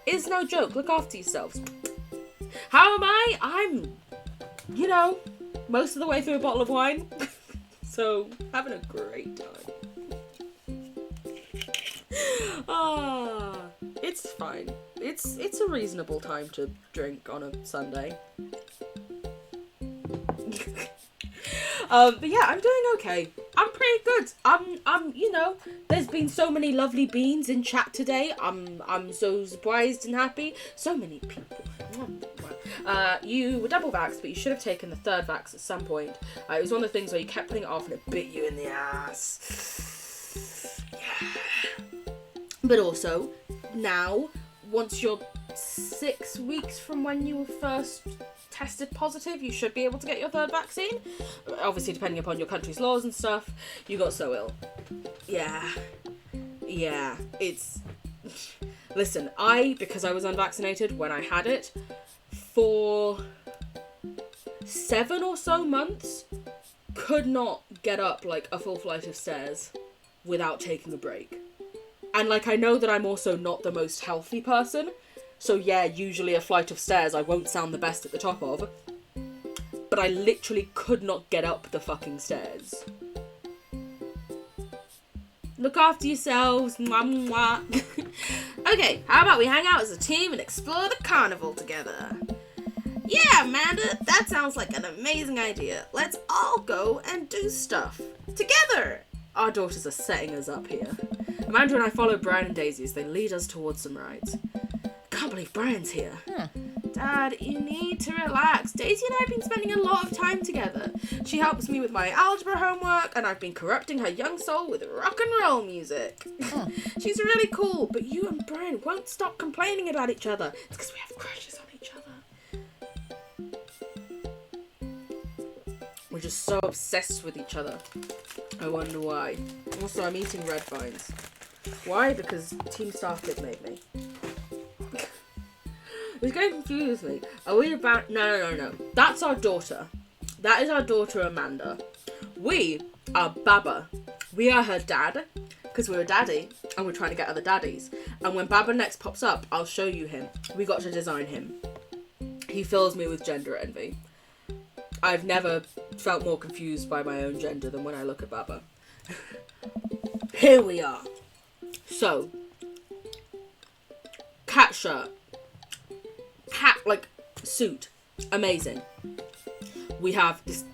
it's no joke. Look after yourselves. How am I? I'm, you know, most of the way through a bottle of wine. So, having a great time. It's fine. It's a reasonable time to drink on a Sunday. But yeah, I'm doing okay. I'm pretty good. I'm, you know, there's been so many lovely beans in chat today. I'm so surprised and happy. So many people. You were double vaxxed, but you should have taken the third vax at some point. It was one of the things where you kept putting it off and it bit you in the ass. Yeah. But also, now, once you're 6 weeks from when you were first tested positive, you should be able to get your third vaccine. Obviously, depending upon your country's laws and stuff. You got so ill. Yeah, it's... Listen, because I was unvaccinated when I had it, for 7 or so months, could not get up, like, a full flight of stairs without taking a break. And, like, I know that I'm also not the most healthy person, so yeah, usually a flight of stairs I won't sound the best at the top of, but I literally could not get up the fucking stairs. Look after yourselves. Mwah, mwah. Okay, how about we hang out as a team and explore the carnival together? Yeah, Amanda, that sounds like an amazing idea. Let's all go and do stuff together. Our daughters are setting us up here. Amanda and I follow Brian and Daisy as they lead us towards some rides. Can't believe Brian's here. Dad, you need to relax. Daisy and I have been spending a lot of time together. She helps me with my algebra homework, and I've been corrupting her young soul with rock and roll music. She's really cool, but you and Brian won't stop complaining about each other. It's because we have crushes on each other. We're just so obsessed with each other. I wonder why. Also, I'm eating red vines. Why? Because Team Starkid made me. It's going to confuse me. Are we about... No. That's our daughter. That is our daughter, Amanda. We are Baba. We are her dad, because we're a daddy, and we're trying to get other daddies. And when Baba next pops up, I'll show you him. We got to design him. He fills me with gender envy. I've never felt more confused by my own gender than when I look at Baba. Here we are. So, cat shirt. Cat, like, suit. Amazing. We have this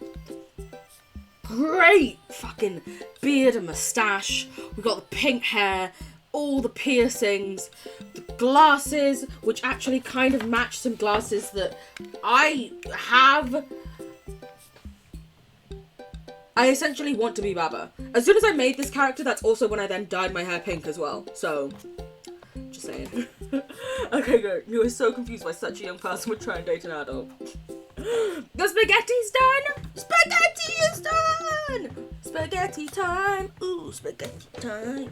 great fucking beard and moustache. We've got the pink hair, all the piercings, the glasses, which actually kind of match some glasses that I have. I essentially want to be Baba. As soon as I made this character, that's also when I then dyed my hair pink as well. So, just saying. Okay, good. You were so confused why such a young person would try and date an adult. The spaghetti's done! Spaghetti is done! Spaghetti time! Ooh, spaghetti time.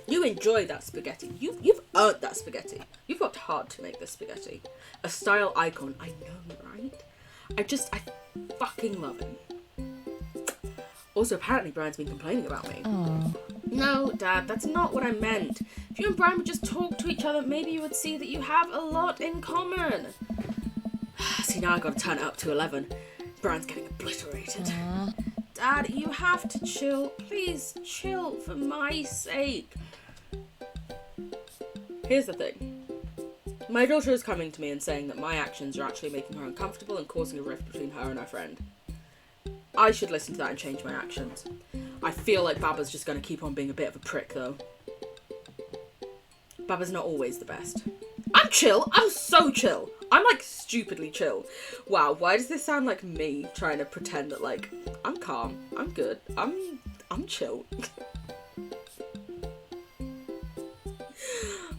You enjoy that spaghetti. You've earned that spaghetti. You've worked hard to make this spaghetti. A style icon. I know, right? I fucking love him. Also, apparently Brian's been complaining about me. Oh. No, Dad, that's not what I meant. If you and Brian would just talk to each other, maybe you would see that you have a lot in common. See, now I've got to turn it up to 11. Brian's getting obliterated. Dad, you have to chill. Please chill for my sake. Here's the thing. My daughter is coming to me and saying that my actions are actually making her uncomfortable and causing a rift between her and her friend. I should listen to that and change my actions. I feel like Baba's just going to keep on being a bit of a prick, though. Baba's not always the best. I'm chill. I'm so chill. I'm, like, stupidly chill. Wow, why does this sound like me trying to pretend that, like, I'm calm, I'm good, I'm chill.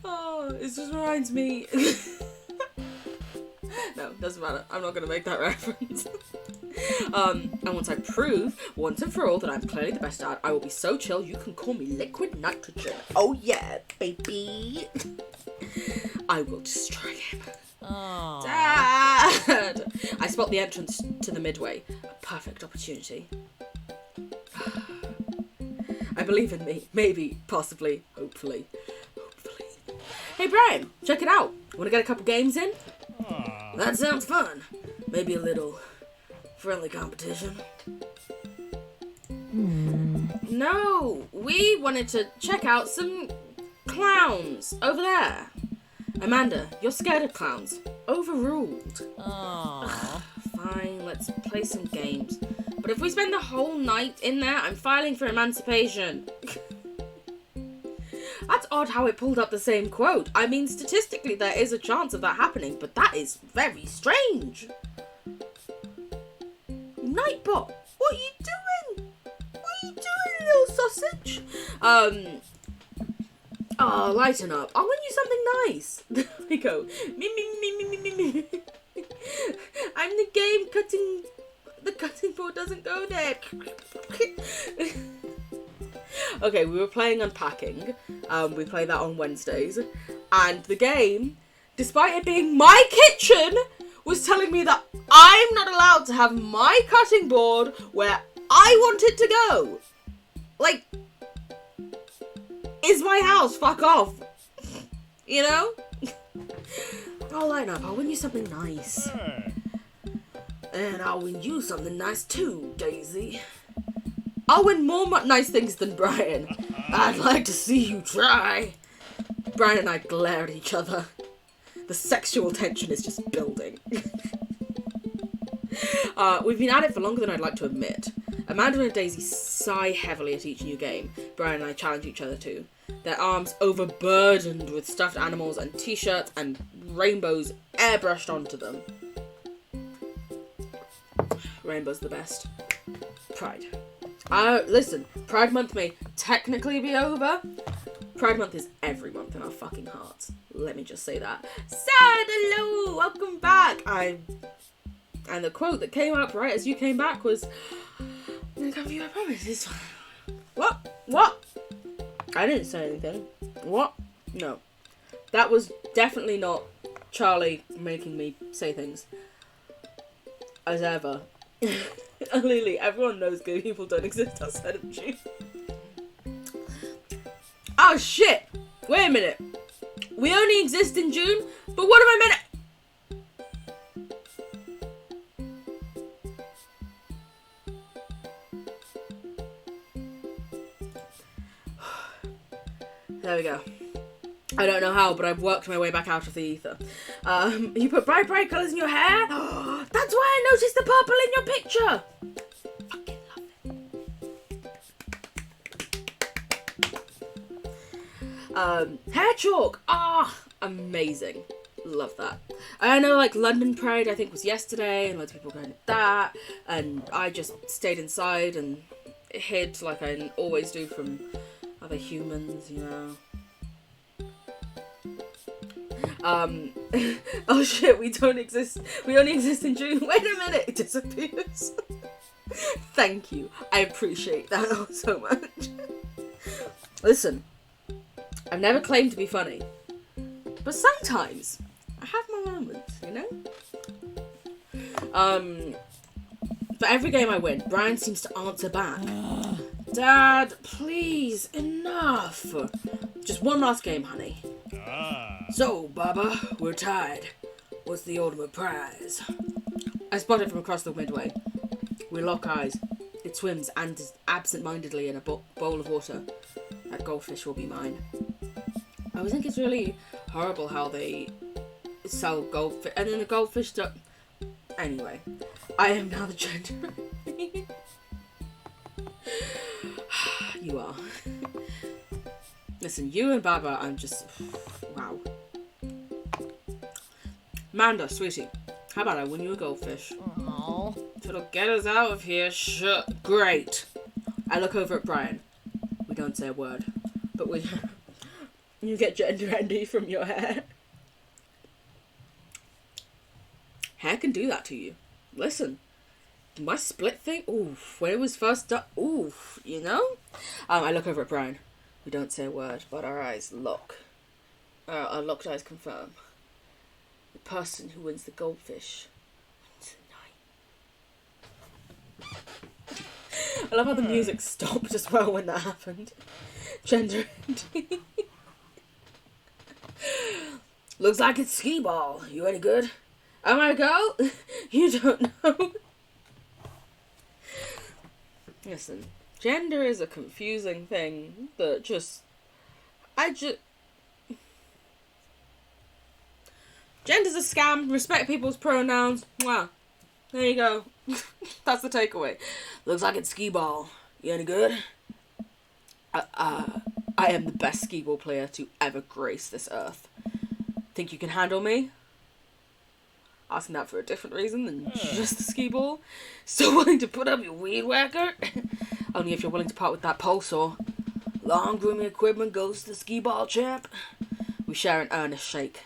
Oh, it just reminds me... No, doesn't matter. I'm not going to make that reference. And once I prove, once and for all, that I'm clearly the best dad, I will be so chill you can call me liquid nitrogen. Oh yeah, baby. I will destroy him. Aww. Dad! I spot the entrance to the midway. A perfect opportunity. I believe in me. Maybe, possibly, hopefully. Hey Brian, check it out. Wanna get a couple games in? That sounds fun. Maybe a little friendly competition. No, we wanted to check out some clowns over there. Amanda, you're scared of clowns. Overruled. Aww. Fine, let's play some games. But if we spend the whole night in there, I'm filing for emancipation. That's odd how it pulled up the same quote. I mean, statistically, there is a chance of that happening, but that is very strange. Nightbot, what are you doing? What are you doing, little sausage? Oh, lighten up. I'll win you something nice. There we go. Me. I'm the game cutting... The cutting board doesn't go there. Okay, we were playing Unpacking. We play that on Wednesdays. And the game, despite it being my kitchen, was telling me that I'm not allowed to have my cutting board where I want it to go. Like, it's my house, fuck off. You know? I'll line up, I'll win you something nice. And I'll win you something nice too, Daisy. I'll win more nice things than Brian. I'd like to see you try. Brian and I glare at each other. The sexual tension is just building. We've been at it for longer than I'd like to admit. Amanda and Daisy sigh heavily at each new game. Brian and I challenge each other to. Their arms overburdened with stuffed animals and t-shirts and rainbows airbrushed onto them. Rainbow's the best. Pride. Listen, Pride Month may technically be over. Pride Month is every month in our fucking hearts. Let me just say that. Sad, hello, welcome back. And the quote that came up right as you came back was, I'm gonna come for you, I promise. What? I didn't say anything. What? No. That was definitely not Charlie making me say things. As ever. Lily, everyone knows gay people don't exist outside of June. Oh shit! Wait a minute. We only exist in June? But what am I meant There we go. I don't know how, but I've worked my way back out of the ether. You put bright colours in your hair? That's why I noticed the purple in your picture! Fucking love it. Hair chalk! Amazing. Love that. I know, like, London Pride, I think, was yesterday, and loads of people going to that, and I just stayed inside and hid like I always do from other humans, you know. Oh shit, we don't exist. We only exist in June. Wait a minute, it disappears. Thank you. I appreciate that so much. Listen, I've never claimed to be funny, but sometimes I have my moments, you know? For every game I win, Brian seems to answer back. Dad, please, enough. Just one last game, honey. So, Baba, we're tied. What's the ultimate prize? I spot it from across the midway. We lock eyes. it swims and is absent-mindedly in a bowl of water, that goldfish will be mine. I always think it's really horrible how they sell goldfish, and then the goldfish don't... Anyway, I am now the gender. You are. Listen, you and Baba, I'm just... Wow. Amanda, sweetie, how about I win you a goldfish? Oh. If it'll get us out of here, sure. Great. I look over at Brian. We don't say a word, but we... You get gender envy from your hair. Hair can do that to you. Listen, my split thing, oof, when it was first done, oof, you know? I look over at Brian. We don't say a word, but our eyes lock. Our locked eyes confirm. The person who wins the goldfish wins the night. I love how the music stopped as well when that happened. Gender envy. Looks like it's skee ball. You any good? Am I a girl? You don't know. Listen, gender is a confusing thing that gender's a scam. Respect people's pronouns. Wow. There you go. That's the takeaway. Looks like it's skee ball. You any good? I am the best skee ball player to ever grace this earth. Think you can handle me? Asking that for a different reason than just the skee ball. Still willing to put up your weed whacker? Only if you're willing to part with that pole saw. Long grooming equipment goes to the skee ball champ. We share an earnest shake.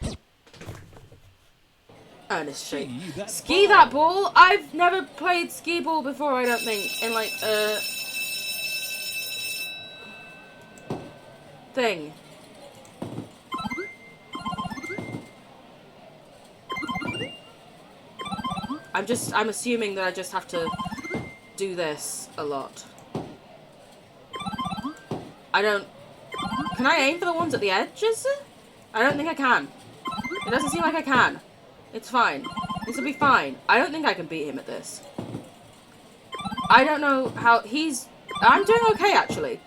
Earnest shake. Ski that ball? I've never played skee ball before, I don't think. In like, thing. I'm assuming that I just have to do this a lot. Can I aim for the ones at the edges? I don't think I can. It doesn't seem like I can. It's fine. This will be fine. I don't think I can beat him at this. I don't know how I'm doing okay, actually.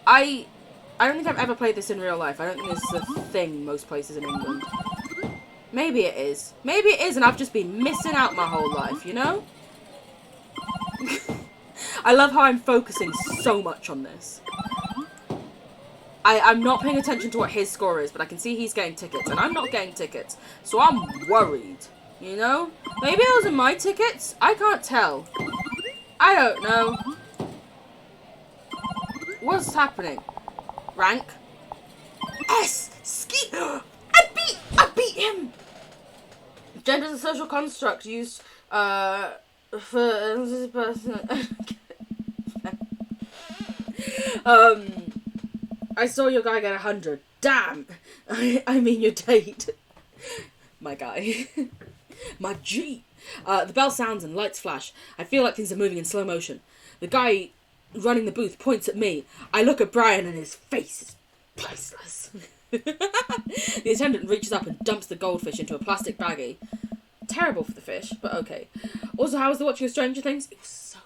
I don't think I've ever played this in real life. I don't think this is a thing most places in England. Maybe it is. Maybe it is, and I've just been missing out my whole life, you know? I love how I'm focusing so much on this. I'm not paying attention to what his score is, but I can see he's getting tickets, and I'm not getting tickets. So I'm worried, you know? Maybe those are my tickets? I can't tell. I don't know. What's happening? Rank? S! Ski! I beat him! Gender is a social construct used, for... I saw your guy get 100. Damn! I mean your date. My guy. My G. The bell sounds and lights flash. I feel like things are moving in slow motion. The guy running the booth points at me. I look at Brian and his face is priceless. The attendant reaches up and dumps the goldfish into a plastic baggie. Terrible for the fish, but okay. Also, how was the watching of Stranger Things? It was so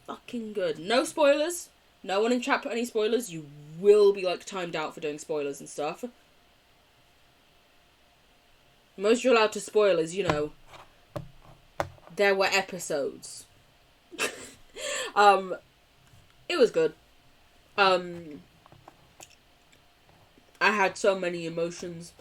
fucking good. No spoilers. No one in chat put any spoilers. You will be, like, timed out for doing spoilers and stuff. The most you're allowed to spoil is, you know, there were episodes. It was good. I had so many emotions.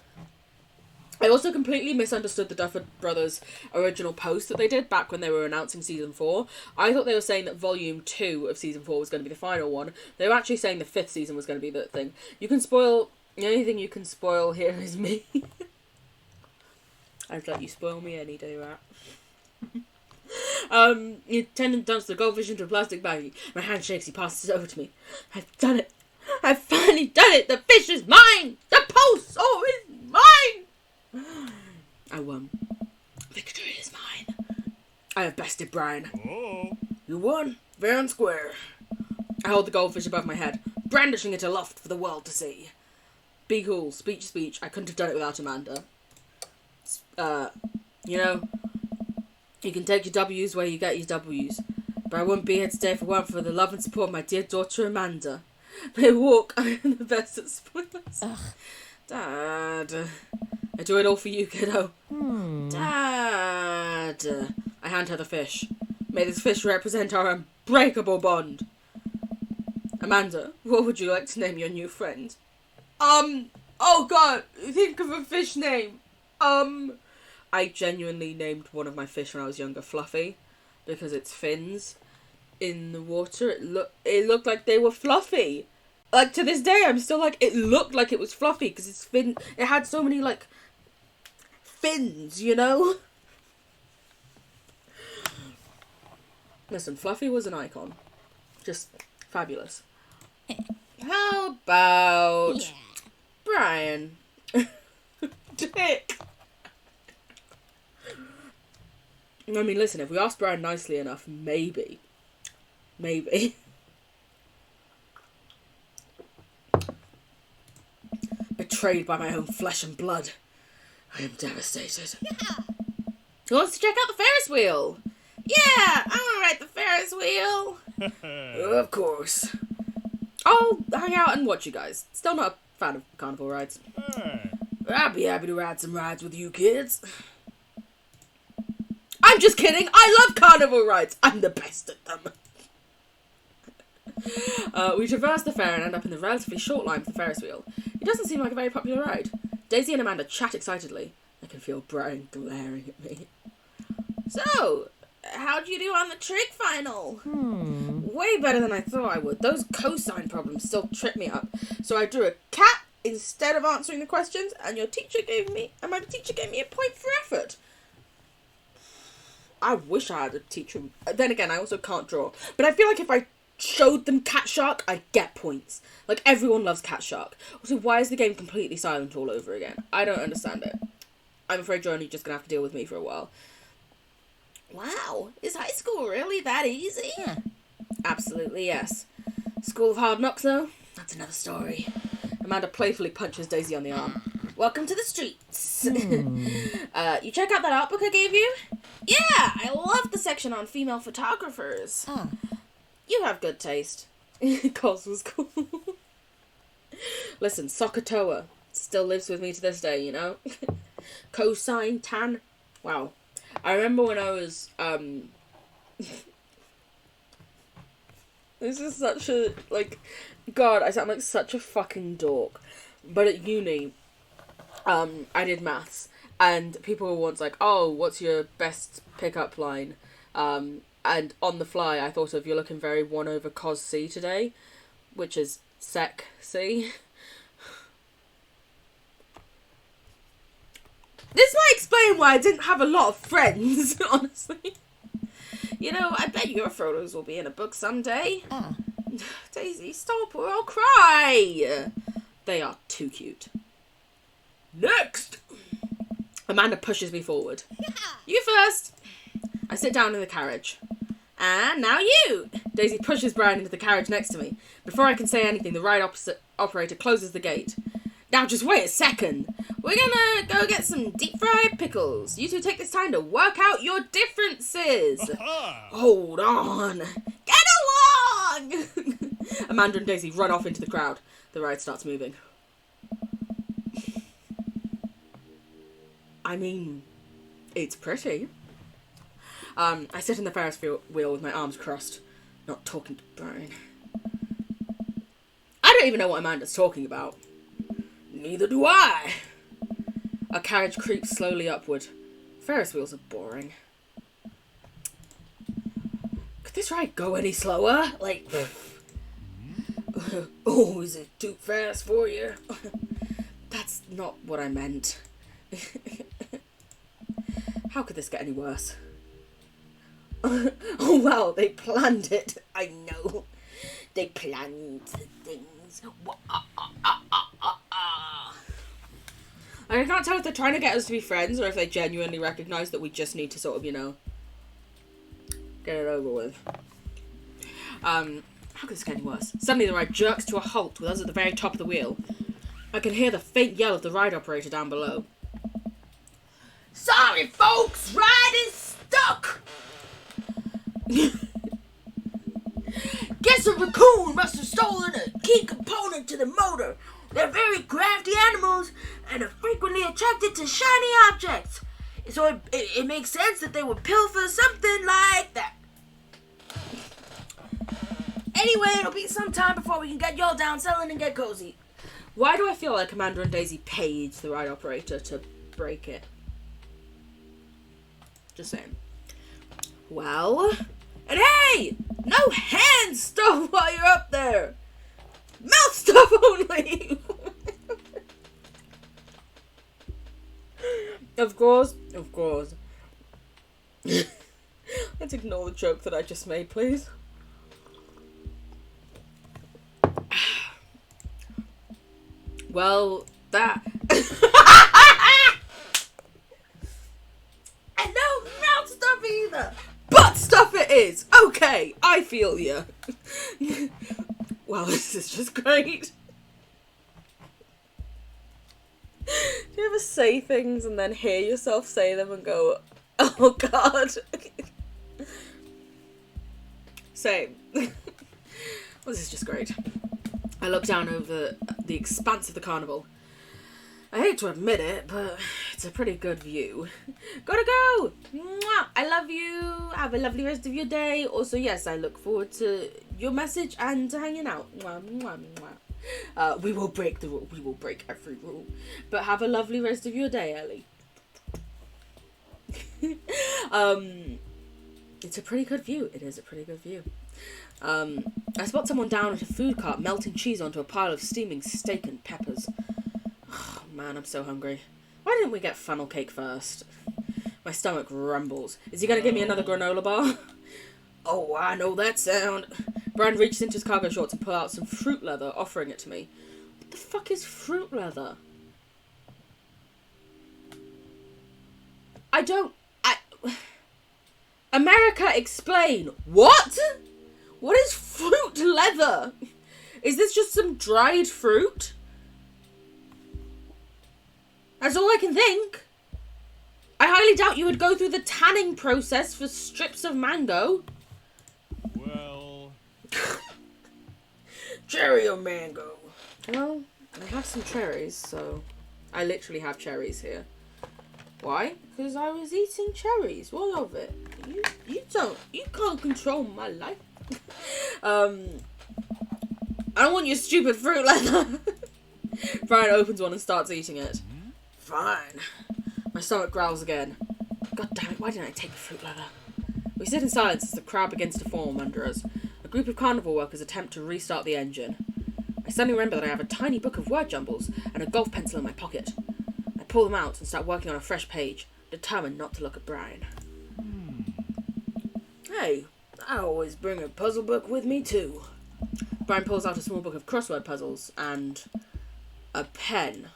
I also completely misunderstood the Duffer Brothers' original post that they did back when they were announcing Season 4. I thought they were saying that Volume 2 of Season 4 was going to be the final one. They were actually saying the 5th season was going to be the thing. You can spoil... The only thing you can spoil here is me. I'd let you spoil me any day, rat. The attendant dumps the goldfish into a plastic baggie. My hand shakes, he passes it over to me. I've done it. I've finally done it! The fish is mine! The post saw is mine! I won. Victory is mine. I have bested Brian. Oh. You won, fair and square. I hold the goldfish above my head, brandishing it aloft for the world to see. Be cool, speech. I couldn't have done it without Amanda. You know, you can take your W's where you get your W's. But I wouldn't be here today if it weren't for the love and support of my dear daughter Amanda. May walk, I am the best at spoilers. Dad, I do it all for you, kiddo. Dad, I hand her the fish. May this fish represent our unbreakable bond. Amanda, what would you like to name your new friend? Oh god, think of a fish name. I genuinely named one of my fish when I was younger Fluffy, because its fins in the water, it looked like they were fluffy. Like, to this day, I'm still like, it looked like it was fluffy, because it had so many, like, fins, you know? Listen, Fluffy was an icon. Just fabulous. How about Brian? Dick. I mean, listen, if we ask Brian nicely enough, maybe. Betrayed by my own flesh and blood. I am devastated. Who wants to check out the Ferris wheel? Yeah, I want to ride the Ferris wheel. Of course. I'll hang out and watch you guys. Still not a fan of carnival rides. I'd be happy to ride some rides with you kids. I'm just kidding. I love carnival rides. I'm the best at them. We traverse the fair and end up in the relatively short line for the Ferris wheel. It doesn't seem like a very popular ride. Daisy and Amanda chat excitedly. I can feel Brian glaring at me. So, how'd you do on the trig final? Way better than I thought I would. Those cosine problems still trip me up. So I drew a cat instead of answering the questions, and my teacher gave me a point for effort. I wish I had a teacher. Then again, I also can't draw. But I feel like if I showed them Cat Shark, I'd get points. Like, everyone loves Cat Shark. Also, why is the game completely silent all over again? I don't understand it. I'm afraid you're only just gonna have to deal with me for a while. Wow, is high school really that easy? Absolutely, yes. School of Hard Knocks, though? That's another story. Amanda playfully punches Daisy on the arm. Welcome to the streets. You check out that art book I gave you? Yeah, I love the section on female photographers. You have good taste. Cos was cool. Listen, Sokotoa still lives with me to this day, you know? Cosine tan. Wow. I remember when I was, this is such a, like, God, I sound like such a fucking dork. But at uni, I did maths, and people were once like, oh, what's your best pickup line? And on the fly, I thought of, you're looking very 1/cos C today, which is sec C. This might explain why I didn't have a lot of friends, honestly. You know, I bet your photos will be in a book someday. Daisy, stop or I'll cry. They are too cute. Next! Amanda pushes me forward. You first. I sit down in the carriage. And now you! Daisy pushes Brian into the carriage next to me. Before I can say anything, the ride operator closes the gate. Now just wait a second. We're gonna go get some deep fried pickles. You two take this time to work out your differences. Hold on. Get along! Amanda and Daisy run off into the crowd. The ride starts moving. I mean, it's pretty. I sit in the Ferris wheel with my arms crossed, not talking to Brian. I don't even know what Amanda's talking about. Neither do I. A carriage creeps slowly upward. Ferris wheels are boring. Could this ride go any slower? Like, oh, is it too fast for you? That's not what I meant. How could this get any worse? Oh, well, they planned it. I know. They planned things. I can't tell if they're trying to get us to be friends or if they genuinely recognise that we just need to sort of, you know, get it over with. How could this get any worse? Suddenly the ride jerks to a halt with us at the very top of the wheel. I can hear the faint yell of the ride operator down below. Sorry, folks! Ride is stuck! Professor Raccoon must have stolen a key component to the motor. They're very crafty animals and are frequently attracted to shiny objects. So it makes sense that they would pilfer something like that. Anyway, it'll be some time before we can get y'all down selling and get cozy. Why do I feel like Commander and Daisy paid the ride operator to break it? Just saying. Well, and hey! No hand stuff while you're up there! Mouth stuff only! Of course. Let's ignore the joke that I just made, please. Well, that... And no mouth stuff either! Butt stuff it is! Okay, I feel you. Well, this is just great. Do you ever say things and then hear yourself say them and go, oh god? Same. Well, this is just great. I look down over the expanse of the carnival. I hate to admit it, but it's a pretty good view. Gotta go! Mwah! I love you. Have a lovely rest of your day. Also, yes, I look forward to your message and to hanging out. Mwah, mwah, mwah. We will break the rule. We will break every rule. But have a lovely rest of your day, Ellie. It's a pretty good view. It is a pretty good view. I spot someone down at a food cart melting cheese onto a pile of steaming steak and peppers. Oh, man, I'm so hungry. Why didn't we get funnel cake first? My stomach rumbles. Is he going to give me another granola bar? Oh, I know that sound. Brian reaches into his cargo shorts and pulls out some fruit leather, offering it to me. What the fuck is fruit leather? America, explain. What? What is fruit leather? Is this just some dried fruit? That's all I can think. I highly doubt you would go through the tanning process for strips of mango. Well... Cherry or mango? Well, I have some cherries, so... I literally have cherries here. Why? Because I was eating cherries. What of it? You can't control my life. I don't want your stupid fruit leather. Brian opens one and starts eating it. Fine. My stomach growls again. God damn it, why didn't I take the fruit leather? We sit in silence as the crowd begins to form under us. A group of carnival workers attempt to restart the engine. I suddenly remember that I have a tiny book of word jumbles and a golf pencil in my pocket. I pull them out and start working on a fresh page, determined not to look at Brian. Hey, I always bring a puzzle book with me too. Brian pulls out a small book of crossword puzzles and a pen.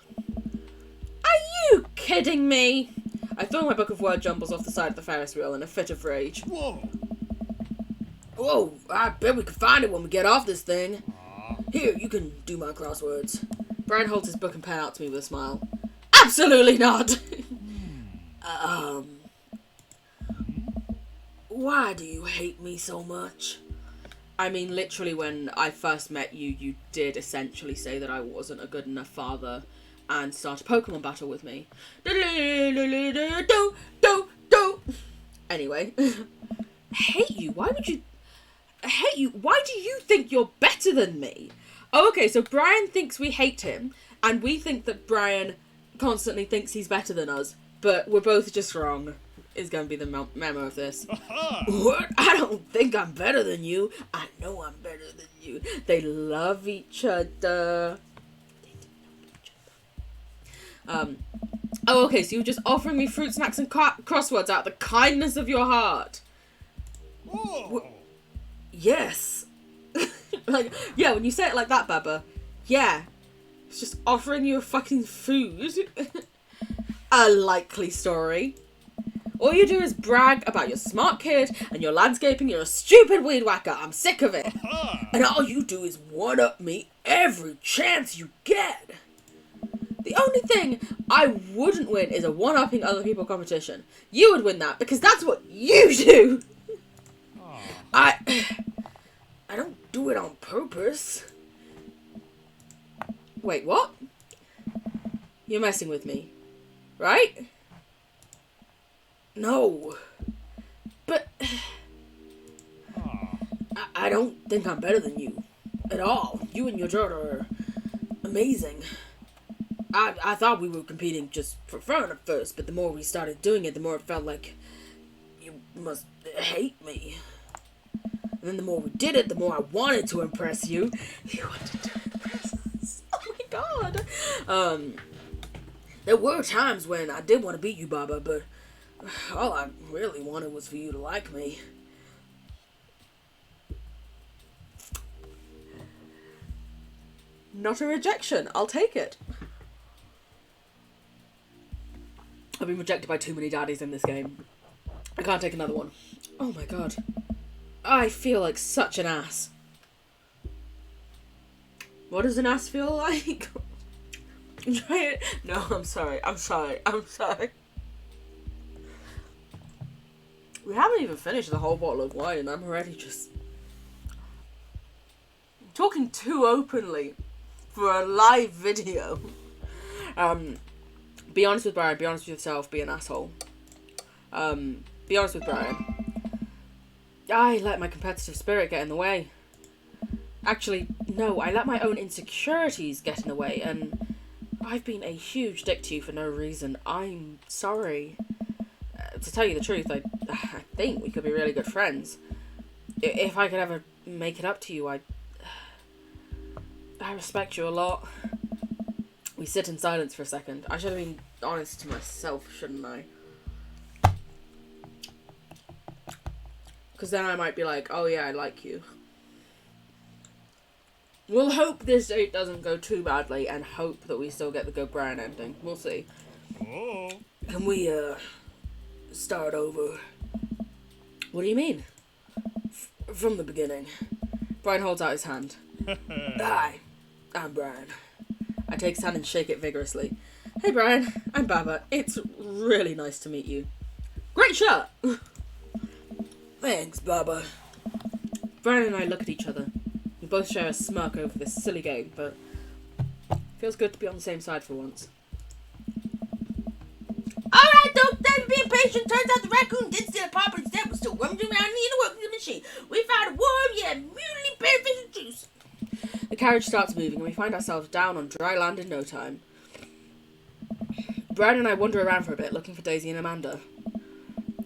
Are you kidding me? I throw my book of word jumbles off the side of the Ferris wheel in a fit of rage. Whoa! Whoa, I bet we can find it when we get off this thing. Here, you can do my crosswords. Brian holds his book and pen out to me with a smile. Absolutely not! Why do you hate me so much? I mean, literally, when I first met you, you did essentially say that I wasn't a good enough father and start a Pokemon battle with me. Anyway. Hate you? Why would you... hate you? Why do you think you're better than me? Oh, okay, so Brian thinks we hate him, and we think that Brian constantly thinks he's better than us, but we're both just wrong, is going to be the memo of this. What? I don't think I'm better than you. I know I'm better than you. They love each other. Oh, okay, so you're just offering me fruit snacks and crosswords out of the kindness of your heart. Whoa! Yes. Like, yeah, when you say it like that, Baba, yeah. It's just offering you a fucking food. A likely story. All you do is brag about your smart kid and your landscaping, you're a stupid weed whacker. I'm sick of it. And all you do is one-up me every chance you get. The only thing I wouldn't win is a one-upping other people competition. You would win that because that's what you do. I don't do it on purpose. Wait, what? You're messing with me, right? No. But I don't think I'm better than you at all. You and your daughter are amazing. I thought we were competing just for fun at first, but the more we started doing it, the more it felt like you must hate me. And then the more we did it, the more I wanted to impress you. You wanted to impress us. Oh my god. There were times when I did want to beat you, Baba, but all I really wanted was for you to like me. Not a rejection. I'll take it. I've been rejected by too many daddies in this game. I can't take another one. Oh my god. I feel like such an ass. What does an ass feel like? Try it. No, I'm sorry. We haven't even finished the whole bottle of wine and I'm already just talking too openly for a live video. Be honest with Brian, be honest with yourself, be an asshole. Be honest with Brian. I let my competitive spirit get in the way. Actually, no, I let my own insecurities get in the way, and I've been a huge dick to you for no reason. I'm sorry. To tell you the truth, I think we could be really good friends. If I could ever make it up to you, I respect you a lot. We sit in silence for a second. I should have been honest to myself, shouldn't I? Because then I might be like, oh yeah, I like you. We'll hope this date doesn't go too badly and hope that we still get the good Brian ending. We'll see. Oh. Can we, start over? What do you mean? From the beginning. Brian holds out his hand. Hi, I'm Brian. I take his hand and shake it vigorously. Hey Brian, I'm Baba. It's really nice to meet you. Great shirt! Thanks, Baba. Brian and I look at each other. We both share a smirk over this silly game, but it feels good to be on the same side for once. Alright, don't be impatient. Turns out the raccoon did steal a paw, but instead was still rummaging around in the working machine. We found a warm yet mutually beneficial juice. The carriage starts moving and we find ourselves down on dry land in no time. Brian and I wander around for a bit looking for Daisy and Amanda.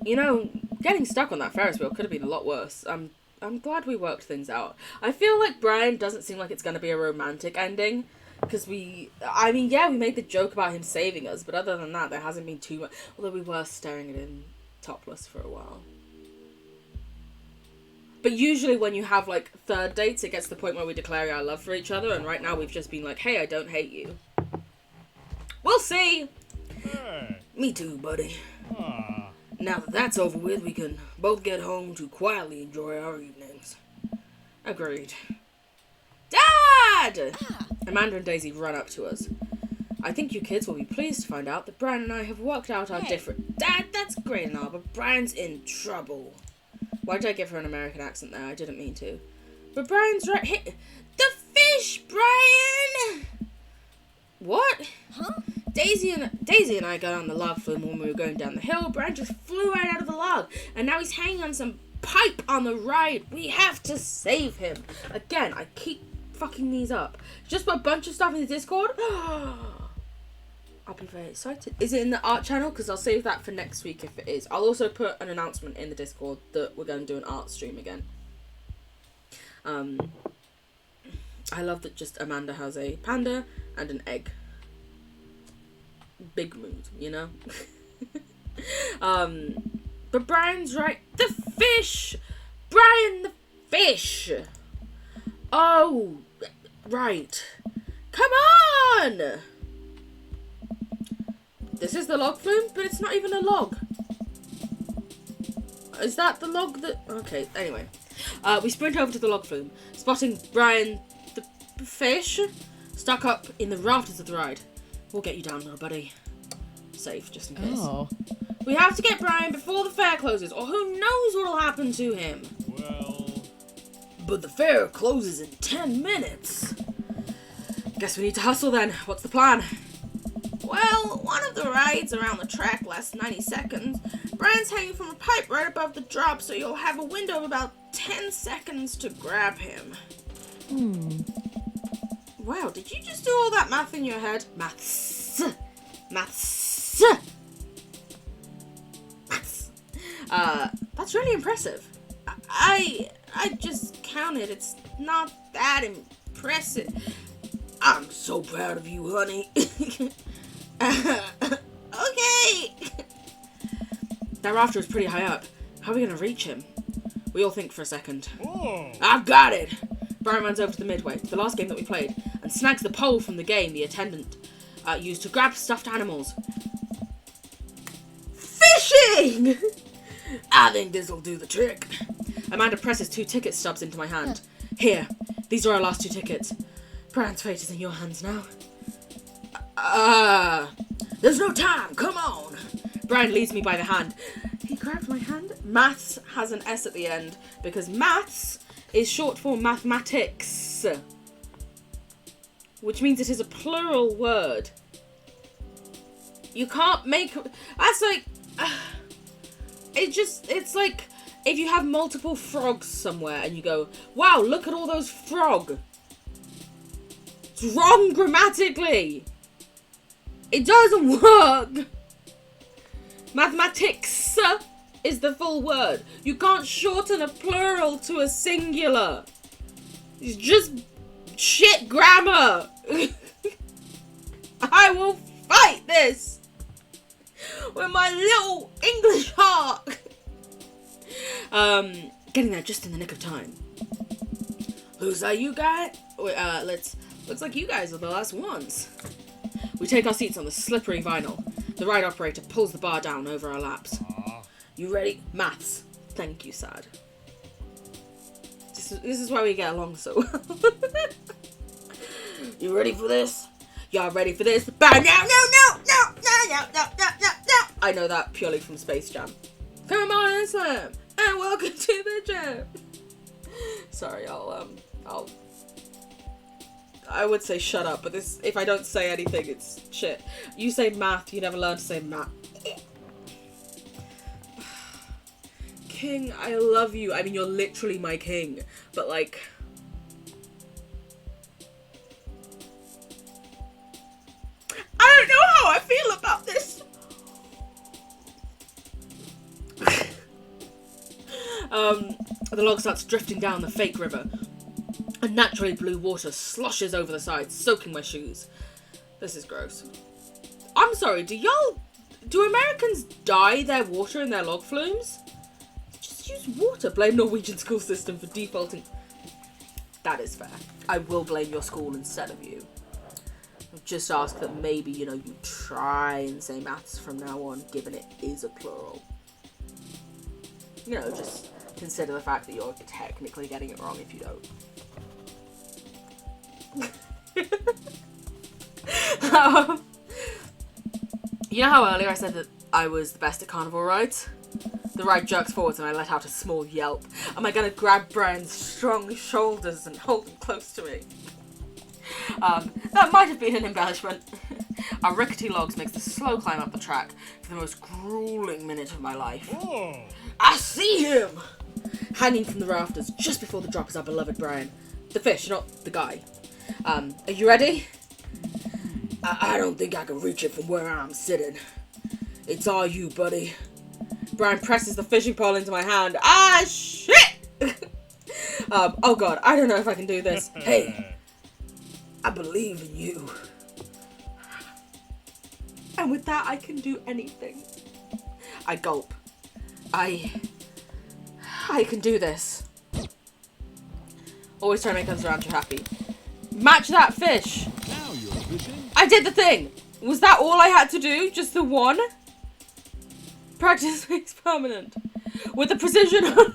You know, getting stuck on that Ferris wheel could have been a lot worse. I'm glad we worked things out. I feel like Brian doesn't seem like it's going to be a romantic ending. Because we made the joke about him saving us, but other than that, there hasn't been too much. Although we were staring at him topless for a while. But usually when you have, like, third dates, it gets to the point where we declare our love for each other, and right now we've just been like, hey, I don't hate you. We'll see! Hey. Me too, buddy. Ah. Now that that's over with, we can both get home to quietly enjoy our evenings. Agreed. Dad! Amanda and Daisy run up to us. I think you kids will be pleased to find out that Brian and I have worked out our different... Dad, that's great and all, but Brian's in trouble. Why did I give her an American accent there? I didn't mean to. But Brian's right here. The fish, Brian! What? Huh? Daisy and I got on the log flume when we were going down the hill. Brian just flew right out of the log, and now he's hanging on some pipe on the ride. We have to save him. Again, I keep fucking these up. Just put a bunch of stuff in the Discord. I'll be very excited. Is it in the art channel? Because I'll save that for next week if it is. I'll also put an announcement in the Discord that we're going to do an art stream again. I love that just Amanda has a panda and an egg. Big mood, you know? But Brian's right. The fish! Brian the fish! Oh, right. Come on! This is the log flume, but it's not even a log. Is that the log that... Okay, anyway. We sprint over to the log flume, spotting Brian the fish stuck up in the rafters of the ride. We'll get you down now, buddy. Safe, just in case. Oh. We have to get Brian before the fair closes, or who knows what'll happen to him. Well. but the fair closes in 10 minutes. Guess we need to hustle then. What's the plan? Well, one of the rides around the track lasts 90 seconds. Brian's hanging from a pipe right above the drop, so you'll have a window of about 10 seconds to grab him. Wow, did you just do all that math in your head? Maths. That's really impressive. I just counted. It's not that impressive. I'm so proud of you, honey. Okay. That rafter is pretty high up. How are we going to reach him? We all think for a second. Oh. I've got it! Brian runs over to the midway, the last game that we played, and snags the pole from the game the attendant used to grab stuffed animals. Fishing! I think this'll do the trick. Amanda presses 2 ticket stubs into my hand. Here, these are our last 2 tickets. Brian's fate is in your hands now. There's no time, come on! Brian leads me by the hand. He grabbed my hand. Maths has an S at the end, because maths is short for mathematics, which means it is a plural word. You can't make... That's like... It's like if you have multiple frogs somewhere and you go, wow, look at all those frog. It's wrong grammatically. It doesn't work. Mathematics is the full word. You can't shorten a plural to a singular. It's just shit grammar. I will fight this with my little English heart. Getting there just in the nick of time. Who's that, you guy? Wait, looks like you guys are the last ones. We take our seats on the slippery vinyl. The ride operator pulls the bar down over our laps. You ready? Maths. Thank you, Sad. This is why we get along so well. You ready for this? Y'all ready for this? No. I know that purely from Space Jam. Come on and slam, and welcome to the jam. Sorry, I would say shut up, but this, if I don't say anything, it's shit. You say math, you never learn to say math. King, I love you. I mean, you're literally my king, but like... I don't know how I feel about this. The log starts drifting down the fake river. And naturally blue water sloshes over the sides, soaking my shoes. This is gross. I'm sorry, do Americans dye their water in their log flumes? Just use water. Blame Norwegian school system for defaulting. That is fair. I will blame your school instead of you. Just ask that maybe, you try and say maths from now on, given it is a plural. Just consider the fact that you're technically getting it wrong if you don't. You know how earlier I said that I was the best at carnival rides? The ride jerks forwards and I let out a small yelp. Am I gonna grab Brian's strong shoulders and hold him close to me? That might have been an embellishment. Our rickety logs makes the slow climb up the track for the most grueling minute of my life. Oh. I see him! Hanging from the rafters just before the drop is our beloved Brian. The fish, not the guy. Are you ready? I don't think I can reach it from where I'm sitting. It's all you, buddy. Brian presses the fishing pole into my hand. Ah, shit! Oh god, I don't know if I can do this. Hey, I believe in you. And with that, I can do anything. I gulp. I can do this. Always try to make others around you happy. Match that fish. Now you're fishing. I did the thing. Was that all I had to do? Just the one? Practice makes permanent. With the precision. I thought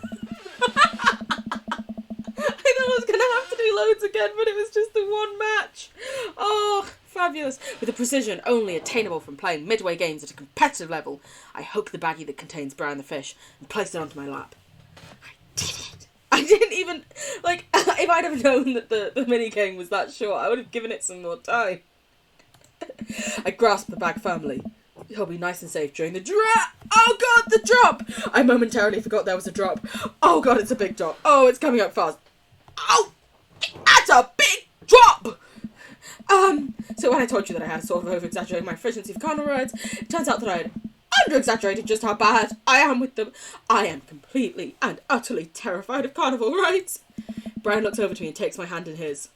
I was going to have to do loads again, but it was just the one match. Oh, fabulous. With the precision only attainable from playing midway games at a competitive level, I hook the baggie that contains Brian the fish and place it onto my lap. I did it. I didn't even, like, if I'd have known that the mini game was that short, I would have given it some more time. I grasped the bag firmly. He'll be nice and safe during the drop. Oh god, the drop! I momentarily forgot there was a drop. Oh god, it's a big drop. Oh, it's coming up fast. Oh, that's a big drop! So when I told you that I had sort of over-exaggerated my efficiency of carnival rides, it turns out that I had under-exaggerated just how bad I am with them. I am completely and utterly terrified of carnival rides. Brian looks over to me and takes my hand in his.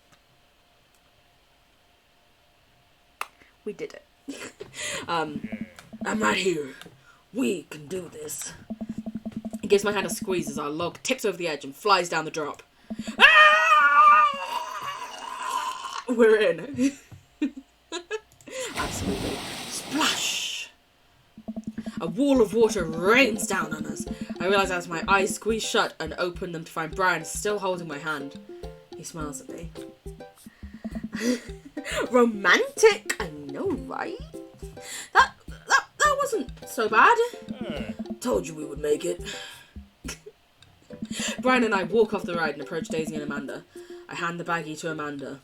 We did it. I'm right here. We can do this. He gives my hand a squeeze as our log tips over the edge and flies down the drop. Ah! We're in. Absolutely. Splash! A wall of water rains down on us. I realise as my eyes squeeze shut and open them to find Brian still holding my hand. He smiles at me. Romantic! I know, right? That wasn't so bad. Told you we would make it. Brian and I walk off the ride and approach Daisy and Amanda. I hand the baggie to Amanda.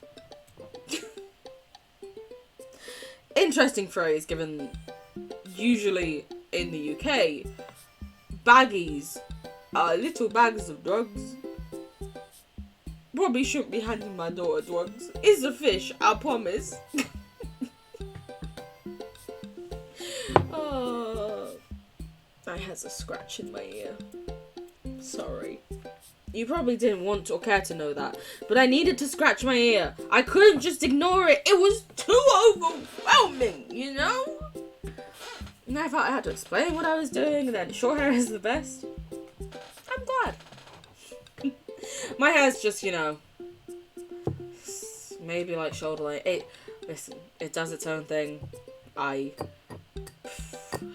Interesting phrase, given usually in the UK, baggies are little bags of drugs. Probably shouldn't be handing my daughter drugs. It's a fish, I promise. Oh, I had a scratch in my ear. Sorry. You probably didn't want or care to know that, but I needed to scratch my ear. I couldn't just ignore it. It was too overwhelming, you know? And I thought I had to explain what I was doing, and then short hair is the best. I'm glad. My hair's just, you know, maybe like shoulder length. Listen, it does its own thing. I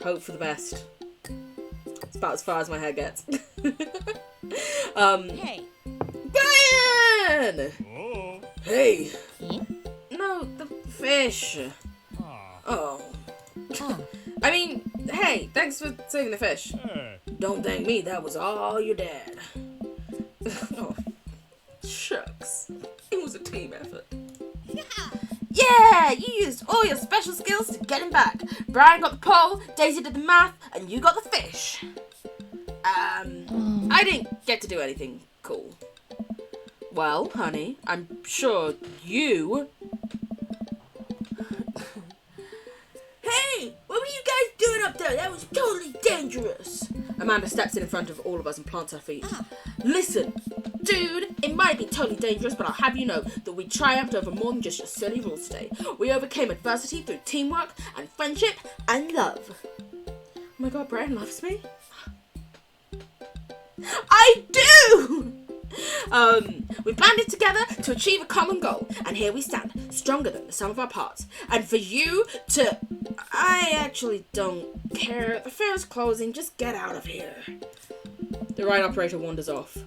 hope for the best. It's about as far as my hair gets. Hey. Brian! Oh. Hey. Hmm? No, the fish. Ah. Oh. Oh. I mean, hey, thanks for saving the fish. Hey. Don't thank me, that was all your dad. Oh, shucks. It was a team effort. Yeah, you used all your special skills to get him back. Brian got the pole, Daisy did the math, and you got the fish. I didn't get to do anything cool. Well, honey, I'm sure you... Hey, what were you guys doing up there? That was totally dangerous. Amanda steps in front of all of us and plants her feet. Listen, dude, it might be totally dangerous, but I'll have you know that we triumphed over more than just your silly rules today. We overcame adversity through teamwork and friendship and love. Oh my god, Brian loves me? I do! We banded together to achieve a common goal, and here we stand, stronger than the sum of our parts. And for you to... I actually don't care. The fair's closing, just get out of here. The ride operator wanders off.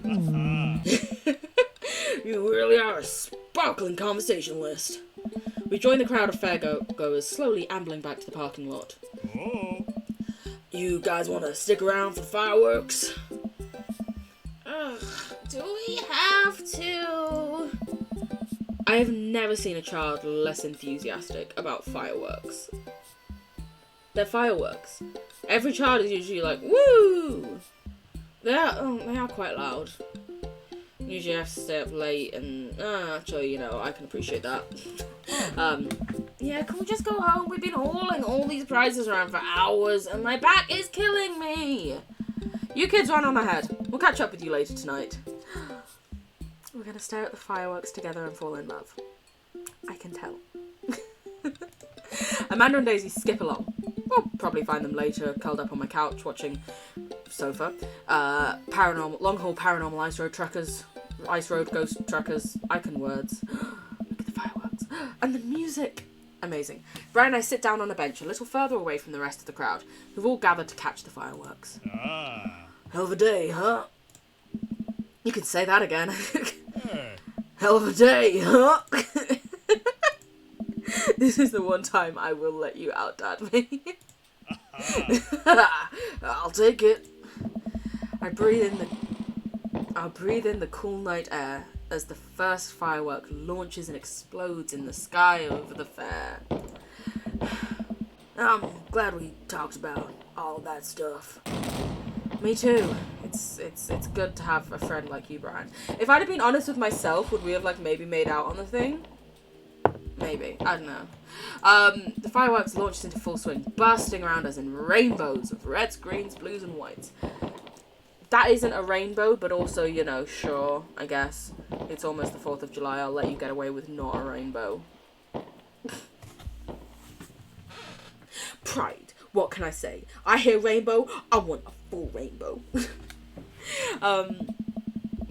You really are a sparkling conversationalist. We join the crowd of fairgoers slowly ambling back to the parking lot. Oh. You guys want to stick around for the fireworks? Do we have to? I have never seen a child less enthusiastic about fireworks. They're fireworks. Every child is usually like, woo! They are quite loud. Usually I have to stay up late and, actually, you know, I can appreciate that. Yeah, can we just go home? We've been hauling all these prizes around for hours and my back is killing me. You kids run on ahead. We'll catch up with you later tonight. We're gonna stare at the fireworks together and fall in love. I can tell. Amanda and Daisy skip along. We'll probably find them later, curled up on my couch, watching sofa. Long haul paranormal ice road ghost truckers. I can words. Look at the fireworks. And the music. Amazing. Brian and I sit down on a bench a little further away from the rest of the crowd, who've all gathered to catch the fireworks. Ah. Hell of a day, huh? You can say that again. Hey. Hell of a day, huh? This is the one time I will let you out-dad me. I'll take it. I breathe in the I'll breathe in the cool night air as the first firework launches and explodes in the sky over the fair. I'm glad we talked about all that stuff. Me too. It's good to have a friend like you, Brian. If I'd have been honest with myself, would we have like maybe made out on the thing? Maybe. I don't know. The fireworks launched into full swing, bursting around us in rainbows of reds, greens, blues, and whites. That isn't a rainbow, but also, you know, sure, I guess. It's almost the 4th of July. I'll let you get away with not a rainbow. Pride. What can I say? I hear rainbow, I want a full rainbow.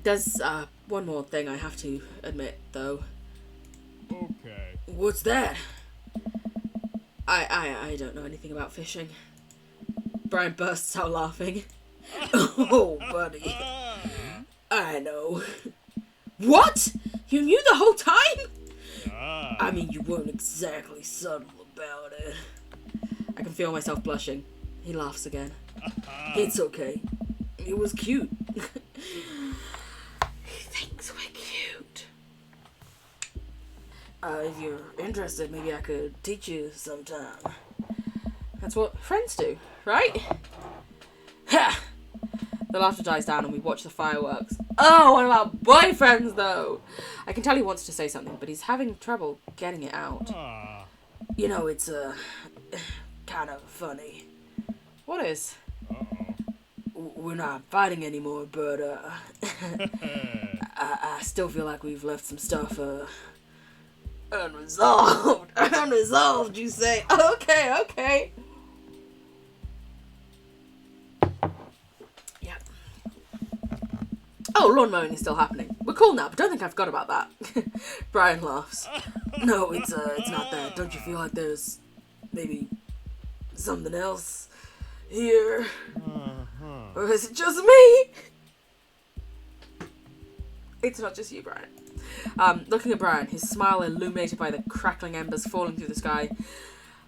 There's one more thing I have to admit, though. Okay. What's that? I don't know anything about fishing. Brian bursts out laughing. Oh, buddy. I know. What? You knew the whole time? I mean, you weren't exactly subtle about it. I can feel myself blushing. He laughs again. It's okay. It was cute. He thinks we're cute. If you're interested, maybe I could teach you sometime. That's what friends do, right? Ha! The laughter dies down and we watch the fireworks. Oh, what about boyfriends, though? I can tell he wants to say something, but he's having trouble getting it out. You know, it's, kind of funny. What is? We're not fighting anymore, but, I still feel like we've left some stuff, unresolved. Unresolved, you say? Okay. Yeah. Oh, lawn mowing is still happening. We're cool now, but don't think I forgot about that. Brian laughs. No, it's not that. Don't you feel like there's maybe something else here? Or is it just me? It's not just you, Brian. Looking at Brian, his smile illuminated by the crackling embers falling through the sky,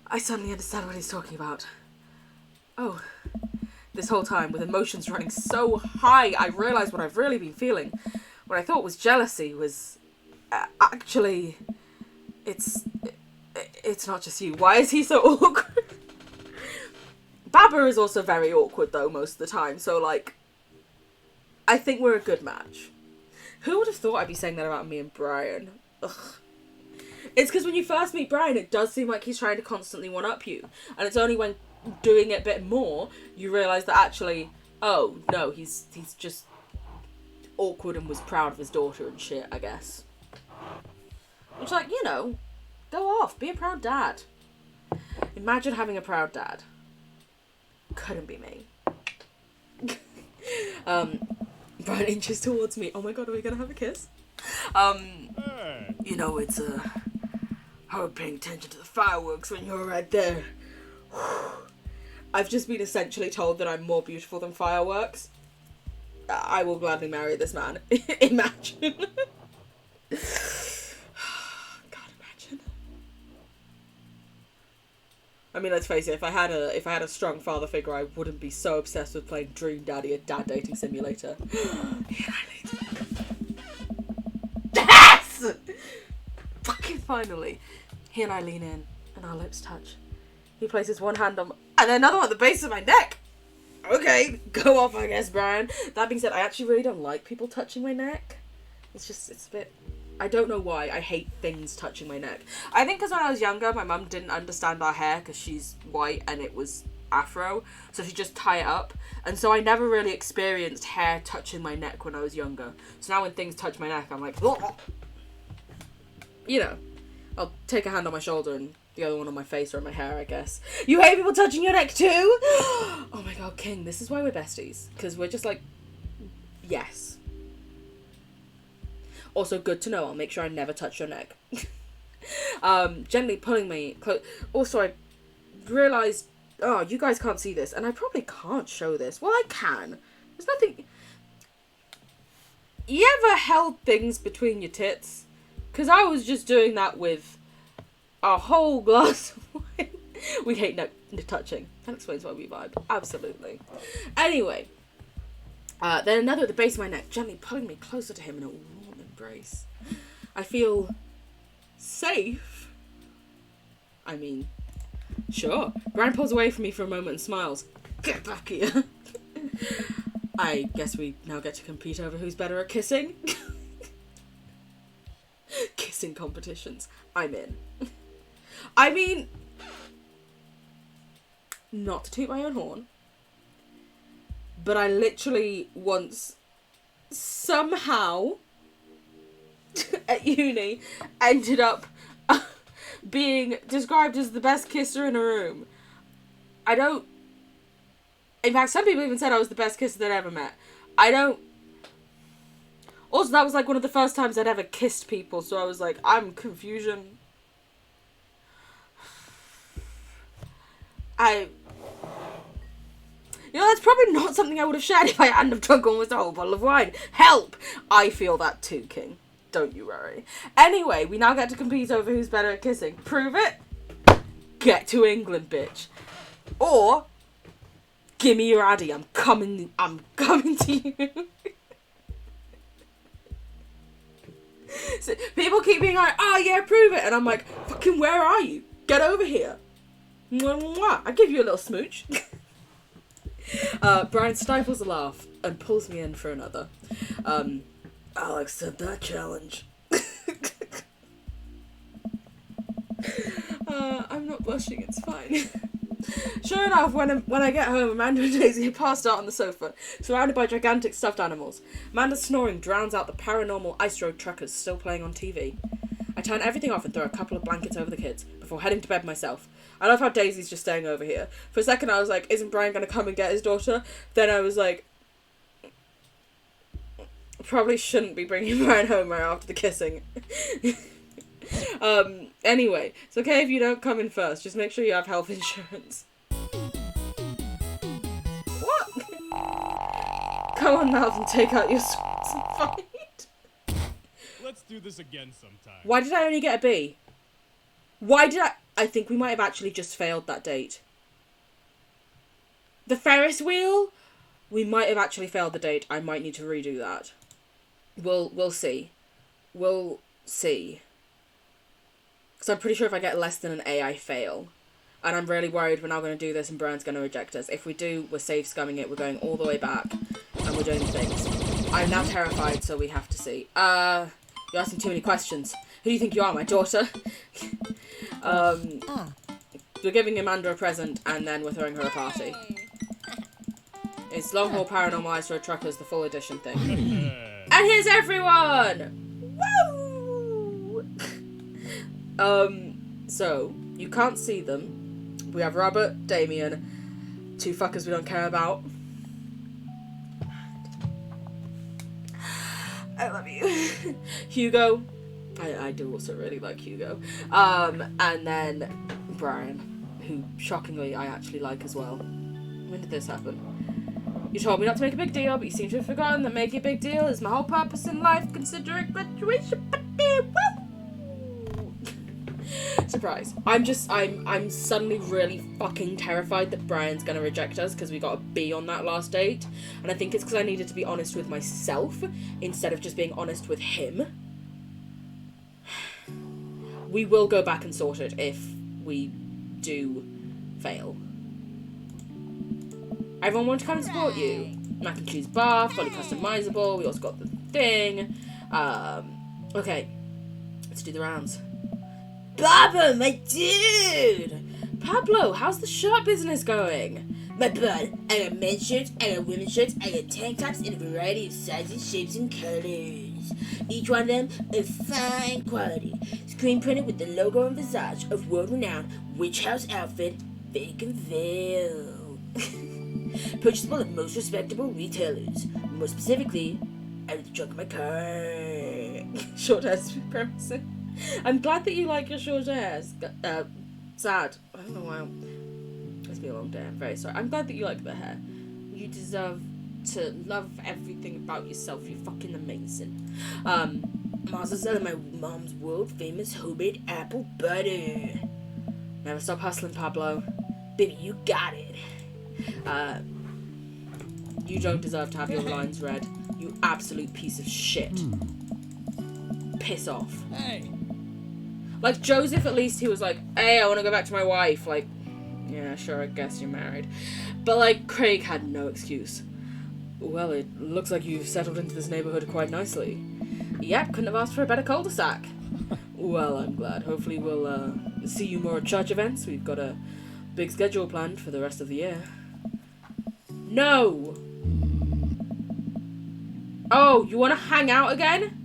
I suddenly understand what he's talking about. Oh, this whole time, with emotions running so high, I realised what I've really been feeling. What I thought was jealousy was actually, it's not just you. Why is he so awkward? Baba is also very awkward though most of the time, so like, I think we're a good match. Who would have thought I'd be saying that about me and Brian? Ugh. It's because when you first meet Brian, it does seem like he's trying to constantly one-up you. And it's only when doing it a bit more, you realise that actually, oh, no, he's just awkward and was proud of his daughter and shit, I guess. Which, like, you know, go off, be a proud dad. Imagine having a proud dad. Couldn't be me. Brian inches towards me. Oh my god, are we gonna have a kiss? You know, it's hard paying attention to the fireworks when you're right there. I've just been essentially told that I'm more beautiful than fireworks. I will gladly marry this man. Imagine. God, imagine. I mean, let's face it. If I had a strong father figure, I wouldn't be so obsessed with playing Dream Daddy, a dad dating simulator. Yes! Fucking finally. He and I lean in, and our lips touch. He places one hand on and another on the base of my neck. Okay, go off, I guess, Brian. That being said, I actually really don't like people touching my neck. It's a bit... I don't know why. I hate things touching my neck. I think because when I was younger, my mum didn't understand our hair because she's white and it was afro. So she'd just tie it up. And so I never really experienced hair touching my neck when I was younger. So now when things touch my neck, I'm like... Ugh. You know, I'll take a hand on my shoulder and the other one on my face or on my hair, I guess. You hate people touching your neck too? Oh my god, King, this is why we're besties. Because we're just like, yes. Also, good to know. I'll make sure I never touch your neck. Gently pulling me close. Also, I realised, oh, you guys can't see this. And I probably can't show this. Well, I can. There's nothing... You ever held things between your tits? Because I was just doing that with a whole glass of wine. We hate touching. That explains why we vibe. Absolutely. Anyway, Then another at the base of my neck, gently pulling me closer to him in a warm embrace. I feel safe. I mean, sure. Brian pulls away from me for a moment and smiles. Get back here. I guess we now get to compete over who's better at kissing. Kissing competitions. I'm in. I mean, not to toot my own horn, but I literally once somehow at uni ended up being described as the best kisser in a room. In fact, some people even said I was the best kisser they'd ever met. Also, that was like one of the first times I'd ever kissed people, so I was like, I'm confusion. That's probably not something I would have shared if I hadn't have drunk almost a whole bottle of wine. Help! I feel that too, King. Don't you worry. Anyway, we now get to compete over who's better at kissing. Prove it? Get to England, bitch. Or, gimme your addy. I'm coming to you. So, people keep being like, oh yeah, prove it. And I'm like, fucking where are you? Get over here. Mwah, mwah. I give you a little smooch. Brian stifles a laugh and pulls me in for another. I'll accept that challenge. I'm not blushing, it's fine. Sure enough, when I get home, Amanda and Daisy are passed out on the sofa, surrounded by gigantic stuffed animals. Amanda's snoring drowns out the paranormal Ice Road Truckers still playing on TV. I turn everything off and throw a couple of blankets over the kids, before heading to bed myself. I love how Daisy's just staying over here. For a second I was like, isn't Brian going to come and get his daughter? Then I was like, probably shouldn't be bringing Brian home right after the kissing. Anyway, it's okay if you don't come in first. Just make sure you have health insurance. What? Come on, Malvin, take out your swords and fight. Let's do this again sometime. Why did I only get a B? I think we might have actually just failed that date. The Ferris wheel? We might have actually failed the date. I might need to redo that. We'll see. We'll see. Because I'm pretty sure if I get less than an A, I fail. And I'm really worried we're now going to do this and Brian's going to reject us. If we do, we're safe scumming it. We're going all the way back. And we're doing things. I'm now terrified, so we have to see. You're asking too many questions. Who do you think you are, my daughter? We're giving Amanda a present, and then we're throwing her a party. It's Long Haul Paranormal Ice Road Truckers, the full edition thing. And here's everyone! Woo! So, you can't see them. We have Robert, Damien, two fuckers we don't care about. I love you. Hugo. I do also really like Hugo. And then Brian, who shockingly I actually like as well. When did this happen? You told me not to make a big deal, but you seem to have forgotten that making a big deal is my whole purpose in life, considering graduation. Surprise. I'm suddenly really fucking terrified that Brian's gonna reject us because we got a B on that last date. And I think it's because I needed to be honest with myself instead of just being honest with him. We will go back and sort it if we do fail. Everyone want to come and support you. Mac and cheese bar, fully customizable. We also got the thing. Okay. Let's do the rounds. Pablo, my dude! Pablo, how's the shirt business going? My bud, I got men's shirts, I got women's shirts, I got tank tops in a variety of sizes, shapes, and colors. Each one of them of fine quality. Screen printed with the logo and visage of world-renowned Witch House outfit, Baconville. Purchasable at most respectable retailers. More specifically, out of the trunk of my car. Short hair supremacy. I'm glad that you like your short hair. Sad. I don't know why. It's been a long day. I'm very sorry. I'm glad that you like the hair. You deserve to love everything about yourself. You're fucking amazing. Also selling my mom's world famous Hobart apple butter. Never stop hustling, Pablo. Baby, you got it. You don't deserve to have your lines read. You absolute piece of shit. Piss off. Hey. Like, Joseph, at least, he was like, hey, I want to go back to my wife. Like, yeah, sure, I guess you're married. But, like, Craig had no excuse. Well, it looks like you've settled into this neighborhood quite nicely. Yep, couldn't have asked for a better cul-de-sac. Well, I'm glad. Hopefully we'll see you more at church events. We've got a big schedule planned for the rest of the year. No! Oh, you want to hang out again?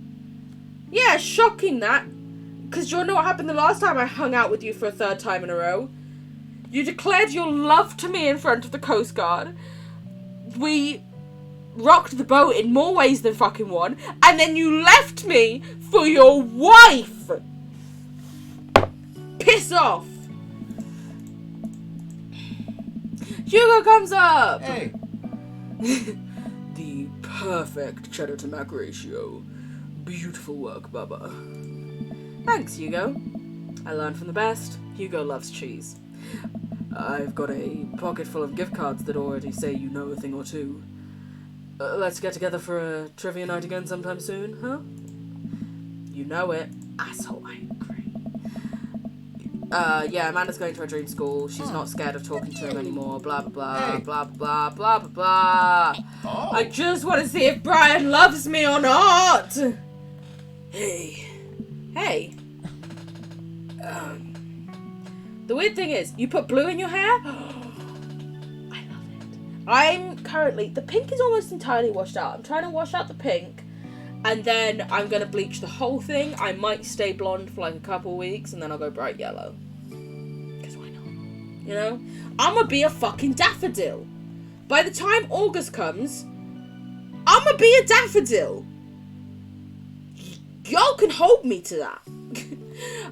Yeah, shocking that. Because do you know what happened the last time I hung out with you for a third time in a row? You declared your love to me in front of the Coast Guard. We rocked the boat in more ways than fucking one. And then you left me for your wife. Piss off. Hugo comes up. Hey. The perfect cheddar to mac ratio. Beautiful work, Bubba. Thanks, Hugo. I learned from the best. Hugo loves cheese. I've got a pocket full of gift cards that already say you know a thing or two. Let's get together for a trivia night again sometime soon, huh? You know it. Asshole, I agree. Yeah, Amanda's going to her dream school. She's not scared of talking to him anymore. Blah, blah, blah, Hey. blah, blah, blah, blah, blah. Oh. I just want to see if Brian loves me or not. Hey. Hey. The weird thing is, you put blue in your hair? I love it. I'm currently... The pink is almost entirely washed out. I'm trying to wash out the pink. And then I'm going to bleach the whole thing. I might stay blonde for like a couple weeks. And then I'll go bright yellow. Because why not? You know? I'm going to be a fucking daffodil. By the time August comes, I'm going to be a daffodil. Y'all can hold me to that.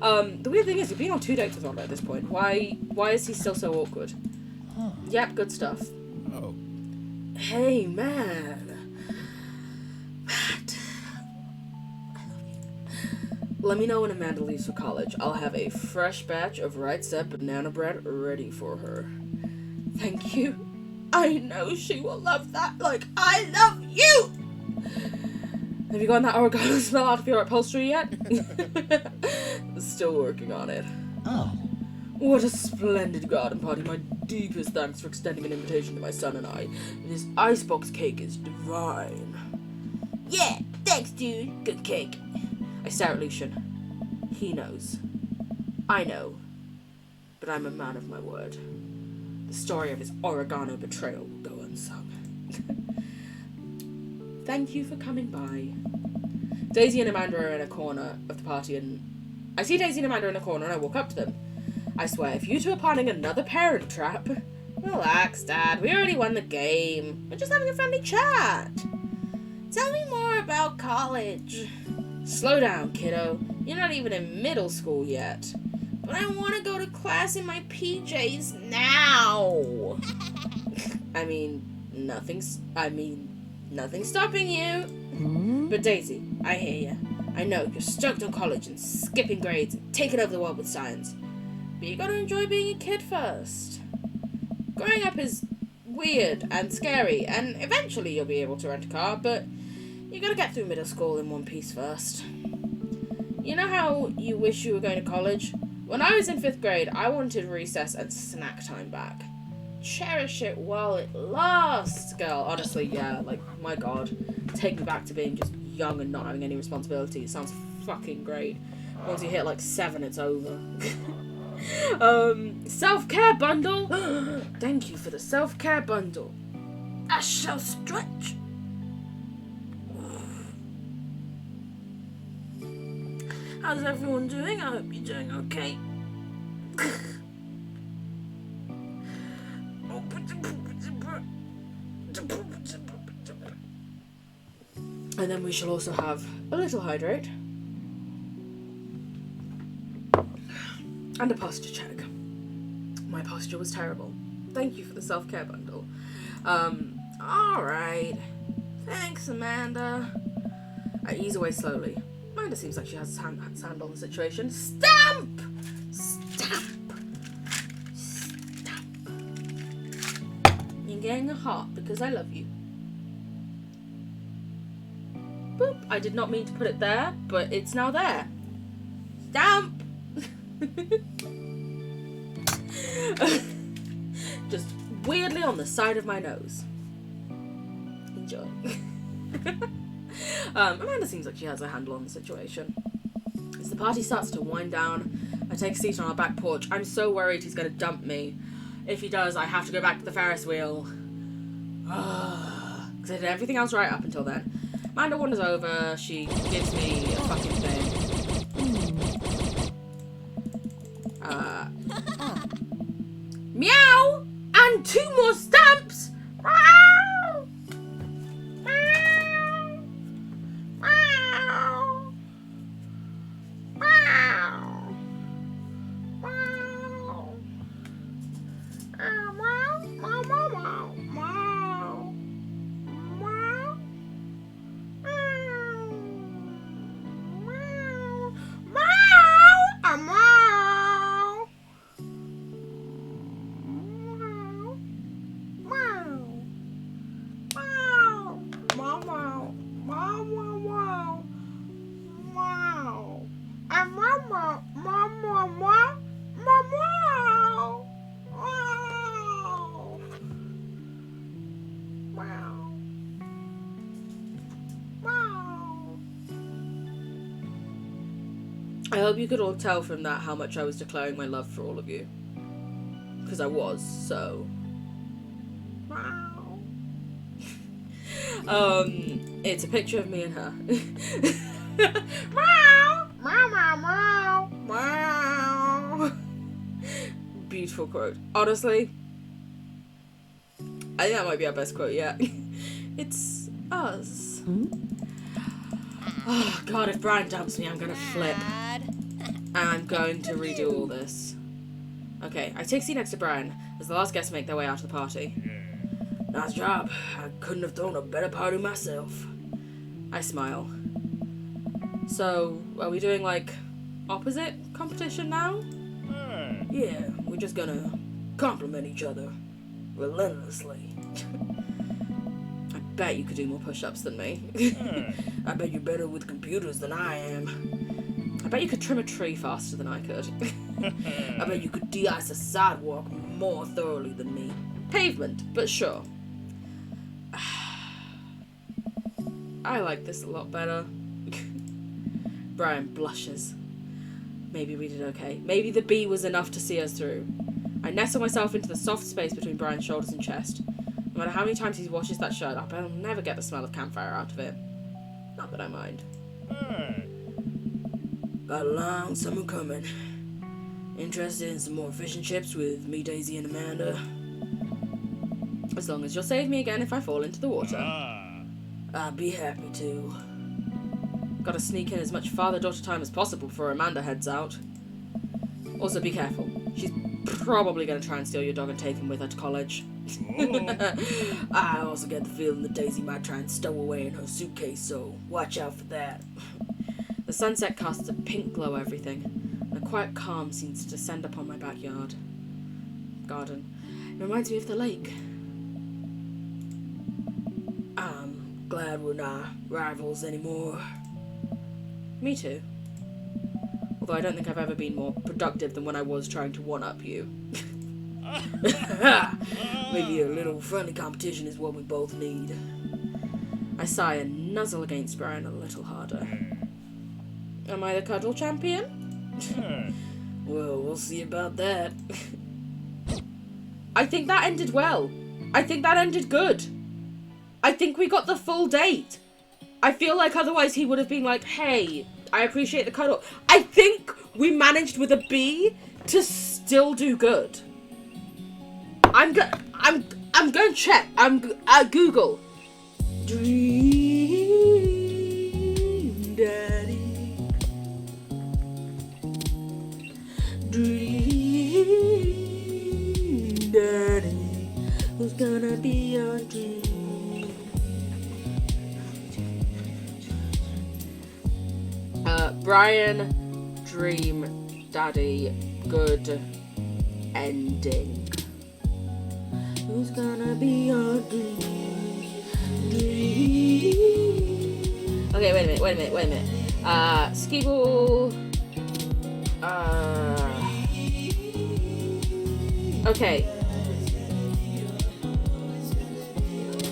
The weird thing is, we've been on 2 dates with Rhonda at this point. Why is he still so awkward? Huh. Yep, good stuff. Oh. Hey, man. Matt. I love you. Let me know when Amanda leaves for college. I'll have a fresh batch of Right Step banana bread ready for her. Thank you. I know she will love that like I love you! Have you gotten that oregano smell out of your upholstery yet? Still working on it. Oh. What a splendid garden party. My deepest thanks for extending an invitation to my son and I. This icebox cake is divine. Yeah, thanks, dude. Good cake. I stare at Lucian. He knows. I know. But I'm a man of my word. The story of his oregano betrayal will go unsung. Thank you for coming by. Daisy and Amanda are in a corner of the party and... I see Daisy and Amanda in a corner and I walk up to them. I swear, if you two are planning another parent trap... Relax, Dad. We already won the game. We're just having a friendly chat. Tell me more about college. Slow down, kiddo. You're not even in middle school yet. But I want to go to class in my PJs now. I mean, nothing's stopping you. But Daisy, I hear you. I know you're stoked on college and skipping grades and taking over the world with science. But you gotta enjoy being a kid first. Growing up is weird and scary, and eventually you'll be able to rent a car, but you gotta get through middle school in one piece first. You know how you wish you were going to college? When I was in 5th grade, I wanted recess and snack time back. Cherish it while it lasts, girl. Honestly, yeah, like, my god. Take me back to being just young and not having any responsibility. It sounds fucking great. Once you hit, like, 7, it's over. Self-care bundle? Thank you for the self-care bundle. I shall stretch. How's everyone doing? I hope you're doing okay. And then we shall also have a little hydrate. And a posture check. My posture was terrible. Thank you for the self-care bundle. Alright. Thanks, Amanda. I ease away slowly. Amanda seems like she has a hand on the situation. Stamp! Stamp! Stamp. You're getting a heart because I love you. Boop. I did not mean to put it there, but it's now there. Stamp! Just weirdly on the side of my nose. Enjoy. Amanda seems like she has a handle on the situation. As the party starts to wind down, I take a seat on our back porch. I'm so worried he's going to dump me. If he does, I have to go back to the Ferris wheel. Because I did everything else right up until then. Amanda wanders over. She gives me a fucking thing. Meow! And 2 more stamps! Meow! Meow! Meow! Meow! I hope you could all tell from that how much I was declaring my love for all of you. Because I was, so... It's a picture of me and her. Beautiful quote. Honestly, I think that might be our best quote yet. It's us. Oh god, if Brian dumps me, I'm gonna flip. And I'm going to redo all this. Okay, I take a seat next to Brian as the last guests make their way out of the party. Nice job. I couldn't have thrown a better party myself. I smile. So, are we doing like opposite competition now? Yeah, we're just gonna compliment each other relentlessly. I bet you could do more push-ups than me. I bet you're better with computers than I am. I bet you could trim a tree faster than I could. I bet you could de-ice a sidewalk more thoroughly than me. Pavement, but sure. I like this a lot better. Brian blushes. Maybe we did okay. Maybe the bee was enough to see us through. I nestle myself into the soft space between Brian's shoulders and chest. No matter how many times he washes that shirt up, I'll never get the smell of campfire out of it. Not that I mind. Got a long summer coming. Interested in some more fish and chips with me, Daisy, and Amanda? As long as you'll save me again if I fall into the water. I'd be happy to. Gotta sneak in as much father-daughter time as possible before Amanda heads out. Also, be careful. She's probably gonna try and steal your dog and take him with her to college. I also get the feeling that Daisy might try and stow away in her suitcase, so watch out for that. The sunset casts a pink glow over everything, and a quiet calm seems to descend upon my backyard garden. It reminds me of the lake. I'm glad we're not rivals anymore. Me too. Although I don't think I've ever been more productive than when I was trying to one-up you. Maybe a little friendly competition is what we both need. I sigh and nuzzle against Brian a little harder. Am I the cuddle champion? Well, we'll see about that. I think that ended well. I think that ended good. I think we got the full date. I feel like otherwise he would have been like, hey, I appreciate the cuddle. I think we managed with a B to still do good. I'm going to check. Google. Dream Daddy. Dream Daddy. Who's gonna be your dream? Brian, Dream Daddy, good ending. Who's gonna be your dream? Okay, wait a minute. Skeeble. Okay.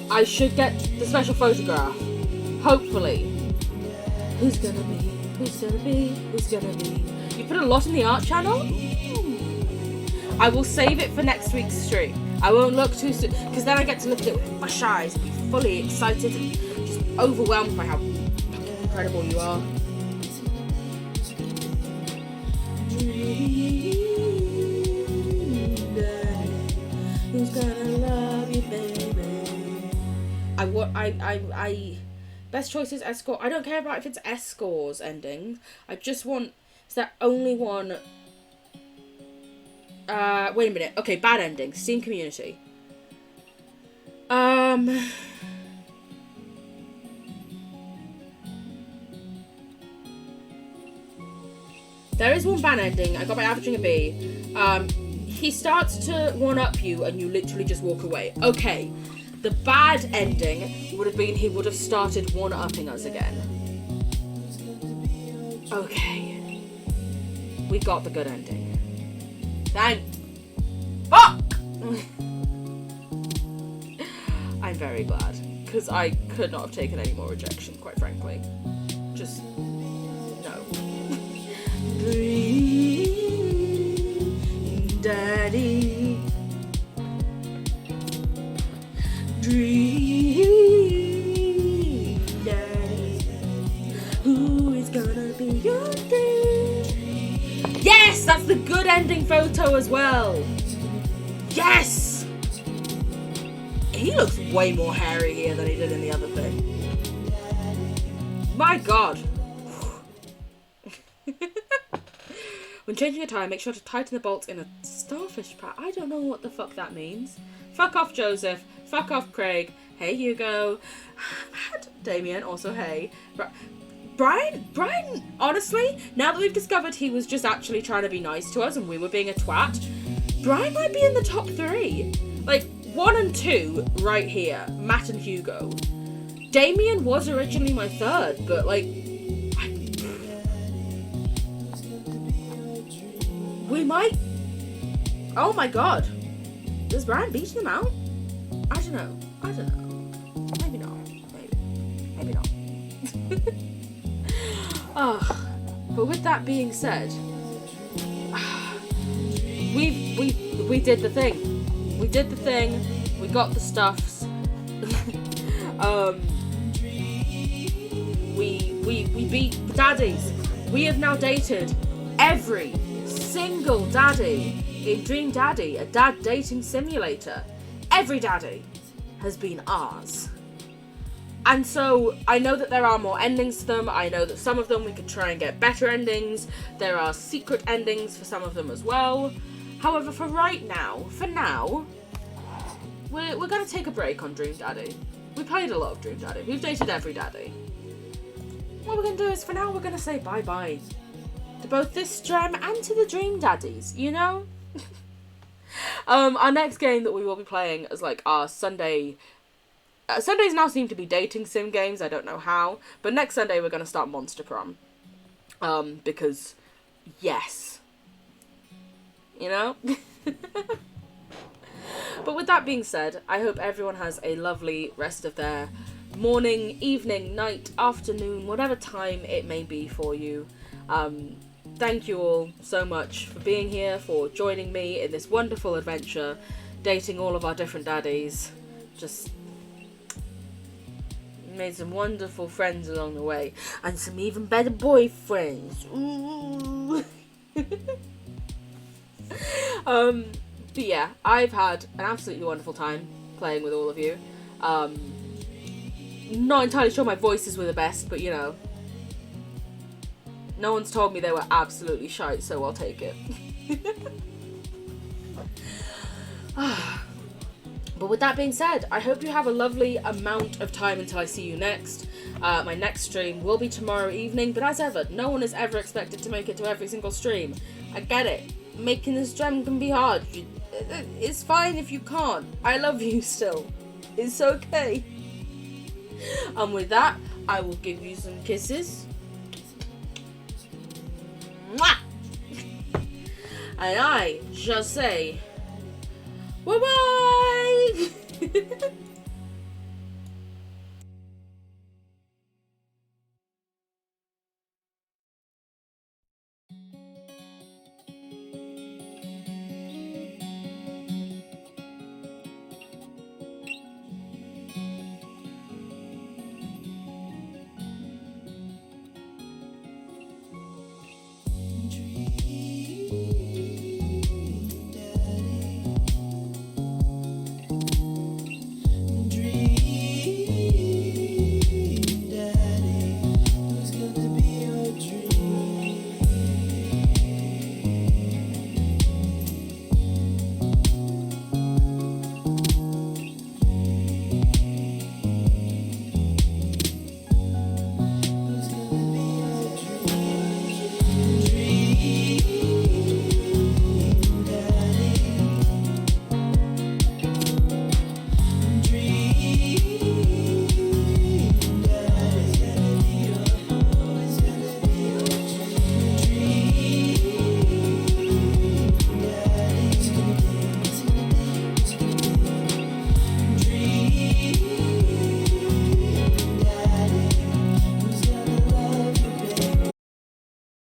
I should get the special photograph. Hopefully. Who's gonna be? You put a lot in the art channel? I will save it for next week's stream. I won't look too soon, because then I get to look at it with fresh eyes and be fully excited and just overwhelmed by how fucking incredible you are. Who's gonna love you, baby? I best choice is escort. I don't care about if it's S-scores ending. I just want, is there only one? Wait a minute. Okay, bad ending. Steam community. There is one bad ending. I got by averaging a B. He starts to one-up you and you literally just walk away. Okay. The bad ending would have been he would have started one-upping us again. Okay. We got the good ending. Thank fuck! I'm very glad, because I could not have taken any more rejection, quite frankly. Just no. Dream, Daddy. Dream, Daddy. Who is gonna be your daddy? Yes, that's the good ending photo as well. Yes! He looks way more hairy here than he did in the other thing. My god. When changing a tire, make sure to tighten the bolts in a starfish pattern. I don't know what the fuck that means. Fuck off, Joseph. Fuck off, Craig. Hey, Hugo. Damien, also hey. Brian, honestly, now that we've discovered he was just actually trying to be nice to us and we were being a twat, Brian might be in the top 3. Like, 1 and 2, right here. Matt and Hugo. Damien was originally my 3rd, but, like, we might... Oh my god. Is Brian beating them out? I don't know. Maybe not. Maybe not. Oh, but with that being said, we did the thing. We did the thing. We got the stuffs. We beat the daddies. We have now dated every single daddy in Dream Daddy, a dad dating simulator. Every daddy has been ours. And so, I know that there are more endings to them. I know that some of them we could try and get better endings. There are secret endings for some of them as well. However, for now, we're going to take a break on Dream Daddy. We played a lot of Dream Daddy. We've dated every daddy. What we're going to do is, for now, we're going to say bye-bye to both this gem and to the Dream Daddies, you know? Our next game that we will be playing is like our Sunday... Sundays now seem to be dating sim games, I don't know how, but next Sunday we're going to start Monster Prom. Because, yes. You know? But with that being said, I hope everyone has a lovely rest of their morning, evening, night, afternoon, whatever time it may be for you. Thank you all so much for being here, for joining me in this wonderful adventure, dating all of our different daddies. Just made some wonderful friends along the way, and some even better boyfriends. Ooh. But yeah, I've had an absolutely wonderful time playing with all of you. Not entirely sure my voices were the best, but you know, no one's told me they were absolutely shite, so I'll take it. But with that being said, I hope you have a lovely amount of time until I see you next. My next stream will be tomorrow evening, but as ever, no one is ever expected to make it to every single stream. I get it. Making this gem can be hard. It's fine if you can't. I love you still. It's okay. And with that, I will give you some kisses. Mwah! And I shall say, bye-bye!